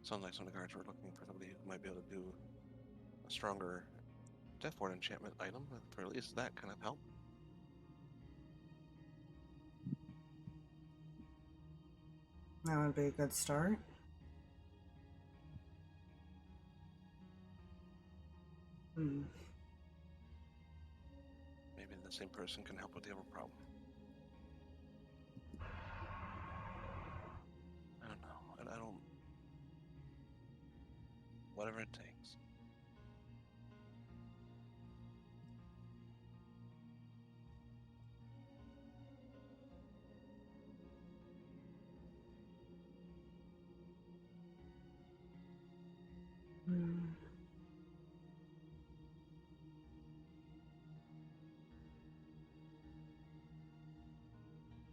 sounds like some of the guards were looking for somebody who might be able to do a stronger Deathward enchantment item, for at least that kind of help. That would be a good start. Maybe the same person can help with the other problem. I don't know. I don't... Whatever it takes.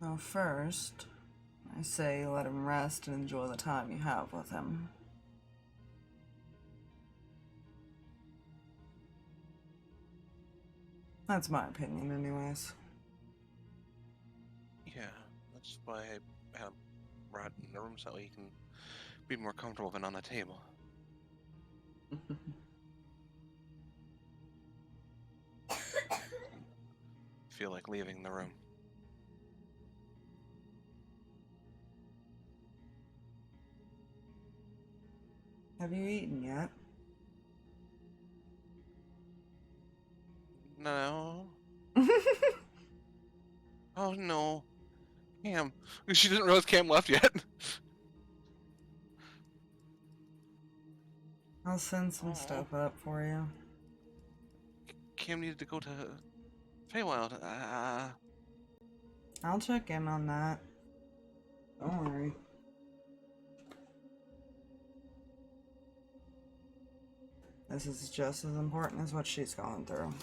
Well, first, I say let him rest and enjoy the time you have with him. That's my opinion, anyways. Yeah, that's why I have brought in the room so he can be more comfortable than on the table. Feel like leaving the room. Have you eaten yet? No. Oh no. Cam. She didn't realize Cam left yet. I'll send some stuff up for you. Cam needed to go to Feywild. I'll check in on that. Don't worry. This is just as important as what she's going through.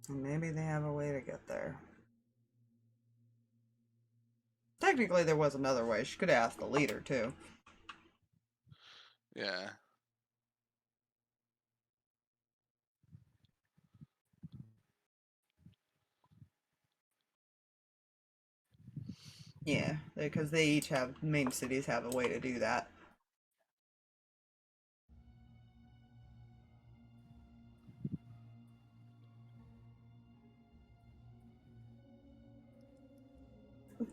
And maybe they have a way to get there. Technically, there was another way. She could have asked the leader, too. Yeah. Yeah, because they each have, main cities have a way to do that.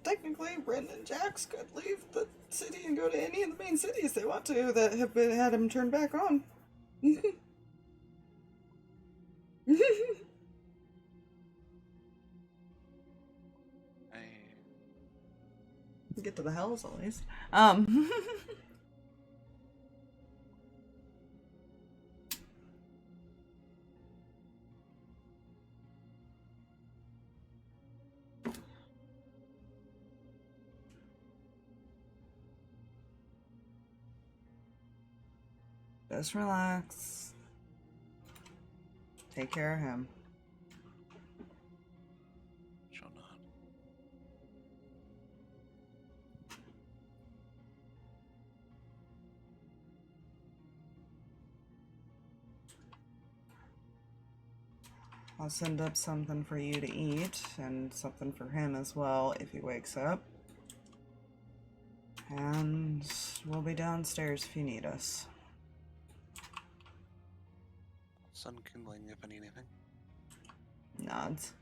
Technically, Ren and Jax could leave the city and go to any of the main cities they want to that have had him turned back on. Get to the hells at least. Just relax. Take care of him. Sure not. I'll send up something for you to eat, and something for him as well if he wakes up. And we'll be downstairs if you need us. Sun kindling if I need anything. Nods.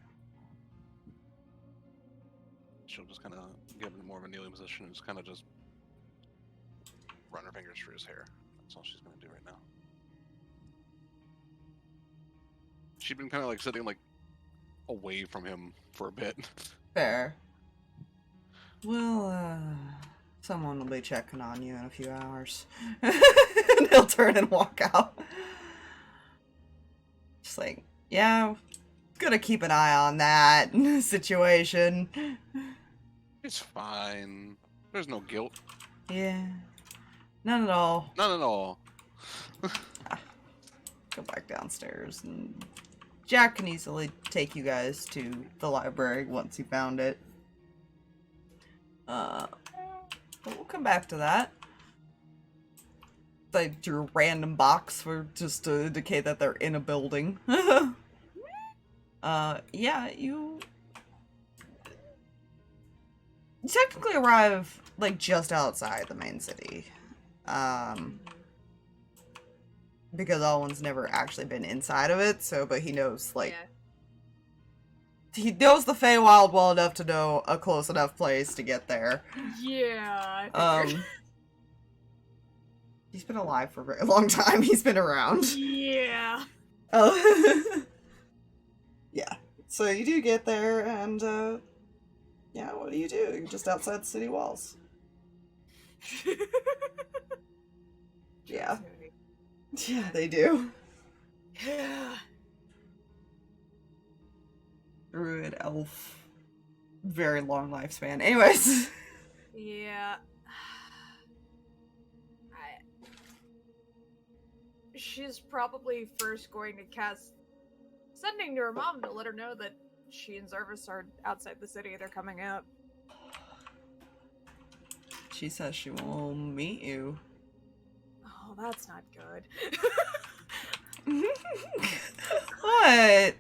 She'll just kind of get in more of a kneeling position and just kind of just run her fingers through his hair. That's all she's going to do right now. She'd been kind of like sitting like away from him for a bit. Fair. Well, someone will be checking on you in a few hours. And he'll turn and walk out. Just like, yeah, gonna keep an eye on that situation. It's fine. There's no guilt. Yeah. None at all. None at all. Go back downstairs, and Jack can easily take you guys to the library once he found it. But we'll come back to that. Like your random box for just to indicate that they're in a building. Yeah, you technically arrive like just outside the main city. Because Alwyn's never actually been inside of it, so but he knows like he knows the Feywild well enough to know a close enough place to get there. Yeah. I figured. He's been alive for a very long time. He's been around. Yeah. Oh. Yeah. So you do get there, and yeah, what do? You're just outside the city walls. Yeah. Yeah, they do. Yeah. Druid, elf, very long lifespan. Anyways. Yeah. She's probably first going to cast sending to her mom to let her know that she and Zervis are outside the city. They're coming up. She says she will meet you. Oh, that's not good. What?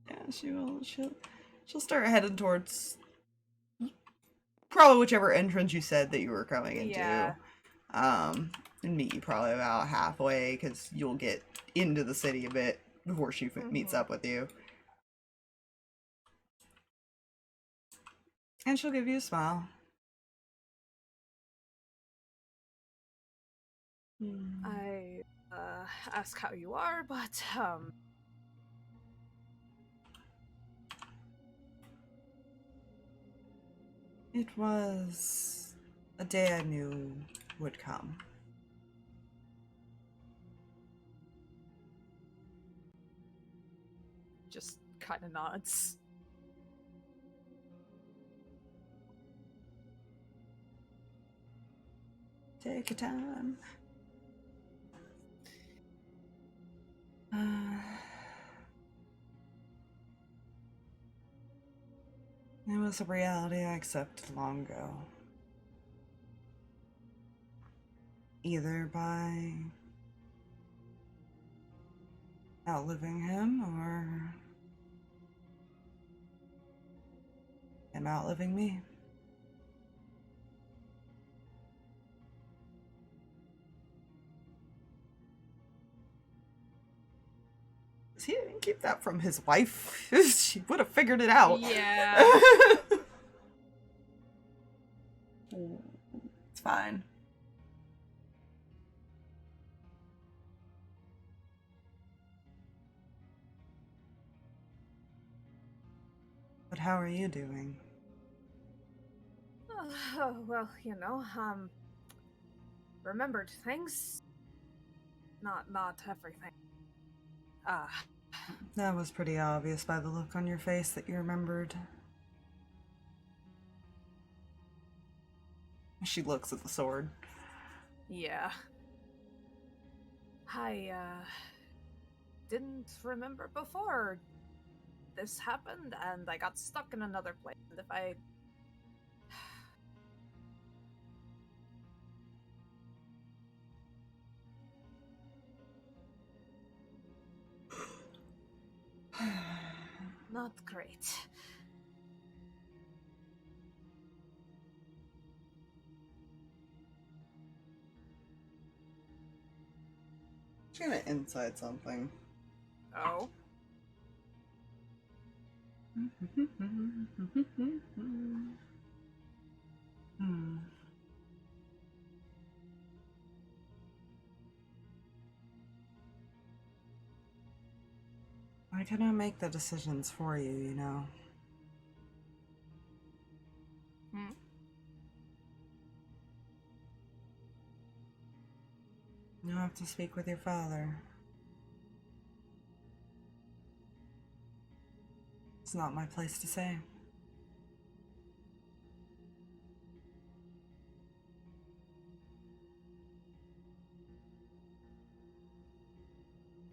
Yeah, she will. She'll start heading towards probably whichever entrance you said that you were coming into. Yeah. And meet you probably about halfway, because you'll get into the city a bit before she meets up with you. And she'll give you a smile. I ask how you are, but it was a day I knew would come. just kind of nods. Take your time. It was a reality I accepted long ago. Either by outliving him or him outliving me. He didn't keep that from his wife. She would have figured it out. Yeah. It's fine. But how are you doing? Oh, well, you know, remembered things. Not everything. That was pretty obvious by the look on your face that you remembered. She looks at the sword. Yeah. I, didn't remember before this happened, and I got stuck in another place. And if I... Not great. She's gonna inside something. Oh? I cannot make the decisions for you, you know. You'll have to speak with your father. It's not my place to say.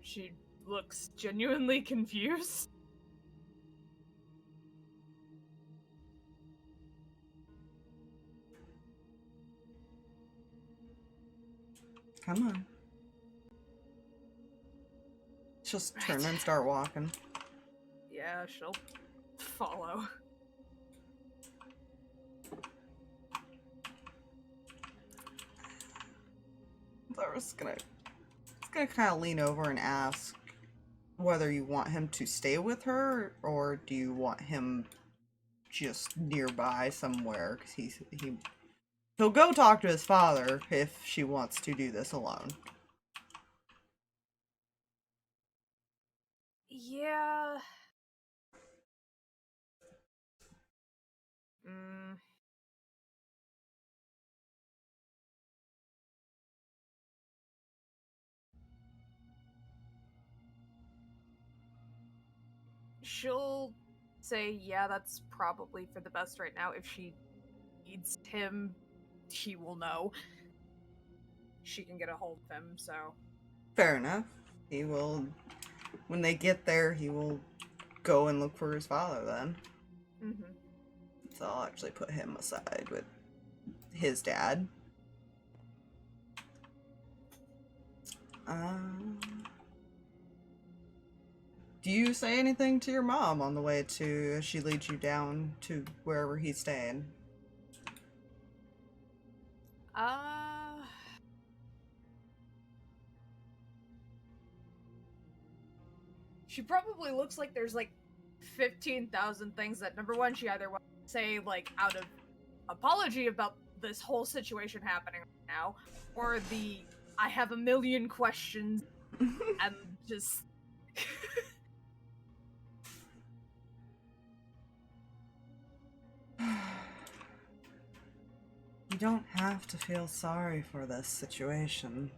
She looks genuinely confused. Come on. She'll turn and start walking. Yeah, she'll follow. Laura's gonna kind of lean over and ask whether you want him to stay with her or do you want him just nearby somewhere, because he'll go talk to his father if she wants to do this alone. Yeah. She'll say, yeah, that's probably for the best right now. If she needs him, he will know. She can get a hold of him, so... Fair enough. He will, when they get there, he will go and look for his father then. Mm-hmm. So I'll actually put him aside with his dad. Do you say anything to your mom on the way to, as she leads you down to wherever he's staying? She probably looks like there's like 15,000 things that, number one, she either wants to say, like, out of apology about this whole situation happening right now, or the I have a million questions and just... You don't have to feel sorry for this situation.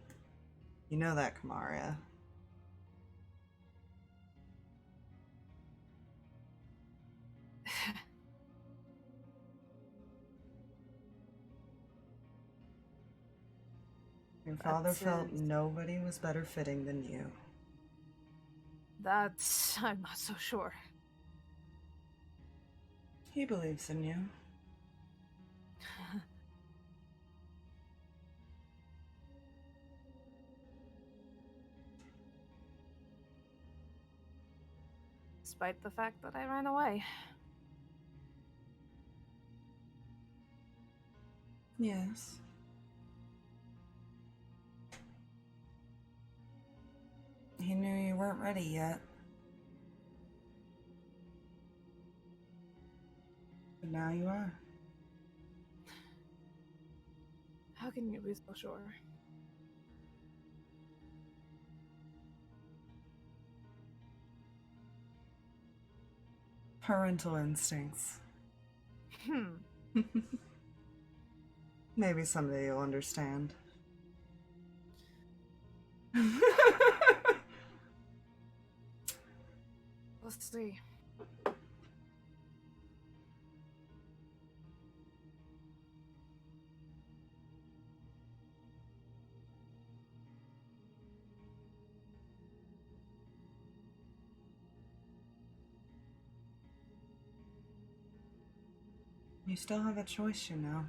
You know that, Kamaria. Your father felt nobody was better fitting than you. That's... I'm not so sure. He believes in you. Despite the fact that I ran away. Yes. He knew you weren't ready yet. But now you are. How can you be so sure? Parental instincts. Hmm. Maybe someday you'll understand. Let's see. You still have a choice, you know.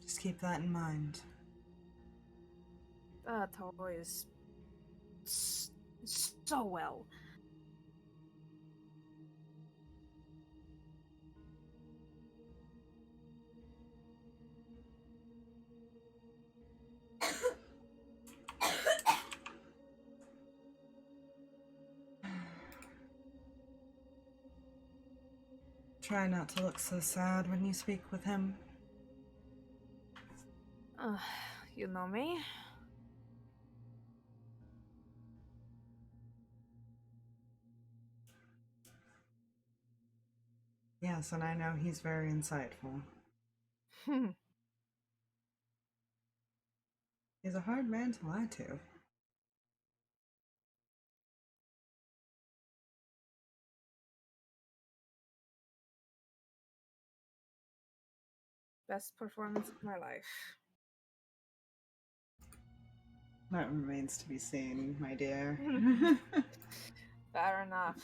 Just keep that in mind. That toy is so well. Try not to look so sad when you speak with him. You know me. Yes, and I know he's very insightful. He's a hard man to lie to. Best performance of my life. That remains to be seen, my dear. Fair enough.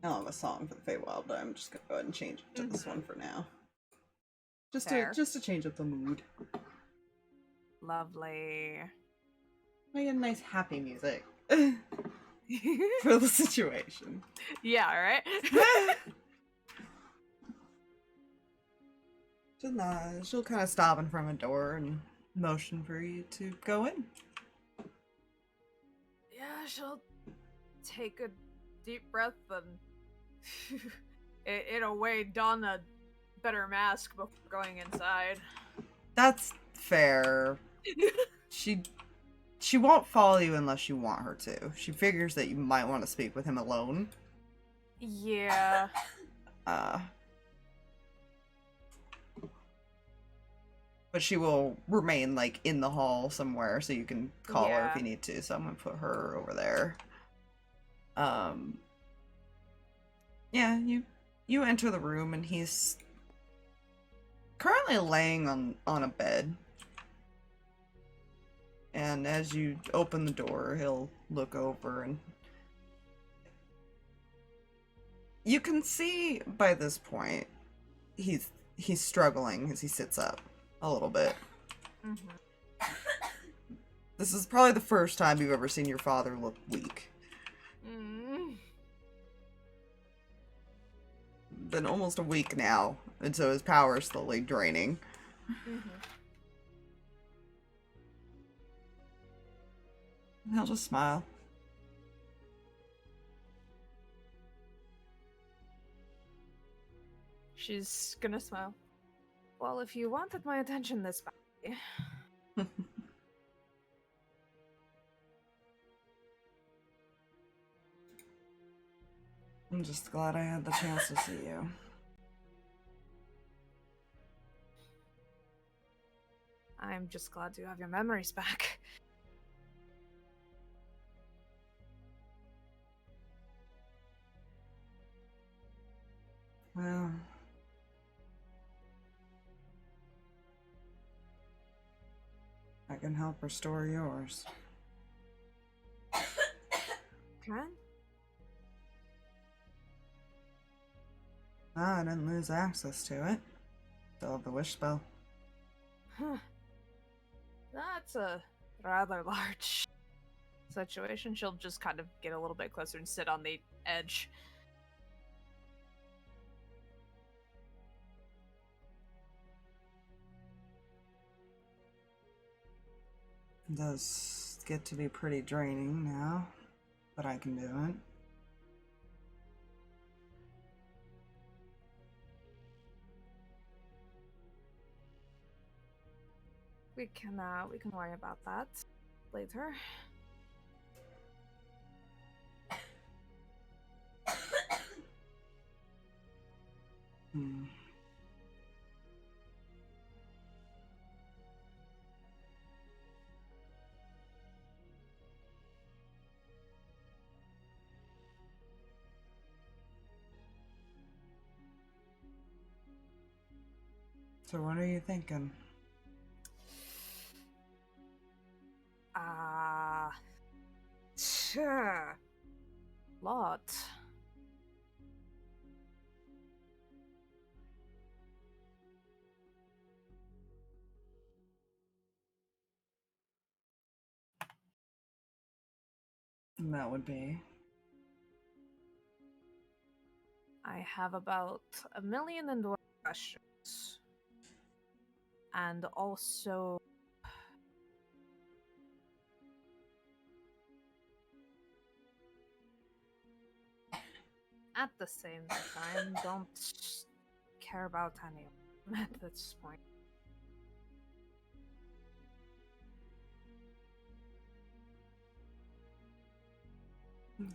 I'll have a song for the Feywild, but I'm just gonna go ahead and change it to this one for now. Fair. Just to change up the mood. Lovely. I get nice happy music for the situation. Yeah, right? She'll kind of stop in front of a door and motion for you to go in. Yeah, she'll take a deep breath and in a way don a better mask before going inside. That's fair. She won't follow you unless you want her to. She figures that you might want to speak with him alone. Yeah. But she will remain, like, in the hall somewhere, so you can call her Yeah. if you need to. So I'm gonna put her over there. Yeah, you enter the room, and he's currently laying on a bed. And as you open the door, he'll look over, and you can see by this point he's struggling as he sits up a little bit. Mm-hmm. This is probably the first time you've ever seen your father look weak. Mm. Been almost a week now, and so his power is slowly draining. Mm-hmm. And he'll just smile. She's gonna smile. Well, if you wanted my attention this badly. I'm just glad I had the chance to see you. I'm just glad you have your memories back. Well, I can help restore yours. Can? Ah, I didn't lose access to it. Still have the wish spell. Huh. That's a rather large situation. She'll just kind of get a little bit closer and sit on the edge. It does get to be pretty draining now, but I can do it. We can worry about that later. Hmm. So what are you thinking? Sure. Lot. And that would be... I have about 1 million Endor questions. And also at the same time, don't care about any of them at this point.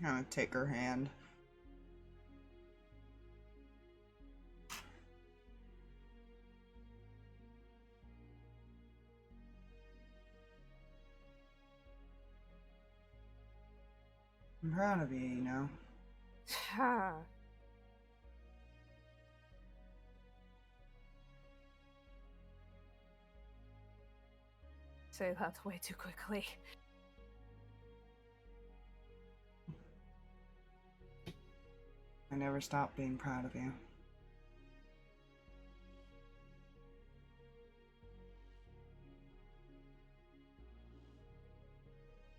Kind of take her hand. I'm proud of you, you know. Say that way too quickly. I never stop being proud of you.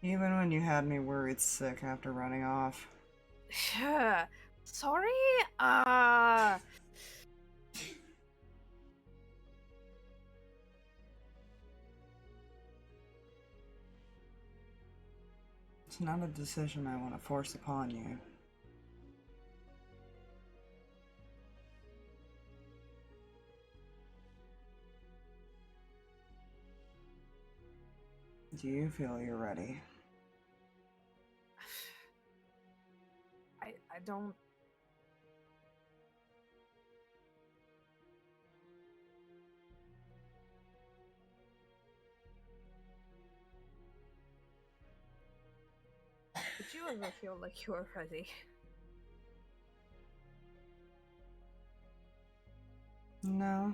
Even when you had me worried sick after running off. Sorry? It's not a decision I want to force upon you. Do you feel you're ready? I don't... Did you ever feel like you were ready? No.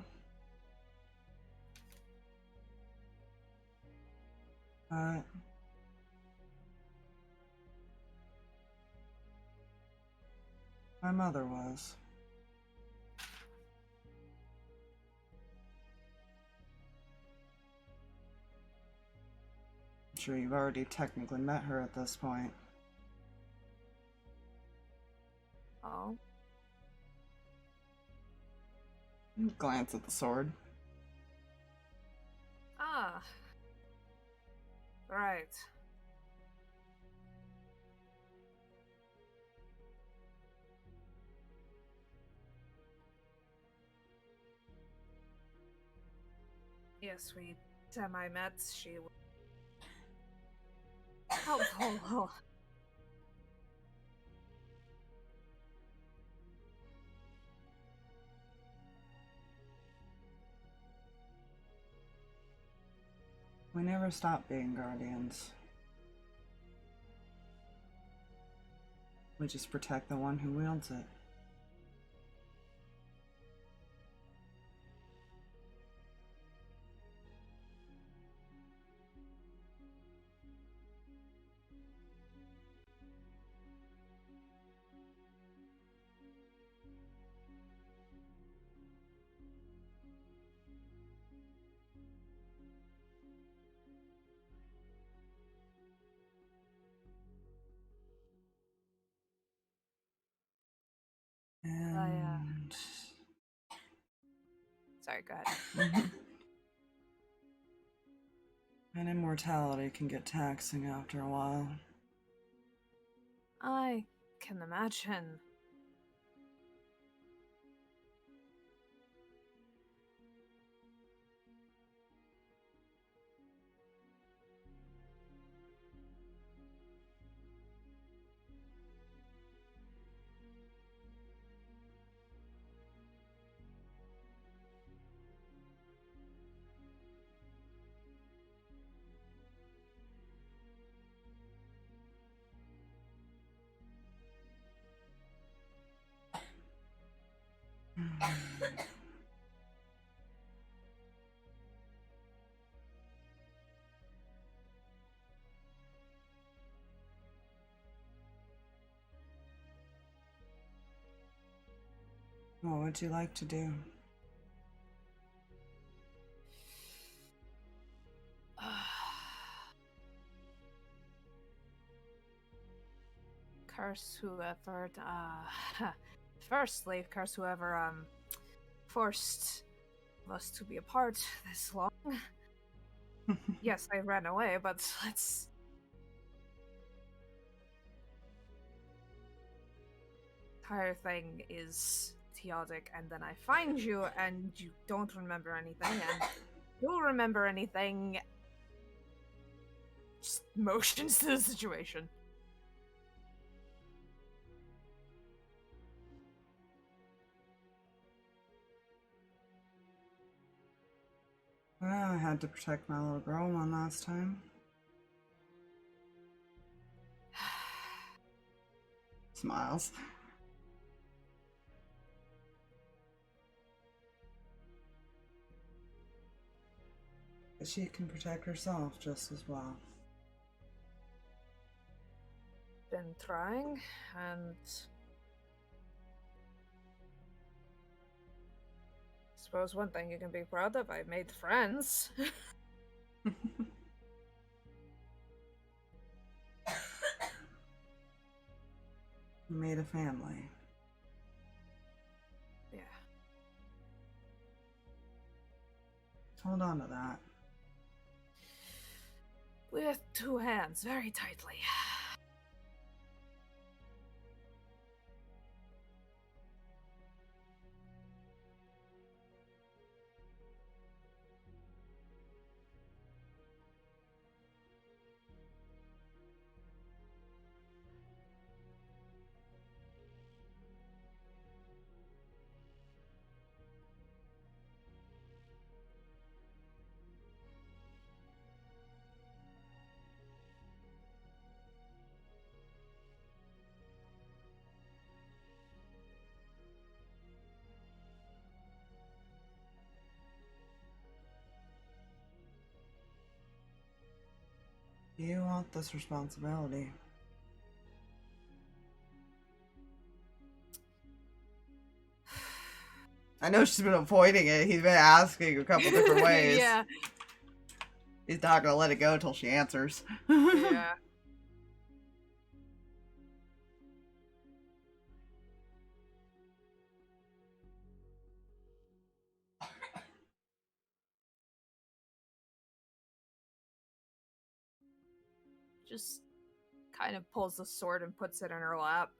But my mother was. I'm sure you've already technically met her at this point. Oh. Glance at the sword. Ah. Right. Yes, we semi-met. She was helpful. We never stop being guardians. We just protect the one who wields it. Sorry, go ahead. Mhm. And immortality can get taxing after a while. I can imagine. What would you like to do? Curse whoever, firstly, curse whoever, forced us to be apart this long. Yes, I ran away, but let's... Entire thing is chaotic, and then I find you, and you don't remember anything, and you'll remember anything. Just motions to the situation. Well, I had to protect my little girl one last time. Smiles. But she can protect herself just as well. Been trying, and suppose one thing you can be proud of, I made friends. You made a family. Yeah. Hold on to that. With two hands, very tightly. You want this responsibility. I know she's been avoiding it. He's been asking a couple different ways. Yeah. He's not gonna let it go until she answers. Yeah. Just kind of pulls the sword and puts it in her lap.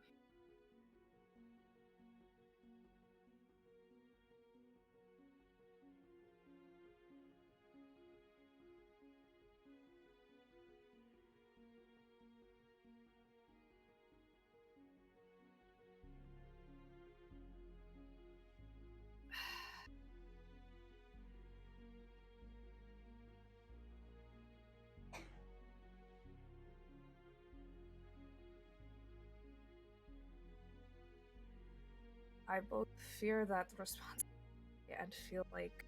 I both fear that responsibility and feel like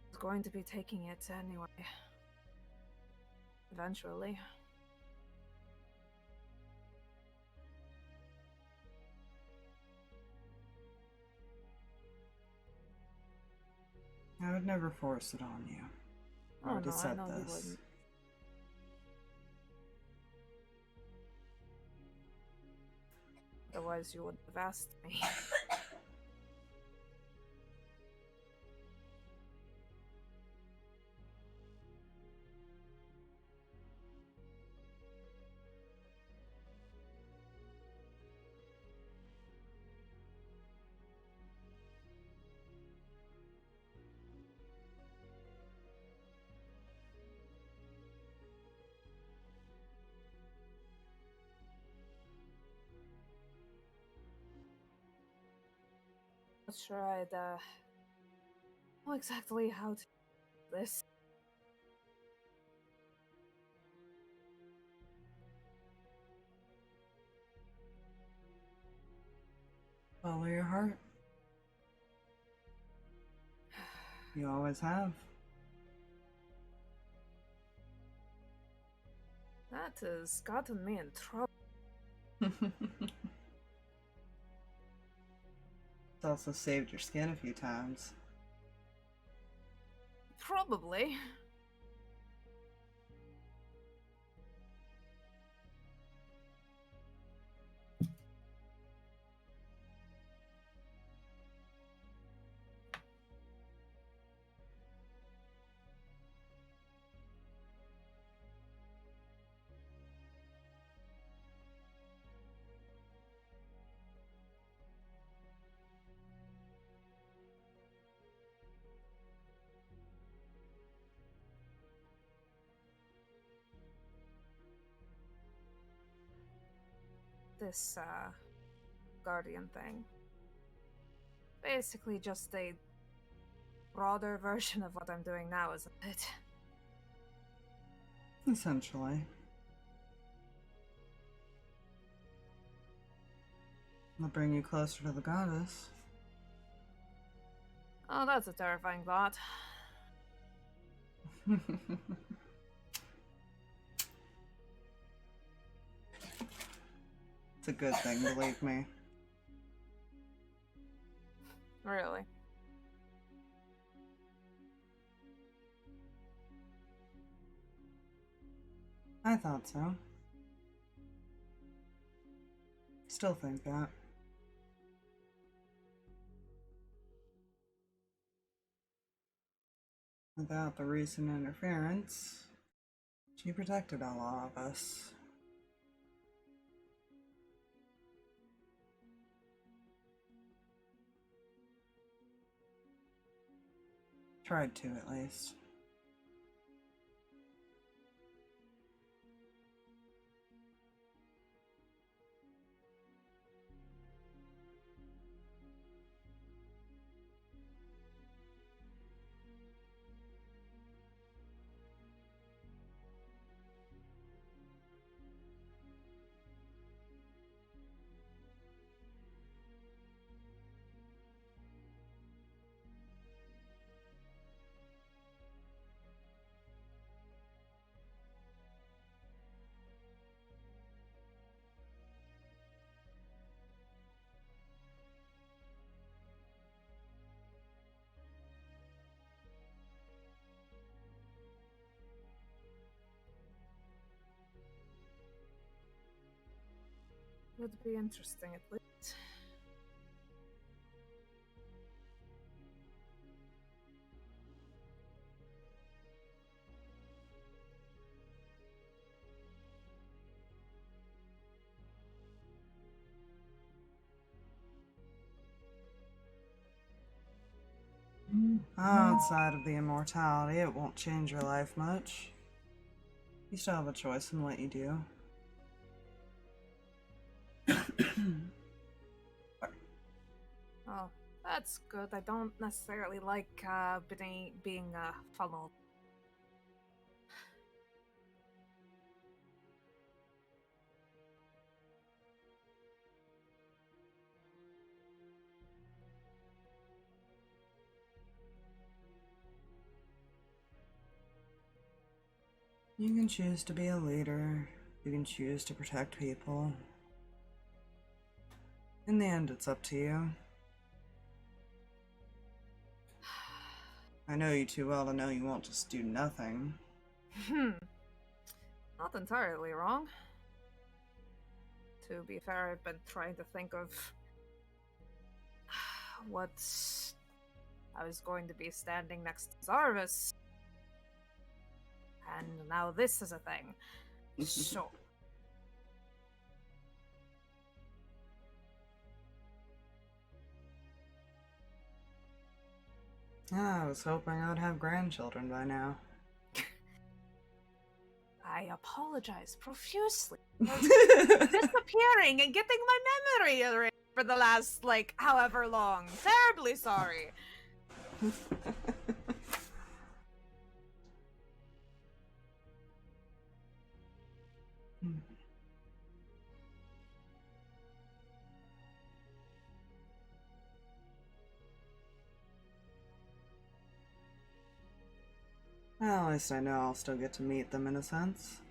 I was going to be taking it anyway. Eventually. I would never force it on you. I Oh already no, I said know you this. wouldn't. otherwise you wouldn't have asked me. Not sure I'd know exactly how to do this. Follow your heart. You always have. That has gotten me in trouble. It's also saved your skin a few times. Probably. This, guardian thing. Basically just a broader version of what I'm doing now, isn't it? Essentially. I'll bring you closer to the goddess. Oh, that's a terrifying thought. It's a good thing, believe me. Really. I thought so. Still think that. Without the recent interference, she protected all of us. Tried to, at least. Would be interesting at least. Outside of the immortality, it won't change your life much. You still have a choice in what you do. Oh, that's good. I don't necessarily like being funneled. You can choose to be a leader. You can choose to protect people. In the end, it's up to you. I know you too well to know you won't just do nothing. Not entirely wrong. To be fair, I've been trying to think of what I was going to be standing next to Zarvis. And now this is a thing. So. I was hoping I'd have grandchildren by now. I apologize profusely for disappearing and getting my memory erased for the last, like, however long. Terribly sorry. Well, at least I know I'll still get to meet them in a sense.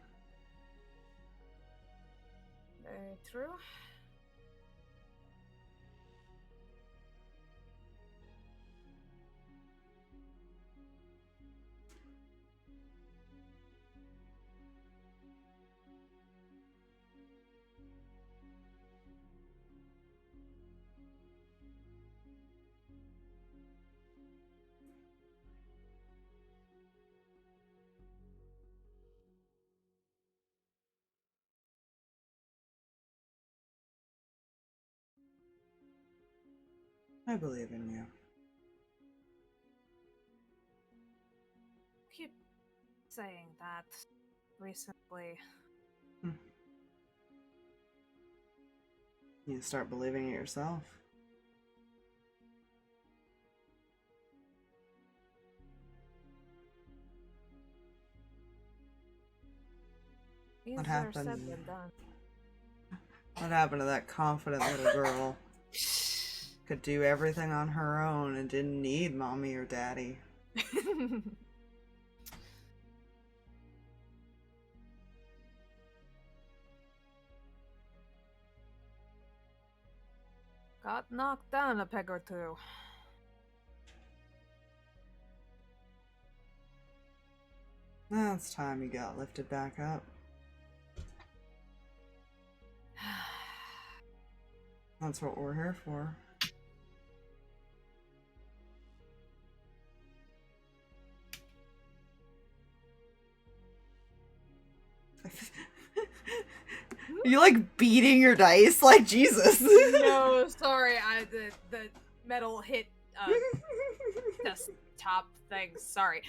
Very true. I believe in you. Keep saying that recently. You start believing it yourself. Easier happened? said than done. What happened to that confident little girl? Could do everything on her own and didn't need mommy or daddy. Got knocked down a peg or two. Now it's time you got lifted back up. That's what we're here for. You like beating your dice? Like, Jesus. No, sorry, the metal hit desktop thing. Sorry.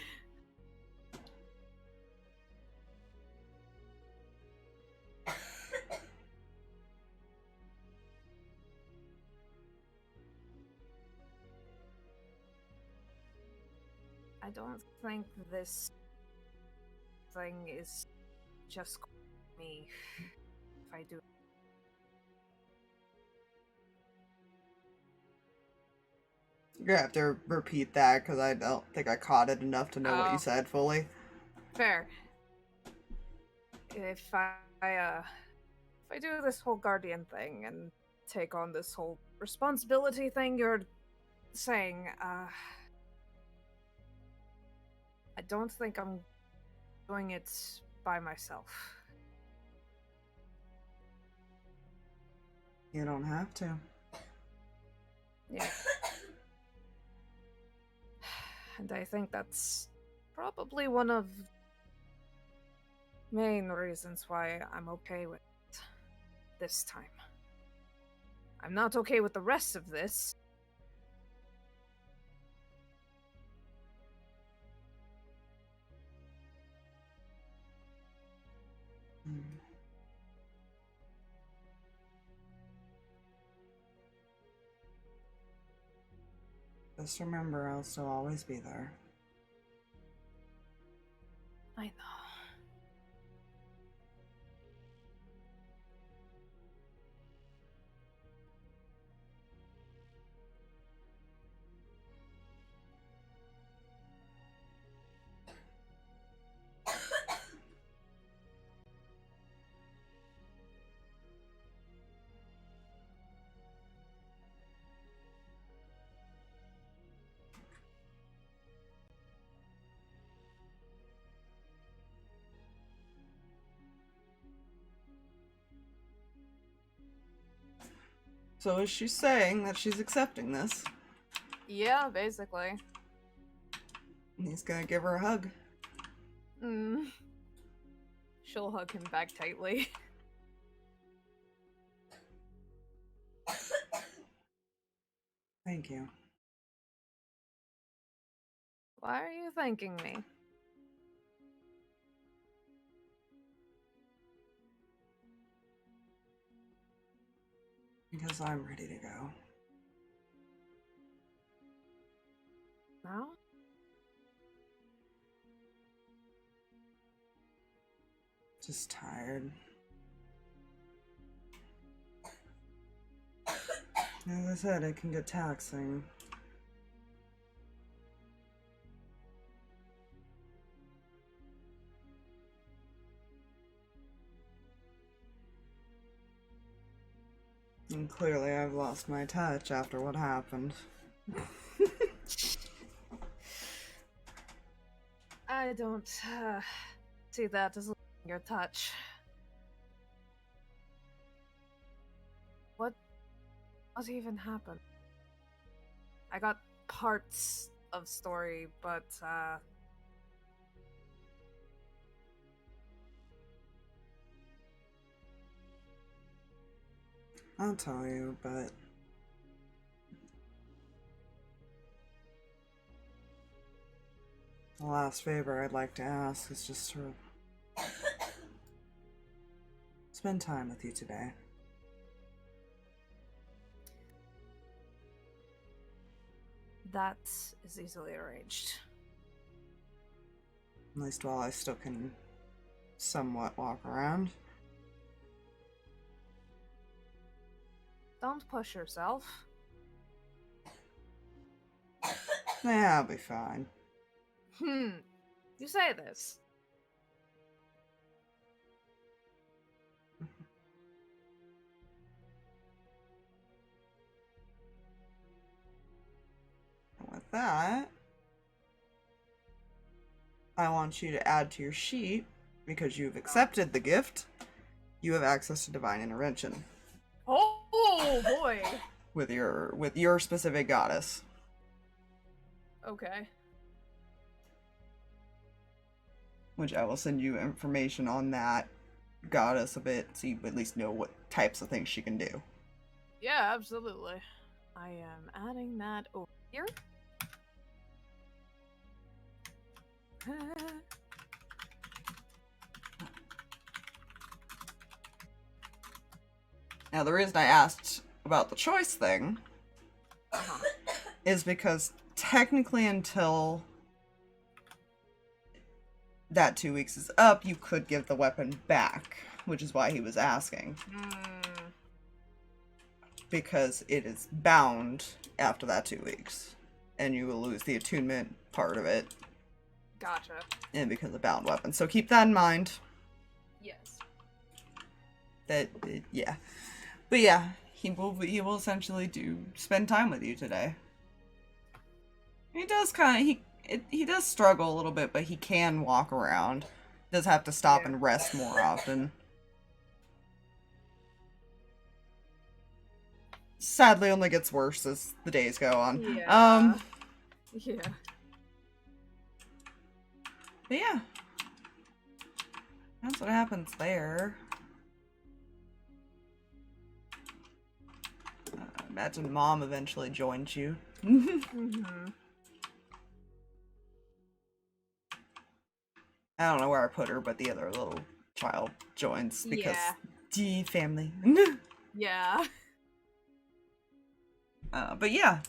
I don't think this thing is just me. If I do. You're gonna have to repeat that because I don't think I caught it enough to know what Oh. you said fully. Fair. If I do this whole guardian thing and take on this whole responsibility thing, you're saying, I don't think I'm doing it by myself. You don't have to. Yeah. And I think that's probably one of main reasons why I'm okay with it this time. I'm not okay with the rest of this. Just remember, I'll still always be there. I know. So is she saying that she's accepting this? Yeah, basically. He's gonna give her a hug. She'll hug him back tightly. Thank you. Why are you thanking me? Because I'm ready to go. Now? Just tired. As I said, it can get taxing. And clearly I've lost my touch after what happened. I don't see that as your touch. What even happened? I got parts of story, but I'll tell you, but the last favor I'd like to ask is just to spend time with you today. that is easily arranged. At least while I still can somewhat walk around. Don't push yourself. Yeah, I'll be fine. You say this. With that, I want you to add to your sheet, because you've accepted the gift, you have access to divine intervention. Oh boy. With your specific goddess. Okay. Which I will send you information on that goddess a bit, so you at least know what types of things she can do. Yeah, absolutely. I am adding that over here. Now, the reason I asked about the choice thing is because technically until that 2 weeks is up, you could give the weapon back, which is why he was asking. Because it is bound after that 2 weeks, and you will lose the attunement part of it. Gotcha. And because of bound weapons. So keep that in mind. Yes. Yeah. But yeah, he will essentially spend time with you today. He does he does struggle a little bit, but he can walk around. Does have to stop and rest more often. Sadly, only gets worse as the days go on. Yeah. Yeah. But yeah, that's what happens there. Imagine Mom eventually joins you. I don't know where I put her, but the other little child joins because family. Yeah. But yeah.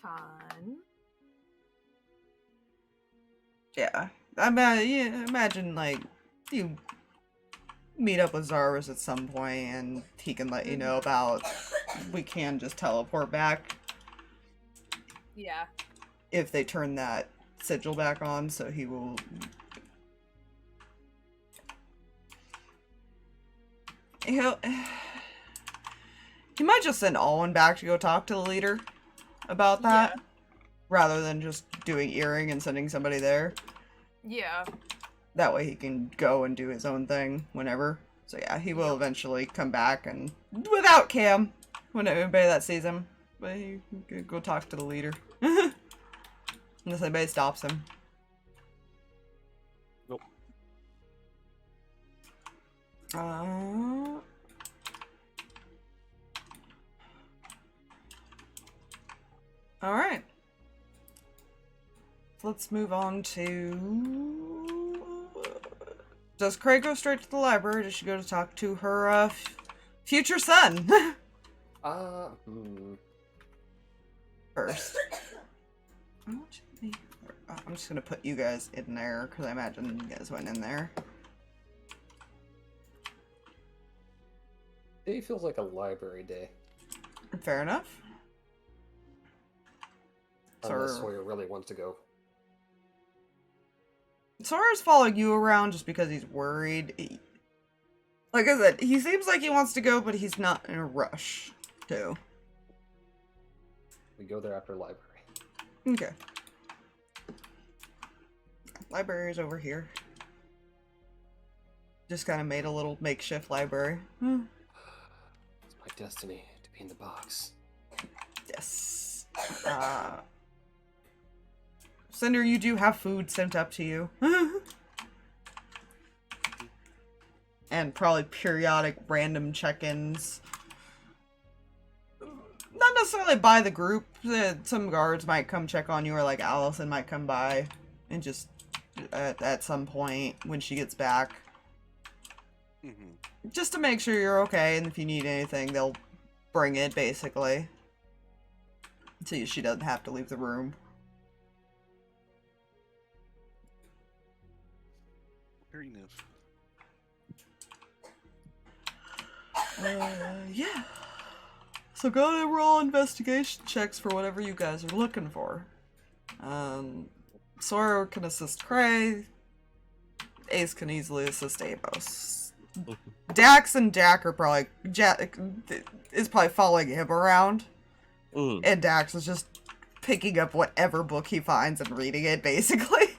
Fun. Yeah. Imagine, like, you meet up with Zarvis at some point and he can let you know about we can just teleport back. Yeah. If they turn that sigil back on, so he will... He might just send Alwyn back to go talk to the leader about that. Yeah. Rather than just doing earring and sending somebody there. Yeah. That way he can go and do his own thing whenever. So yeah, he will Yep. eventually come back and without Cam when anybody that sees him. But he could go talk to the leader. Unless anybody stops him. Nope. Alright. Let's move on to... Does Kreh go straight to the library or does she go to talk to her future son? First. I want you to be... I'm just gonna put you guys in there because I imagine you guys went in there. Day feels like a library day. Fair enough. Unless Sir. Sawyer really wants to go. Sora's following you around just because he's worried. Like I said, he seems like he wants to go, but he's not in a rush to. We go there after library. Okay. Library's over here. Just kind of made a little makeshift library. It's my destiny to be in the box. Yes. Cinder, you do have food sent up to you. And probably periodic random check-ins. Not necessarily by the group. Some guards might come check on you, or like Allison might come by and just at some point when she gets back. Just to make sure you're okay, and if you need anything, they'll bring it, basically. So she doesn't have to leave the room. Very nice. Yeah. So go to roll investigation checks for whatever you guys are looking for. Sora can assist Kreh. Ace can easily assist Amos. Dax and Jack are probably... Jack is probably following him around. And Dax is just picking up whatever book he finds and reading it, basically.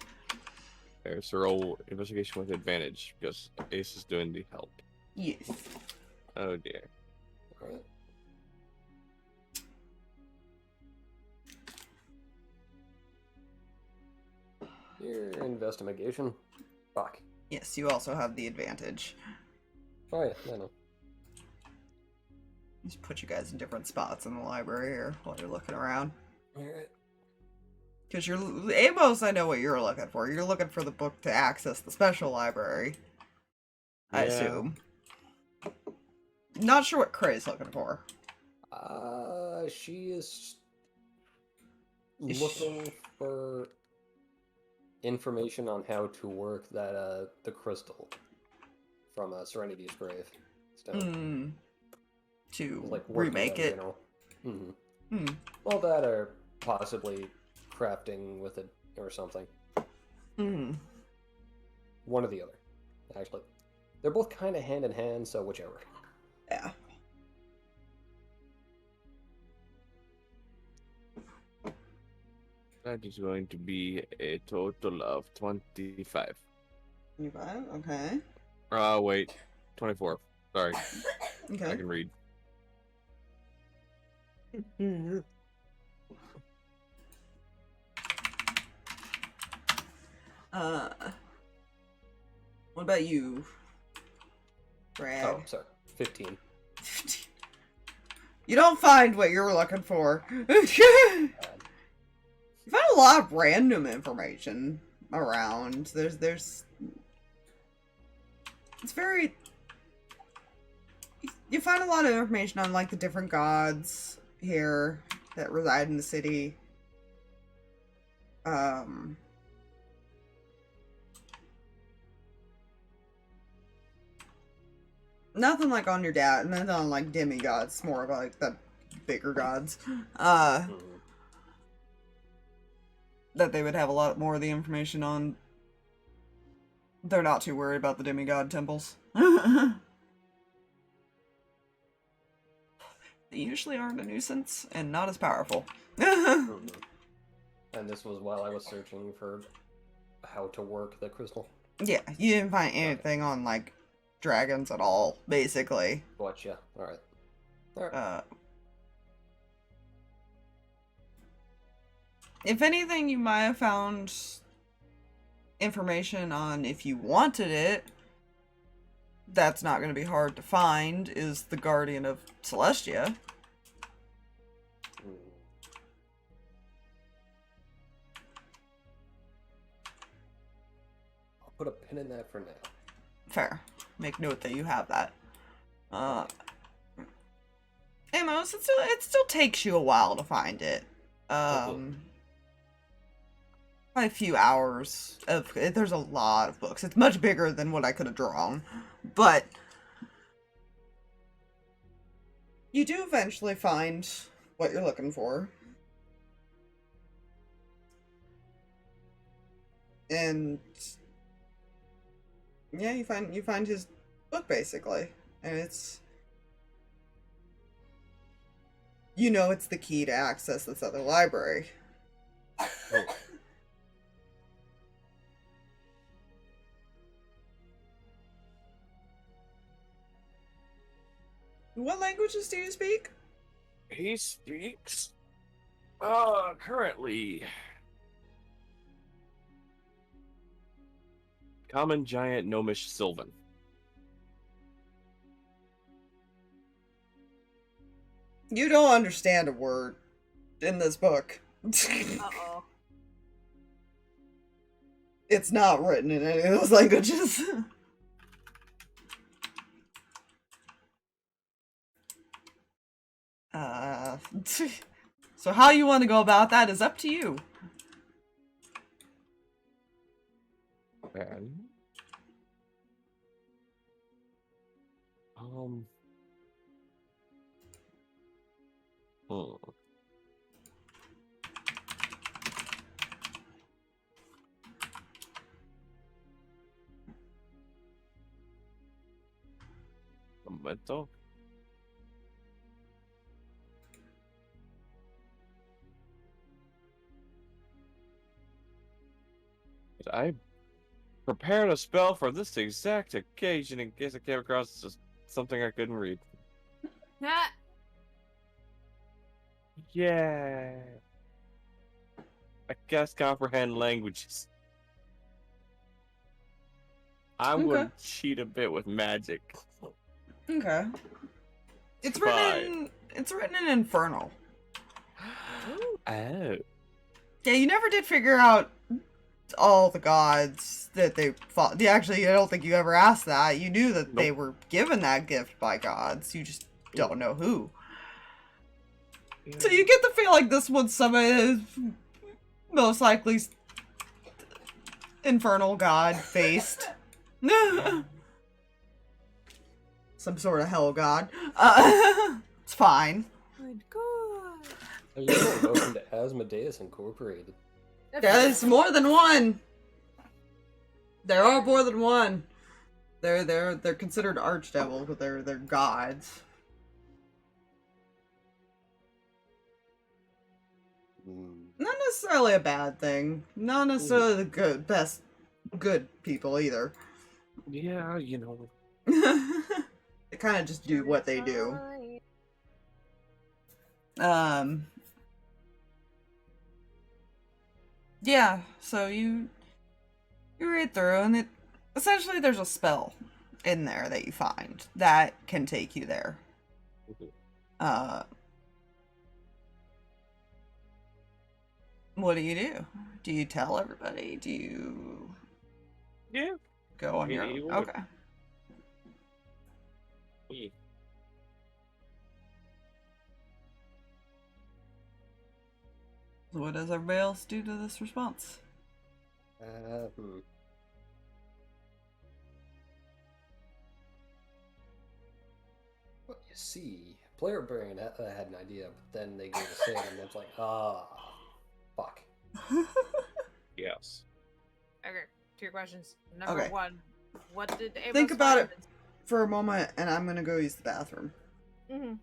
There's a roll investigation with advantage because Ace is doing the help. Yes. Oh dear. Alright. Your investigation. Fuck. Yes, you also have the advantage. Oh yeah, I know. Just put you guys in different spots in the library here while you're looking around. Alright. Because you're... Amos, I know what you're looking for. You're looking for the book to access the special library. I Yeah. assume. Not sure what Kreh's looking for. She is Is looking for information on how to work that, the crystal from, Serenity's grave. Stone. To Like, working remake that, it. you know. Mm-hmm. Well, that or possibly crafting with it or something. One or the other, actually. They're both kind of hand in hand, so whichever. Yeah. That is going to be a total of 25. 25? Okay. Wait. 24. Sorry. I Okay. can read. What about you, Brad? Oh, sorry. 15. You don't find what you're looking for. You found a lot of random information around. There's... It's very... You find a lot of information on, like, the different gods here that reside in the city. Nothing like on your dad, nothing on like demigods, more of like the bigger gods. That they would have a lot more of the information on. They're not too worried about the demigod temples. They usually aren't a nuisance and not as powerful. And this was while I was searching for how to work the crystal. Yeah, you didn't find anything on, like, dragons at all, basically. Gotcha. Alright. Alright. If anything, you might have found information on if you wanted it. That's not going to be hard to find, is the Guardian of Celestia. I'll put a pin in that for now. Fair. Make note that you have that. Amos, it still takes you a while to find it. By a few hours of there's a lot of books. It's much bigger than what I could have drawn, but you do eventually find what you're looking for, and yeah, you find his book basically, and it's it's the key to access this other library. What languages do you speak? He speaks. Currently. Common, Giant, Gnomish, Sylvan. You don't understand a word in this book. Uh-oh. It's not written in any of those languages. So how you want to go about that is up to you. And momento. I prepared a spell for this exact occasion in case I came across something I couldn't read. Ah, Yeah. I guess comprehend languages. I'm Okay. going to cheat a bit with magic. Okay. It's Fine. written in Infernal. Oh. Yeah, you never did figure out all the gods that they fought. Actually, I don't think you ever asked that. You knew that they were given that gift by gods. You just don't know who. Yeah. So you get the feel like this one's somebody that's most likely infernal god faced. Some sort of hell god. It's fine. good God. Are you all welcome to Asmodeus Incorporated? There's more than one. There are more than one. They're considered archdevils, but they're gods. Not necessarily a bad thing. Not necessarily the best good people either. Yeah, you know. They kind of just do what they do. Yeah, so you read through, and essentially there's a spell in there that you find that can take you there. What do you do? Do you tell everybody? Do you go on your own? Okay. So what does everybody else do to this response? Well, you see, player brain had an idea, but then they go to say it, and it's like, fuck. Yes. Okay, 2 questions. Number Okay. 1, what did Amos Think about find? it for a moment, and I'm gonna go use the bathroom. Mm-hmm.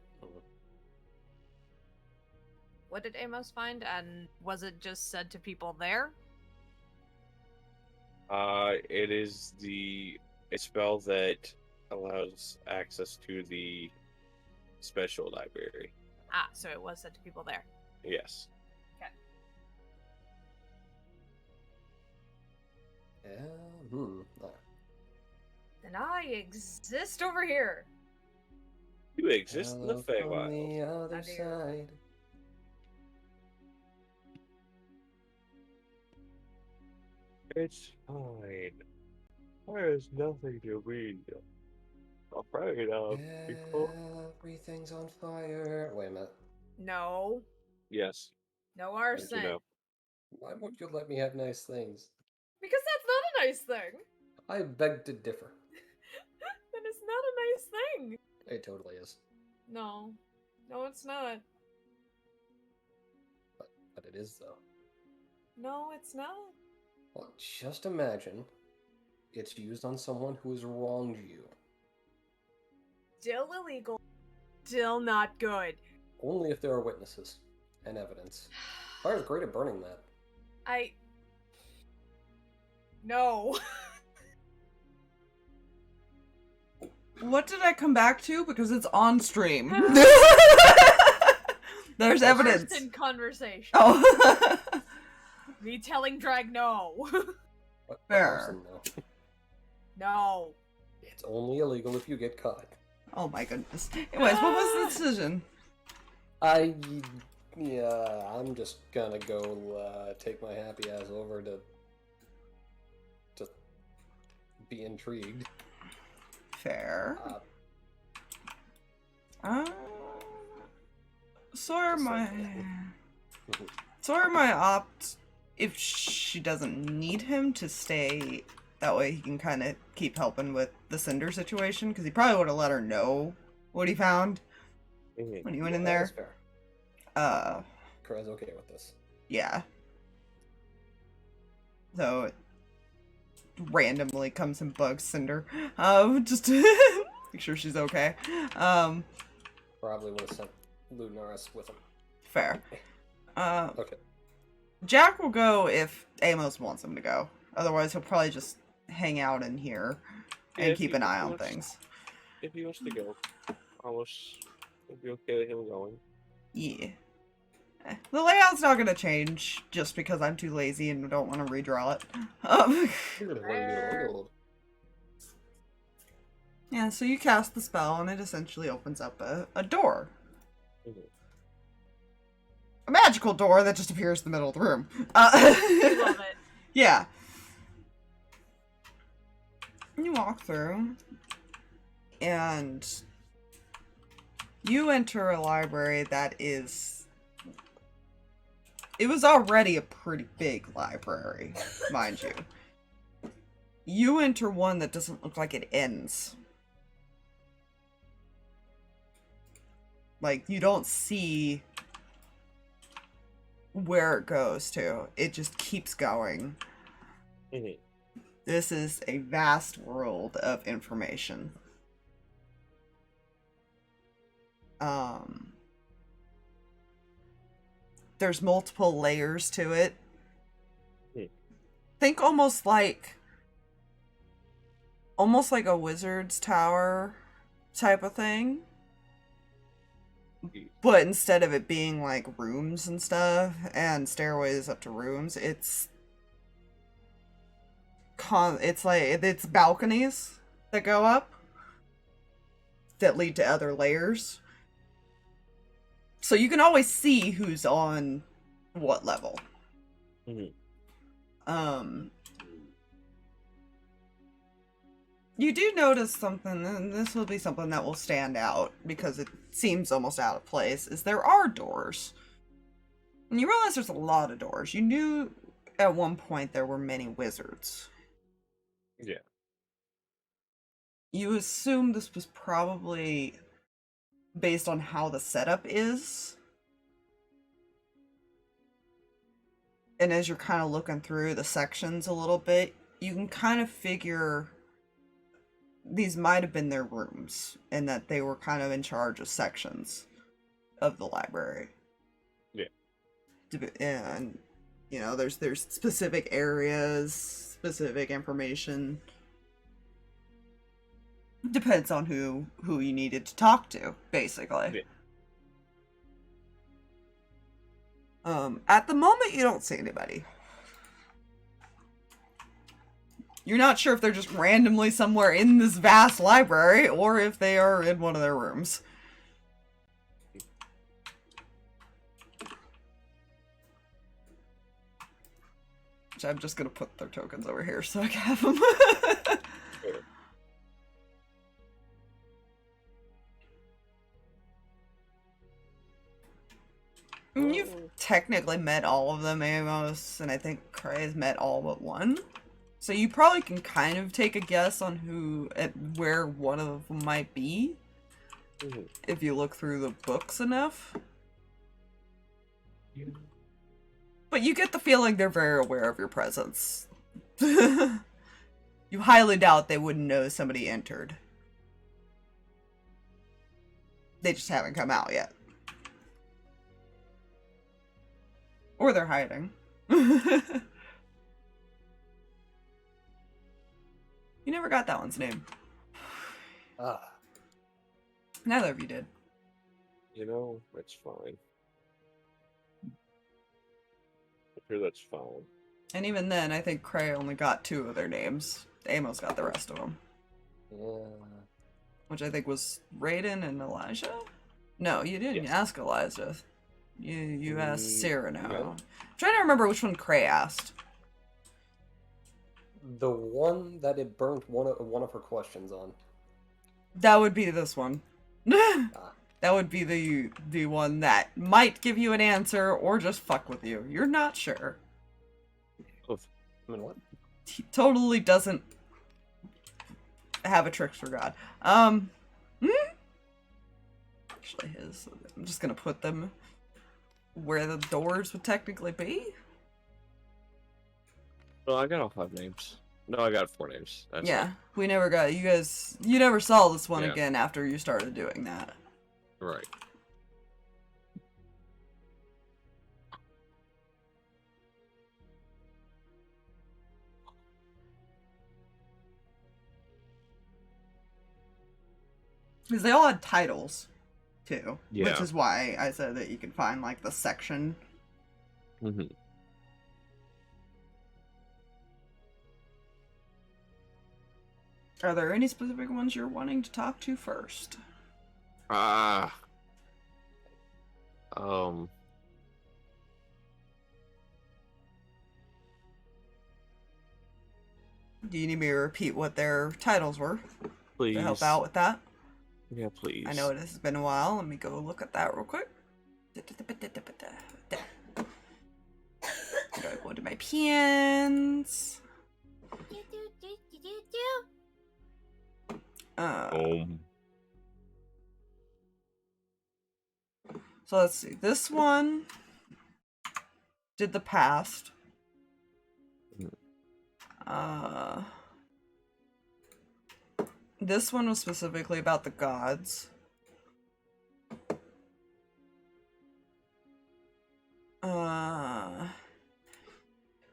What did Amos find, and was it just said to people there? It is a spell that allows access to the special library. Ah, so it was sent to people there. Yes. Yeah, Then I exist over here. You exist in the Hello from Feywild. the other I do. side. It's fine. There's nothing to be afraid of, people. Everything's on fire. Wait a minute. No. Yes. No As arson. you know. Why won't you let me have nice things? Because that's not a nice thing. I beg to differ. That is not a nice thing. It totally is. No. No, it's not. But it is, though. No, it's not. Well, just imagine it's used on someone who has wronged you. Still illegal. Still not good. Only if there are witnesses and evidence. Fire's great at burning that. No. What did I come back to? Because it's on stream. There's evidence. First in conversation. Oh. Me telling Drag no. What Fair. arson, though? No. It's only illegal if you get caught. Oh my goodness. Anyways, what was the decision? Yeah, I'm just gonna go take my happy ass over to be intrigued. Fair. Uh, Sawyer might opt if she doesn't need him to stay. That way he can kind of keep helping with the Cinder situation, because he probably would have let her know what he found when he went in That's there. fair. Kreh's okay with this. Yeah. So it randomly comes and bugs Cinder, just to make sure she's okay. Probably would have sent Lunaris with him. Fair. Okay. Jack will go if Amos wants him to go. Otherwise, he'll probably just hang out in here and if keep he an eye on wants- things. If he wants to go, almost would be okay with him going. Yeah. The layout's not gonna change just because I'm too lazy and don't want to redraw it. Yeah, so you cast the spell and it essentially opens up a door. Mhm. A magical door that just appears in the middle of the room. I love it. Yeah. You walk through, and you enter a library that is... It was already a pretty big library, mind you. You enter one that doesn't look like it ends. Like, you don't see where it goes to. It just keeps going. Mhm. This is a vast world of information. There's multiple layers to it. Think almost like a wizard's tower type of thing. But instead of it being like rooms and stuff and stairways up to rooms, it's balconies that go up that lead to other layers. So you can always see who's on what level. Mhm. You do notice something, and this will be something that will stand out because it seems almost out of place, is there are doors. And you realize there's a lot of doors. You knew at one point there were many wizards. Yeah. You assume this was probably based on how the setup is. And as you're kind of looking through the sections a little bit, you can kind of figure these might have been their rooms and that they were kind of in charge of sections of the library. Yeah. And You know, there's specific areas, specific information. Depends on who you needed to talk to, basically. At the moment, you don't see anybody. You're not sure if they're just randomly somewhere in this vast library, or if they are in one of their rooms. Which I'm just gonna put their tokens over here so I can have them. You've technically met all of them, Amos, and I think Kreh has met all but one. So you probably can kind of take a guess on where one of them might be, if you look through the books enough. But you get the feeling they're very aware of your presence. You highly doubt they wouldn't know somebody entered. They just haven't come out yet. Or they're hiding. You never got that one's name. Neither of you did. You know, it's fine. I'm sure that's fine. And even then, I think Kreh only got 2 of their names. Amos got the rest of them. Yeah. Which I think was Raiden and Elijah? No, you didn't ask Elijah. You asked Cyrano. Yeah. I'm trying to remember which one Kreh asked. The one that it burnt one of her questions on. That would be this one. That would be the one that might give you an answer or just fuck with you. You're not sure. I mean, what? He totally doesn't have a trickster god. Actually his. I'm just gonna put them where the doors would technically be. Well, I got all 5 names. No, I got 4 names. That's Yeah, it. we never got you guys. You never saw this one again after you started doing that. Right. Because they all had titles, too. Yeah. Which is why I said that you can find, like, the section. Mm-hmm. Are there any specific ones you're wanting to talk to first? Do you need me to repeat what their titles were? Please. To help out with that? Yeah, please. I know it has been a while. Let me go look at that real quick. Gotta go to my pens. So let's see. This one did the past. This one was specifically about the gods.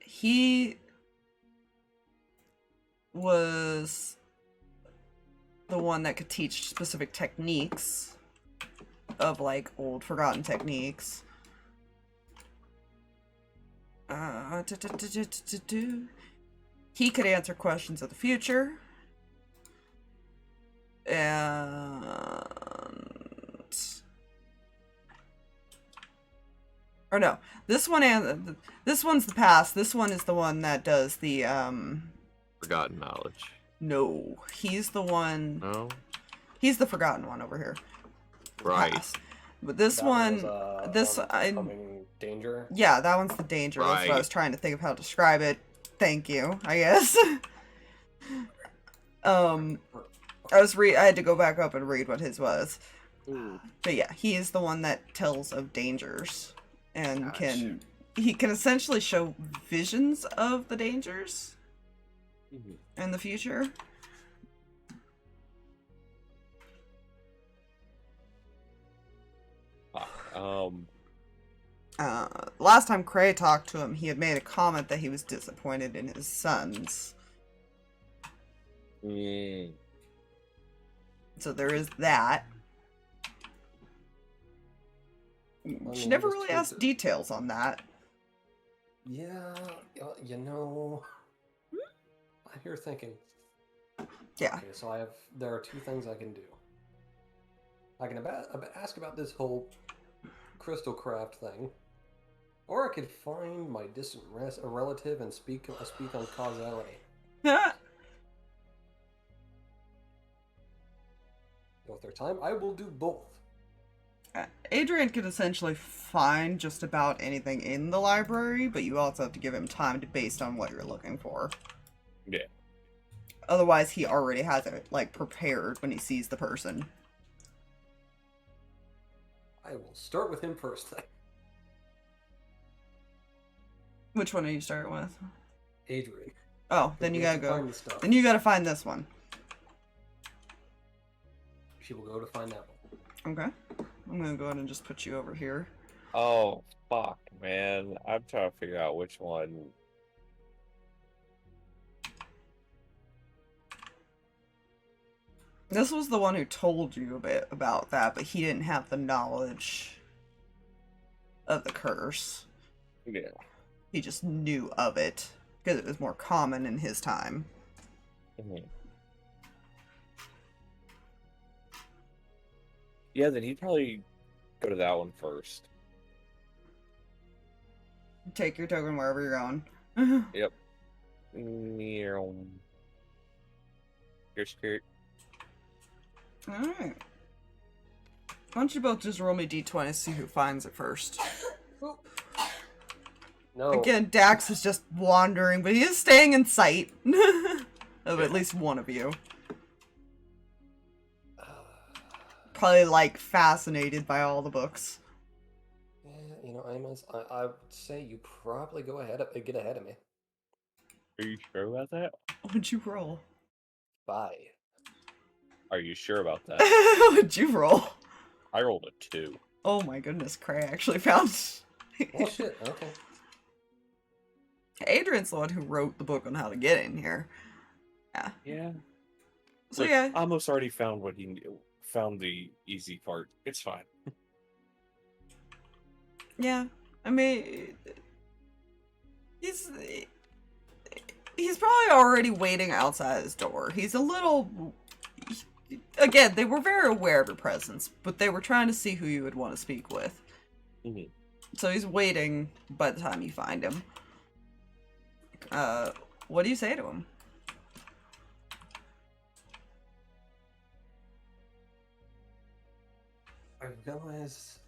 He was the one that could teach specific techniques of, like, old forgotten techniques. He could answer questions of the future. And... Or no, this one's the past. This one is the one that does the, Forgotten knowledge. No, he's the one... No? He's the forgotten one over here. Right. Past. But this That one... was, coming danger. Yeah, that one's the danger. That's what I Right. was trying to think of how to describe it. Thank you, I guess. I had to go back up and read what his was. Ooh. But yeah, he is the one that tells of dangers and Gotcha. he can essentially show visions of the dangers Mhm. in the future. Fuck. Last time Kreh talked to him, he had made a comment that he was disappointed in his sons. Mm. So there is that. She never really asked details on that. Yeah, you know, I'm here thinking. Yeah. Okay, so there are two things I can do. I can ask about this whole crystal craft thing, or I could find my distant relative and speak on causality. So if there's time, I will do both. Adrian can essentially find just about anything in the library, but you also have to give him time based on what you're looking for. Yeah. Otherwise, he already has it, like, prepared when he sees the person. I will start with him first then. Which one are you starting with? Adrian. Oh, then you gotta to go. find the stuff. Then you gotta find this one. She will go to find that one. Okay. I'm gonna go ahead and just put you over here. Oh, fuck, man. I'm trying to figure out which one. This was the one who told you a bit about that, but he didn't have the knowledge of the curse. Yeah. He just knew of it, because it was more common in his time. Mm-hmm. Yeah, then he'd probably go to that one first. Take your token wherever you're going. Yep. Meow. Your skirt. Alright. Why don't you both just roll me d20 to see who finds it first? No. Again, Dax is just wandering, but he is staying in sight of at least one of you. Probably, like, fascinated by all the books. Yeah, you know, Amos, I would say you probably get ahead of me. Are you sure about that? What'd you roll? 5. Are you sure about that? What'd you roll? I rolled a 2. Oh my goodness, Kreh actually found... Oh shit, okay. Adrian's the one who wrote the book on how to get in here. Yeah. Yeah. So Look, yeah. Amos already found what he found the easy part. It's fine. Yeah. I mean... He's probably already waiting outside his door. He's a little... Again, they were very aware of your presence, but they were trying to see who you would want to speak with. Mm-hmm. So he's waiting by the time you find him. What do you say to him? I realize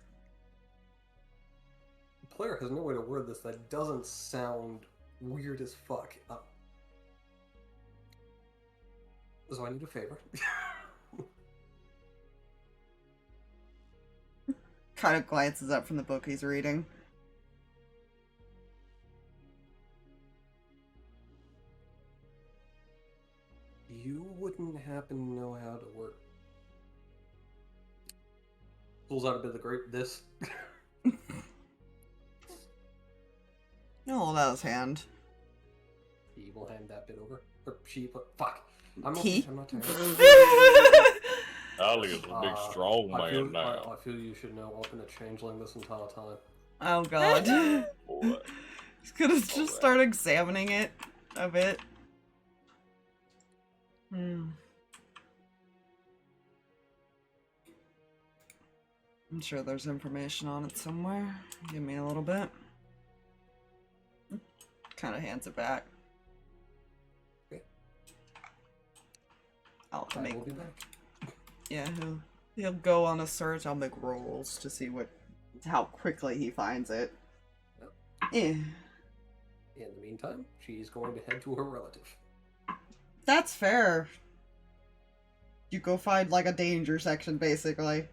the player has no way to word this that doesn't sound weird as fuck. So I need a favor. Kind of glances up from the book he's reading. You wouldn't happen to know how to work. Pulls out a bit of the grape. This. Oh, that was hand. He will hand that bit over. Or she, but fuck. I'm He? not tired. Ali is a big strong man now. I feel you should know I've been a changeling this entire time. Oh god. Boy. He's gonna just start examining it a bit. I'm sure there's information on it somewhere. Give me a little bit. Kind of hands it back. Okay. I'll I make. will be back. Yeah, he'll go on a search. I'll make rolls to see how quickly he finds it. Yep. Yeah. In the meantime, she's going to head to her relative. That's fair. You go find like a danger section, basically.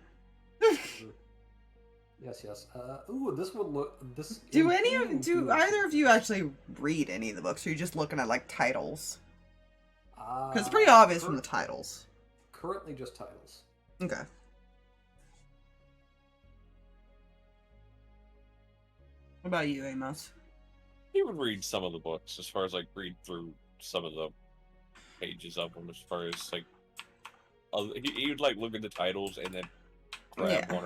Yes, yes. Ooh, this would look. This. Do either of you actually read any of the books? Or are you just looking at like titles? Because it's pretty obvious from the titles. Currently, just titles. Okay. What about you, Amos? He would read some of the books, as far as like read through some of the pages of them, as far as like he would like look at the titles and then grab Yeah.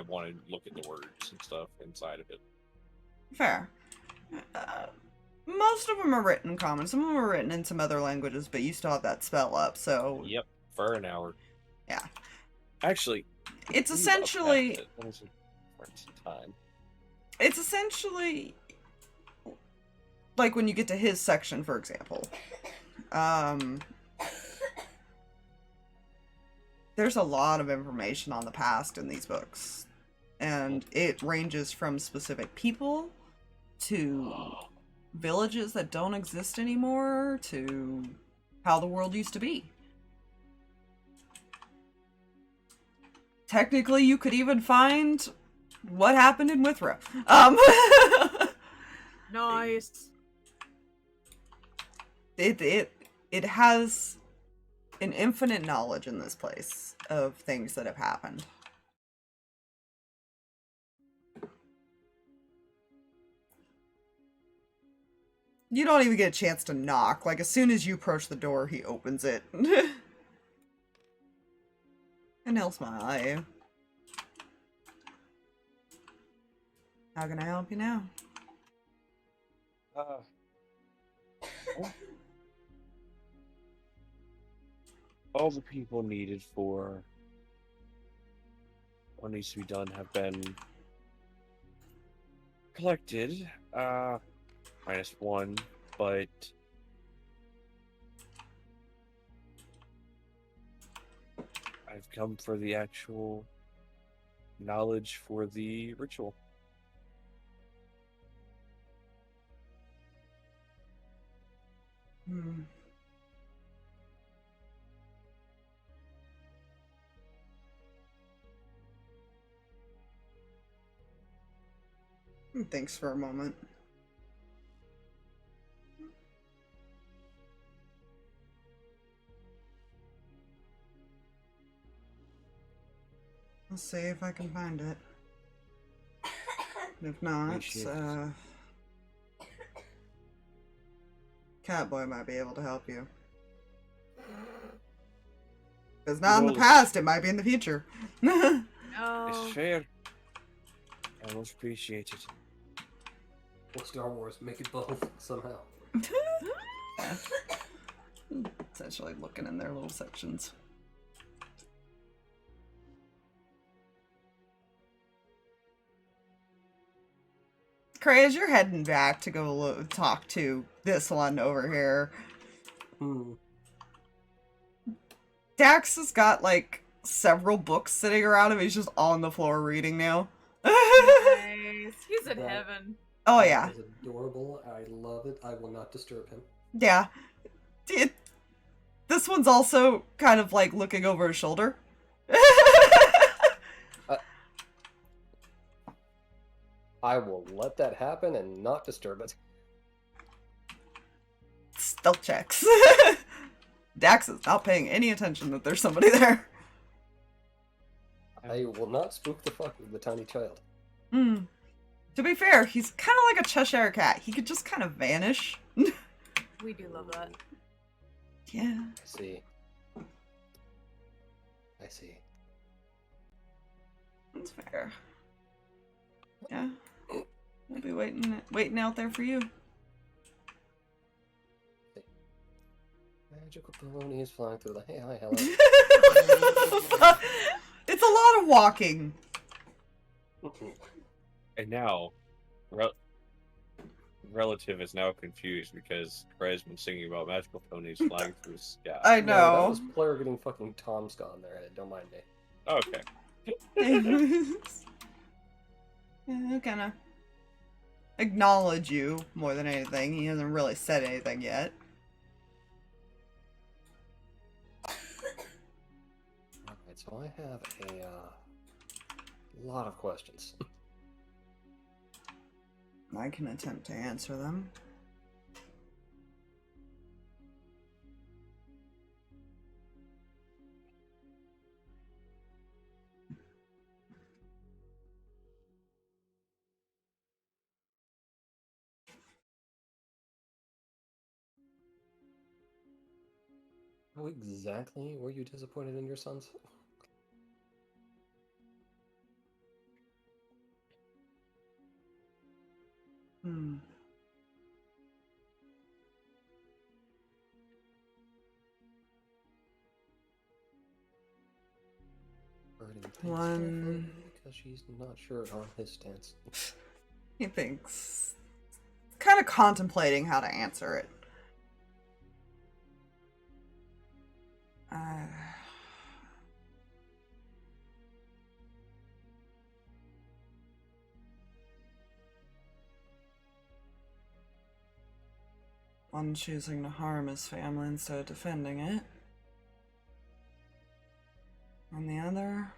one and look at the words and stuff inside of it. Fair. Most of them are written in common. Some of them are written in some other languages, but you still have that spell up, so... Yep, for an hour. Yeah. Actually, It's essentially... Time. It's essentially... like when you get to his section, for example. There's a lot of information on the past in these books. And it ranges from specific people to villages that don't exist anymore to how the world used to be. Technically, you could even find what happened in Withrow. Nice. It has an infinite knowledge in this place of things that have happened. You don't even get a chance to knock. Like, as soon as you approach the door, he opens it. And he'll smile at you. How can I help you now? All the people needed for what needs to be done have been collected. -1, but I've come for the actual knowledge for the ritual. Thanks for a moment. I'll see if I can find it. If not, Catboy might be able to help you. If it's not in the past, it might be in the future. No. It's fair. I most appreciate it. Well, Star Wars, make it both somehow. Essentially looking in their little sections. Kreh, as you're heading back to go talk to this one over here, Dax has got like several books sitting around him. He's just on the floor reading now. Nice. He's in heaven. Oh yeah. That is adorable. I love it. I will not disturb him. Yeah. This one's also kind of like looking over his shoulder. I will let that happen and not disturb it. Stealth checks. Dax is not paying any attention that there's somebody there. I will not spook the fuck with the tiny child. To be fair, he's kind of like a Cheshire cat. He could just kind of vanish. We do love that. Yeah. I see. I see. That's fair. Yeah. We'll be waiting out there for you. Magical baloney is flying through the... Hey, hi, hello. It's a lot of walking. And now, Relative is now confused because Kreh's been singing about magical ponies flying through the sky. I No, know. that was player getting fucking Tom's on their head. Don't mind me. Okay. Yeah, he'll kind of acknowledge you more than anything. He hasn't really said anything yet. Alright, so I have a lot of questions. I can attempt to answer them. How exactly were you disappointed in your sons? Hmm. Birdie thinks One- carefully because she's not sure on his stance. He thinks. Kind of contemplating how to answer it. One choosing to harm his family instead of defending it. And the other,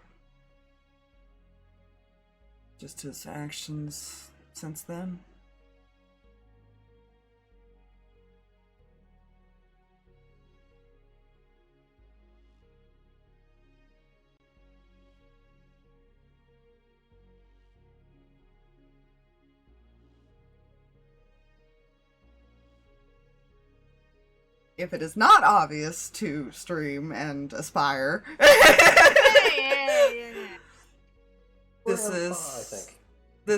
just his actions since then. If it is not obvious to stream and aspire, this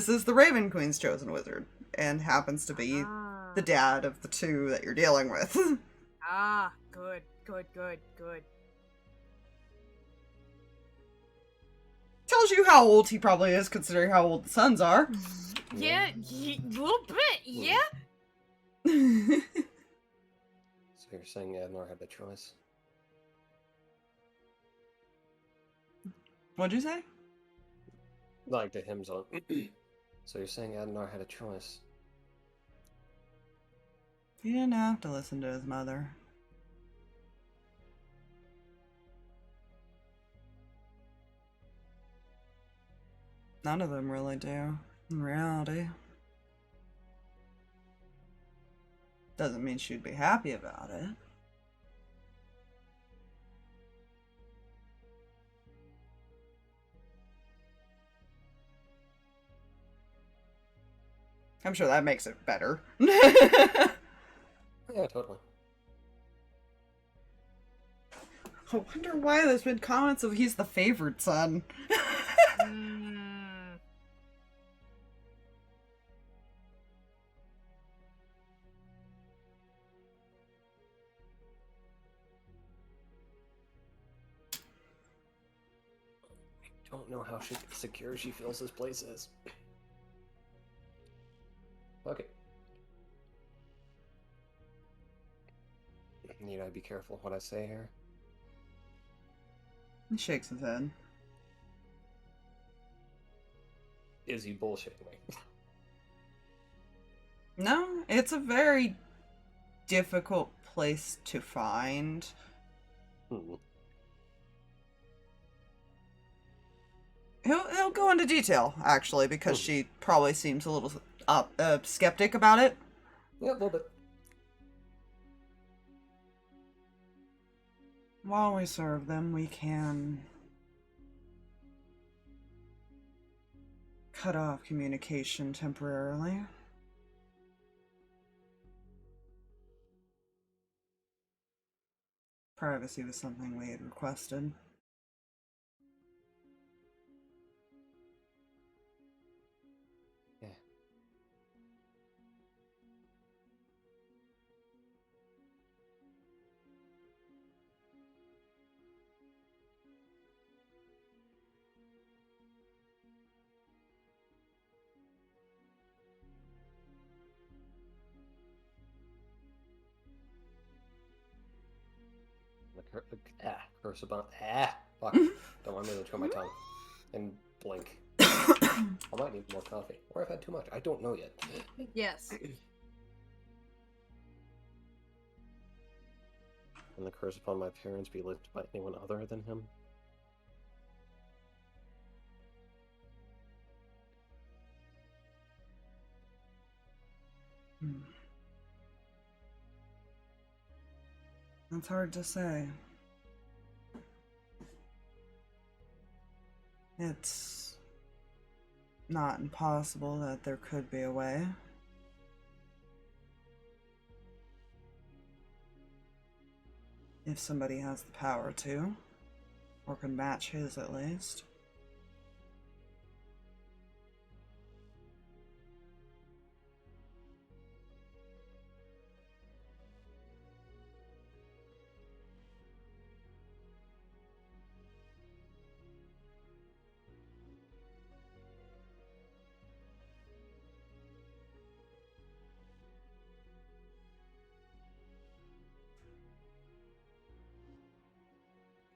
is the Raven Queen's chosen wizard, and happens to be the dad of the two that you're dealing with. Good. Tells you how old he probably is, considering how old the sons are. Yeah, a little bit, yeah. So you're saying Adnor had a choice? What'd you say? Like to him, so. So you're saying Adnor had a choice? He didn't have to listen to his mother. None of them really do, in reality. Doesn't mean she'd be happy about it. I'm sure that makes it better. Yeah, totally. I wonder why there's been comments of he's the favored son. I don't know how secure she feels this place is. Okay. Need I be careful what I say here? He shakes his head. Is he bullshitting me? No, it's a very difficult place to find. He'll go into detail, actually, because she probably seems a little skeptic about it. Yeah, a little bit. While we serve them, we can cut off communication temporarily. Privacy was something we had requested. Yeah. Curse about fuck. Don't want me to chew my tongue and blink. I might need more coffee, or I've had too much. I don't know yet. Yes. And the curse upon my parents be lifted by anyone other than him? That's hard to say. It's not impossible that there could be a way. If somebody has the power to. Or can match his, at least.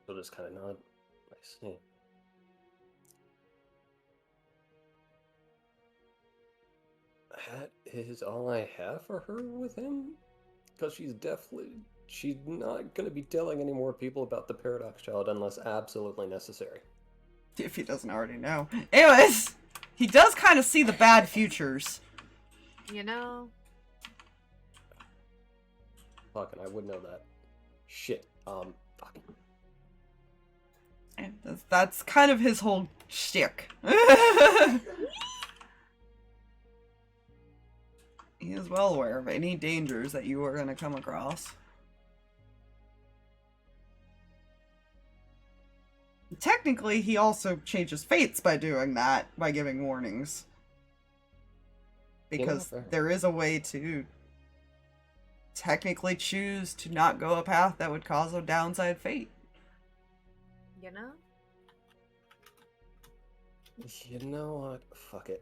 She'll just kind of nod. I see. That is all I have for her with him? Because she's not going to be telling any more people about the Paradox Child unless absolutely necessary. If he doesn't already know. Anyways, he does kind of see the bad futures. You know? Fucking, I would know that. Shit. Fuck. And that's kind of his whole shtick. He is well aware of any dangers that you are going to come across. Technically, he also changes fates by doing that, by giving warnings. Because fair. there is a way to technically choose to not go a path that would cause a downside fate. You know? You know what? Fuck it.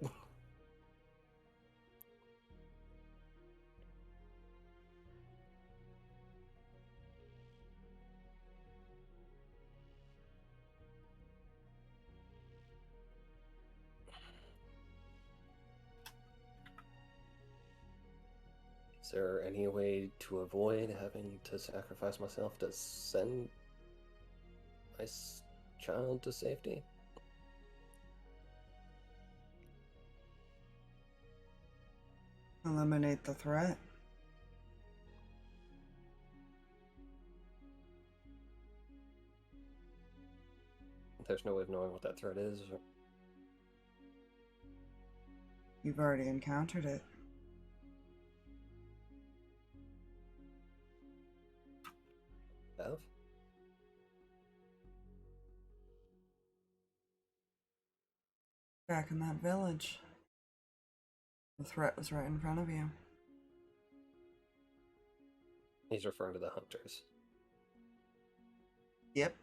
Is there any way to avoid having to sacrifice myself to send my child to safety? Eliminate the threat. There's no way of knowing what that threat is. Or... You've already encountered it. Have? Back in that village. The threat was right in front of you. He's referring to the hunters. Yep.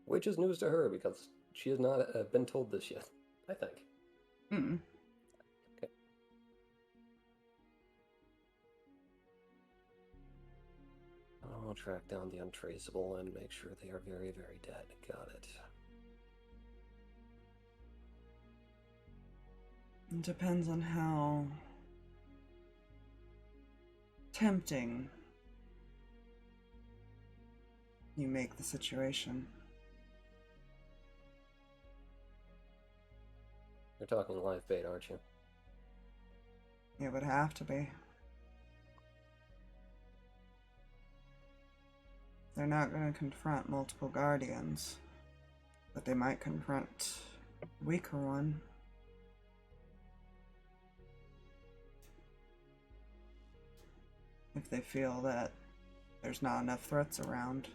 Which is news to her because she has not been told this yet, I think. Mm-mm. Okay. I'll track down the untraceable and make sure they are very, very dead. Got it. It depends on how tempting you make the situation. You're talking live bait, aren't you? It would have to be. They're not going to confront multiple guardians, but they might confront a weaker one. If they feel that there's not enough threats around.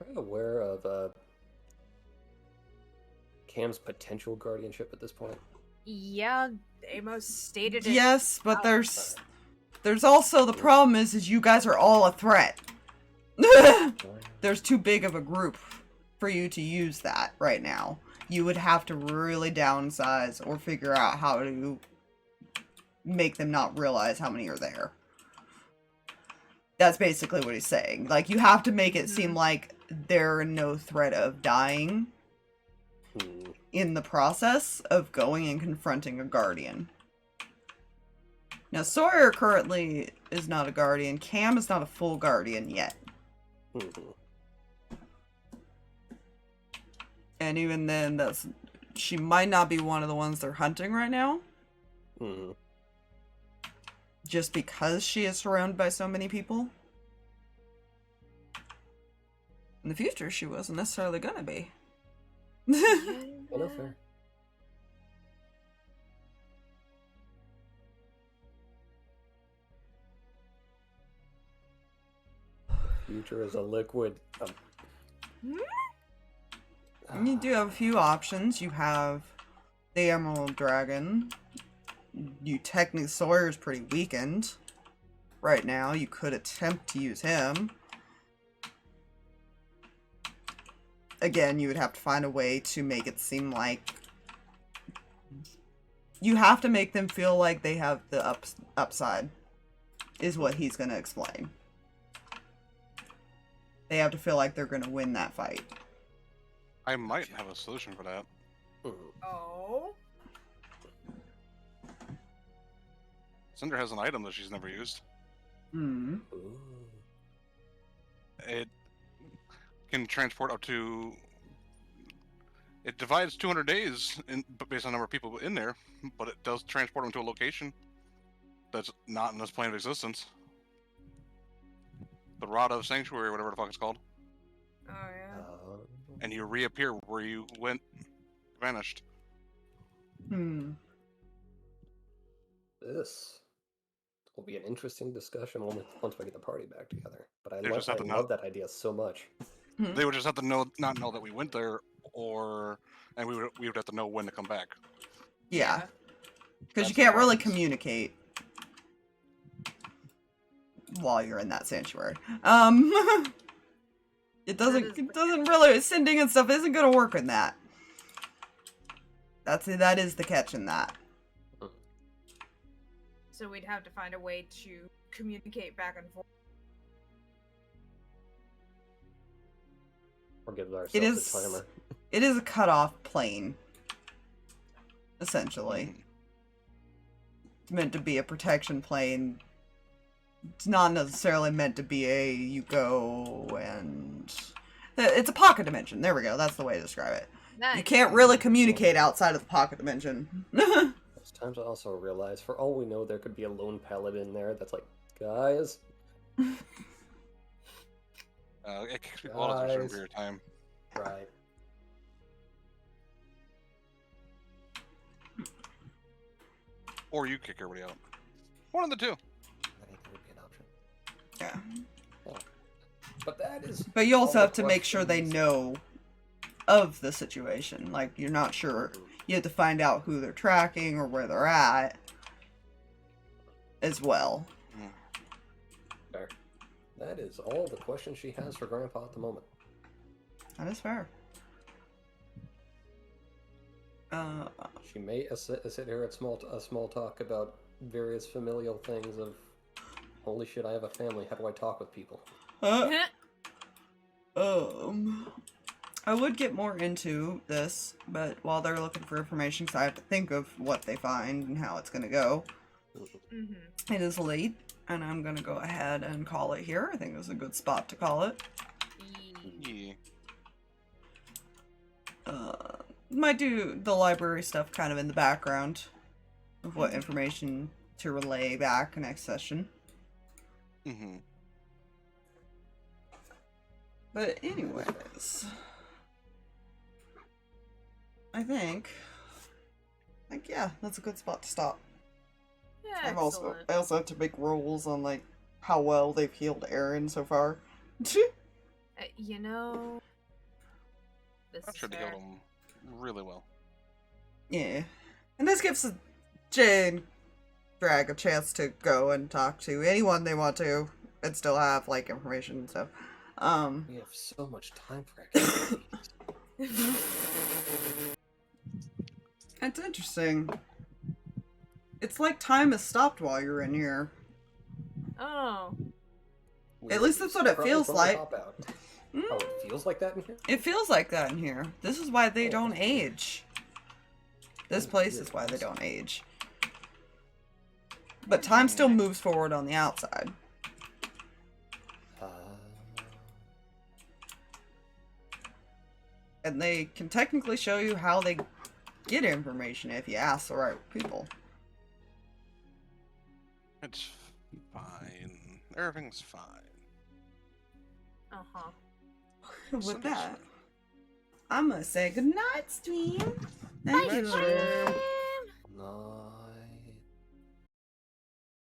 Are you aware of Cam's potential guardianship at this point? Yeah, Amos stated it. Yes, but there's also the problem is you guys are all a threat. There's too big of a group for you to use that right now. You would have to really downsize or figure out how to make them not realize how many are there. That's basically what he's saying. Like, you have to make it seem like they're no threat of dying in the process of going and confronting a guardian. Now, Sawyer currently is not a guardian. Cam is not a full guardian yet. And even then, she might not be one of the ones they're hunting right now. Just because she is surrounded by so many people. In the future, she wasn't necessarily gonna be. No fair. Future is a liquid. You do have a few options. You have the Emerald Dragon. You technically, Sawyer's pretty weakened right now. You could attempt to use him. Again, you would have to find a way to make it seem like you have to make them feel like they have the upside, is what he's going to explain. They have to feel like they're going to win that fight. I might have a solution for that. Oh. Cinder has an item that she's never used. Hmm. It can transport up to. It divides 200 days based on the number of people in there, but it does transport them to a location that's not in this plane of existence. The Rod of Sanctuary, whatever the fuck it's called. Oh yeah. And you reappear where you went, vanished. Hmm. This will be an interesting discussion once we get the party back together. But I They just have to know. love that idea so much. They would just have to not know that we went there, and we would have to know when to come back. Yeah. Because you That's the can't really problem. communicate while you're in that sanctuary. It doesn't really, sending and stuff isn't gonna work in that. That is the catch in that. So we'd have to find a way to communicate back and forth. Or give ourselves It a is timer. It is a cutoff plane, essentially. It's meant to be a protection plane. It's not necessarily meant to be a you go and... It's a pocket dimension. There we go. That's the way to describe it. Nice. You can't really communicate outside of the pocket dimension. It's time to also realize, for all we know, there could be a lone paladin in there that's like, guys, It kicks people out after a certain Guys. period of time. right. Or you kick everybody out. One of the two. I think that would be an option. Yeah. But that is. But you also all have the to make sure they questions. know of the situation. Like, you're not sure. You have to find out who they're tracking or where they're at as well. Fair. That is all the questions she has for Grandpa at the moment. That is fair. She may sit here at small talk about various familial things of, holy shit, I have a family. How do I talk with people? I would get more into this, but while they're looking for information, because I have to think of what they find and how it's going to go. Mm-hmm. It is late, and I'm going to go ahead and call it here. I think this is a good spot to call it. Yeah. Might do the library stuff kind of in the background of what information to relay back next session. Mm-hmm. But anyways, I think yeah, that's a good spot to stop. Yeah, I also have to make rolls on like how well they've healed Aaron so far. You know, this I is tried to fair. heal them really well. Yeah, and this gives Jane Drag a chance to go and talk to anyone they want to and still have like information and stuff. We have so much time for activities. It's interesting. It's like time has stopped while you're in here. Oh, At least that's what it Probably feels from the like. top out. Oh, it feels like that in here? It feels like that in here. This is why they don't age. This Oh, place is why they don't age. But time still moves forward on the outside. And they can technically show you how they get information if you ask the right people. It's fine. Everything's fine. uh-huh. With Cinder's that, fine. I'm gonna say goodnight, stream. Thank Bye, you. bye.